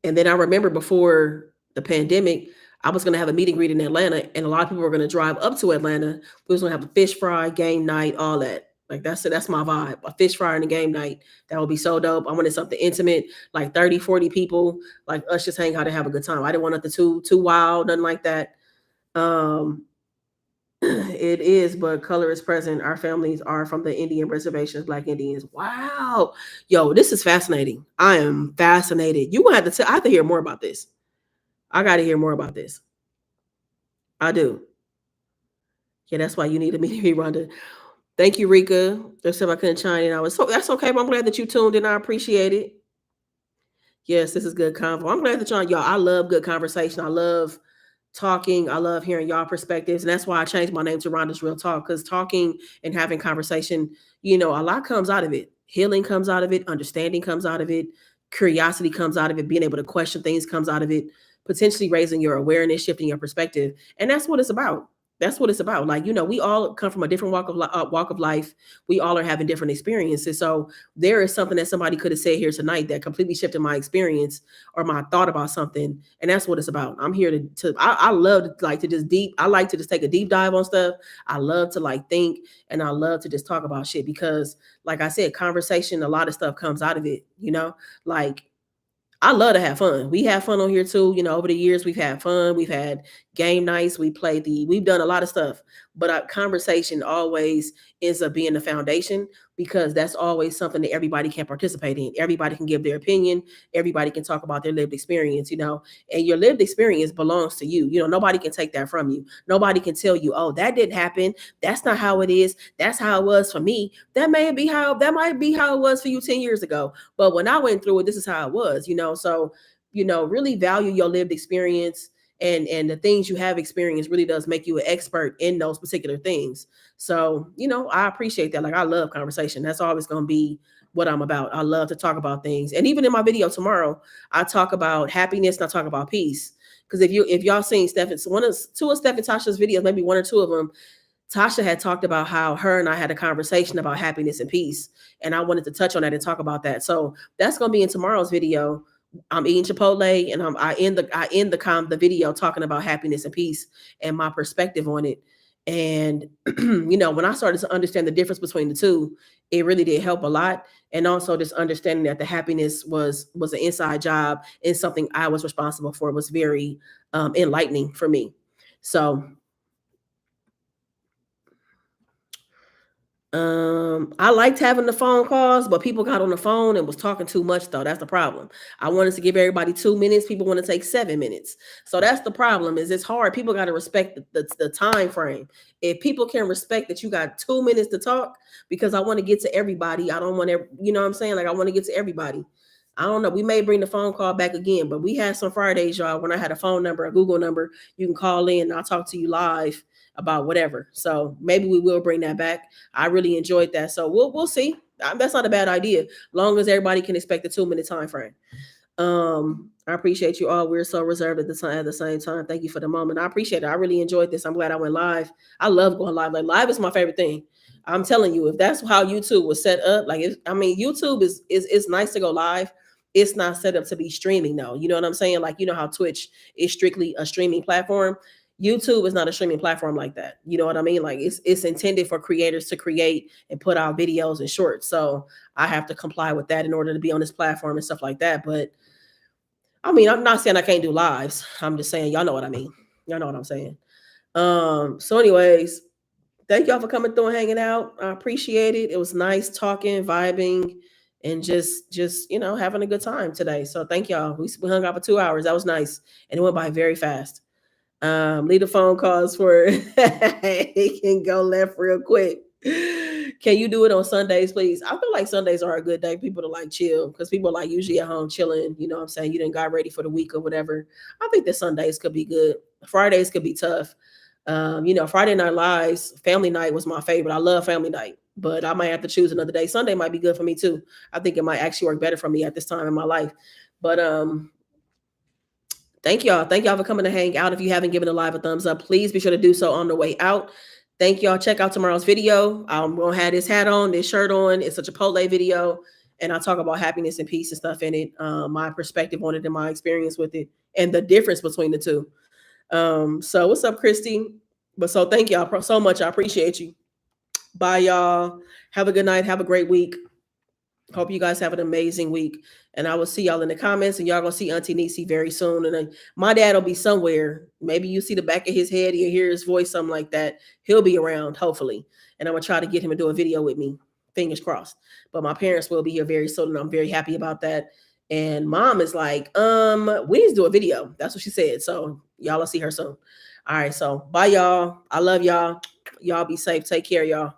and then I remember before the pandemic, I was going to have a meet and greet in Atlanta, and a lot of people were going to drive up to Atlanta. We was going to have a fish fry, game night, all that. Like that's my vibe. A fish fry and a game night. That would be so dope. I wanted something intimate, like 30, 40 people, like us just hang out and have a good time. I didn't want nothing too wild, nothing like that. Um, it is, but color is present. Our families are from the Indian reservations, Black Indians. Wow. Yo, this is fascinating. I am fascinated. You have to I have to hear more about this. I got to hear more about this. I do. Yeah, that's why you need to meet me, Rhonda. Thank you, Rika. Except I couldn't chime in. I was so that's okay, but I'm glad that you tuned in. I appreciate it. Yes, this is good convo. I'm glad that y'all. I love good conversation. I love talking. I love hearing y'all perspectives. And that's why I changed my name to Rhonda's Real Talk, because talking and having conversation, a lot comes out of it. Healing comes out of it. Understanding comes out of it. Curiosity comes out of it. Being able to question things comes out of it. Potentially raising your awareness, shifting your perspective. And that's what it's about. That's what it's about. Like, we all come from a different walk of life. We all are having different experiences. So there is something that somebody could have said here tonight that completely shifted my experience or my thought about something. And that's what it's about. I'm here I love to like to just I like to just take a deep dive on stuff. I love to like think, and I love to just talk about shit because like I said, conversation, a lot of stuff comes out of it, like I love to have fun. We have fun on here too. Over the years, we've had fun. We've had game nights. We've done a lot of stuff, but our conversation always ends up being the foundation because that's always something that everybody can participate in. Everybody can give their opinion. Everybody can talk about their lived experience, and your lived experience belongs to you. Nobody can take that from you. Nobody can tell you, oh, that didn't happen. That's not how it is. That's how it was for me. That might be how it was for you 10 years ago. But when I went through it, this is how it was, so, really value your lived experience and the things you have experienced really does make you an expert in those particular things. So, I appreciate that. Like, I love conversation. That's always going to be what I'm about. I love to talk about things. And even in my video tomorrow, I talk about happiness and I talk about peace. Because if y'all seen two of Steph and Tasha's videos, maybe one or two of them, Tasha had talked about how her and I had a conversation about happiness and peace. And I wanted to touch on that and talk about that. So that's going to be in tomorrow's video. I'm eating Chipotle, and I end the video talking about happiness and peace and my perspective on it. And when I started to understand the difference between the two, it really did help a lot. And also just understanding that the happiness was an inside job and something I was responsible for was very enlightening for me. So I liked having the phone calls, but people got on the phone and was talking too much though. That's the problem. I wanted to give everybody 2 minutes. People want to take 7 minutes. So that's the problem is it's hard. People got to respect the time frame. If people can respect that you got 2 minutes to talk because I want to get to everybody. I don't want to, you know what I'm saying? Like I want to get to everybody. I don't know. We may bring the phone call back again, but we had some Fridays, y'all, when I had a phone number, a Google number, you can call in and I'll talk to you live about whatever. So maybe we will bring that back. I really enjoyed that. So we'll see. That's not a bad idea. Long as everybody can expect a 2-minute time frame. I appreciate you all. We're so reserved at the same time. Thank you for the moment. I appreciate it. I really enjoyed this. I'm glad I went live. I love going live. Like live is my favorite thing. I'm telling you, if that's how YouTube was set up, YouTube is nice to go live. It's not set up to be streaming though. You know what I'm saying? Like, how Twitch is strictly a streaming platform. YouTube is not a streaming platform like that. You know what I mean? Like it's intended for creators to create and put out videos and shorts. So I have to comply with that in order to be on this platform and stuff like that. But I'm not saying I can't do lives. I'm just saying, y'all know what I mean. Y'all know what I'm saying. So anyways, thank y'all for coming through and hanging out. I appreciate it. It was nice talking, vibing, and just having a good time today. So thank y'all. We hung out for 2 hours. That was nice. And it went by very fast. Leave the phone calls for it can go left real quick. Can you do it on Sundays, please? I feel like Sundays are a good day for people to like chill because people are like usually at home chilling. You know what I'm saying? You didn't got ready for the week or whatever. I think that Sundays could be good. Fridays could be tough. Friday Night Lives, family night was my favorite. I love family night, but I might have to choose another day. Sunday might be good for me too. I think it might actually work better for me at this time in my life. But thank y'all. Thank y'all for coming to hang out. If you haven't given a live a thumbs up, please be sure to do so on the way out. Thank y'all. Check out tomorrow's video. I'm gonna have this hat on, this shirt on. It's a Chipotle video, and I talk about happiness and peace and stuff in it. My perspective on it and my experience with it, and the difference between the two. So what's up, Christy? But so thank y'all so much. I appreciate you. Bye, y'all. Have a good night. Have a great week. Hope you guys have an amazing week. And I will see y'all in the comments. And y'all gonna see Auntie Nisi very soon. And then my dad will be somewhere. Maybe you see the back of his head, you hear his voice, something like that. He'll be around, hopefully. And I'm gonna try to get him to do a video with me. Fingers crossed. But my parents will be here very soon, and I'm very happy about that. And mom is like, we need to do a video. That's what she said. So y'all will see her soon. All right. So bye, y'all. I love y'all. Y'all be safe. Take care, y'all.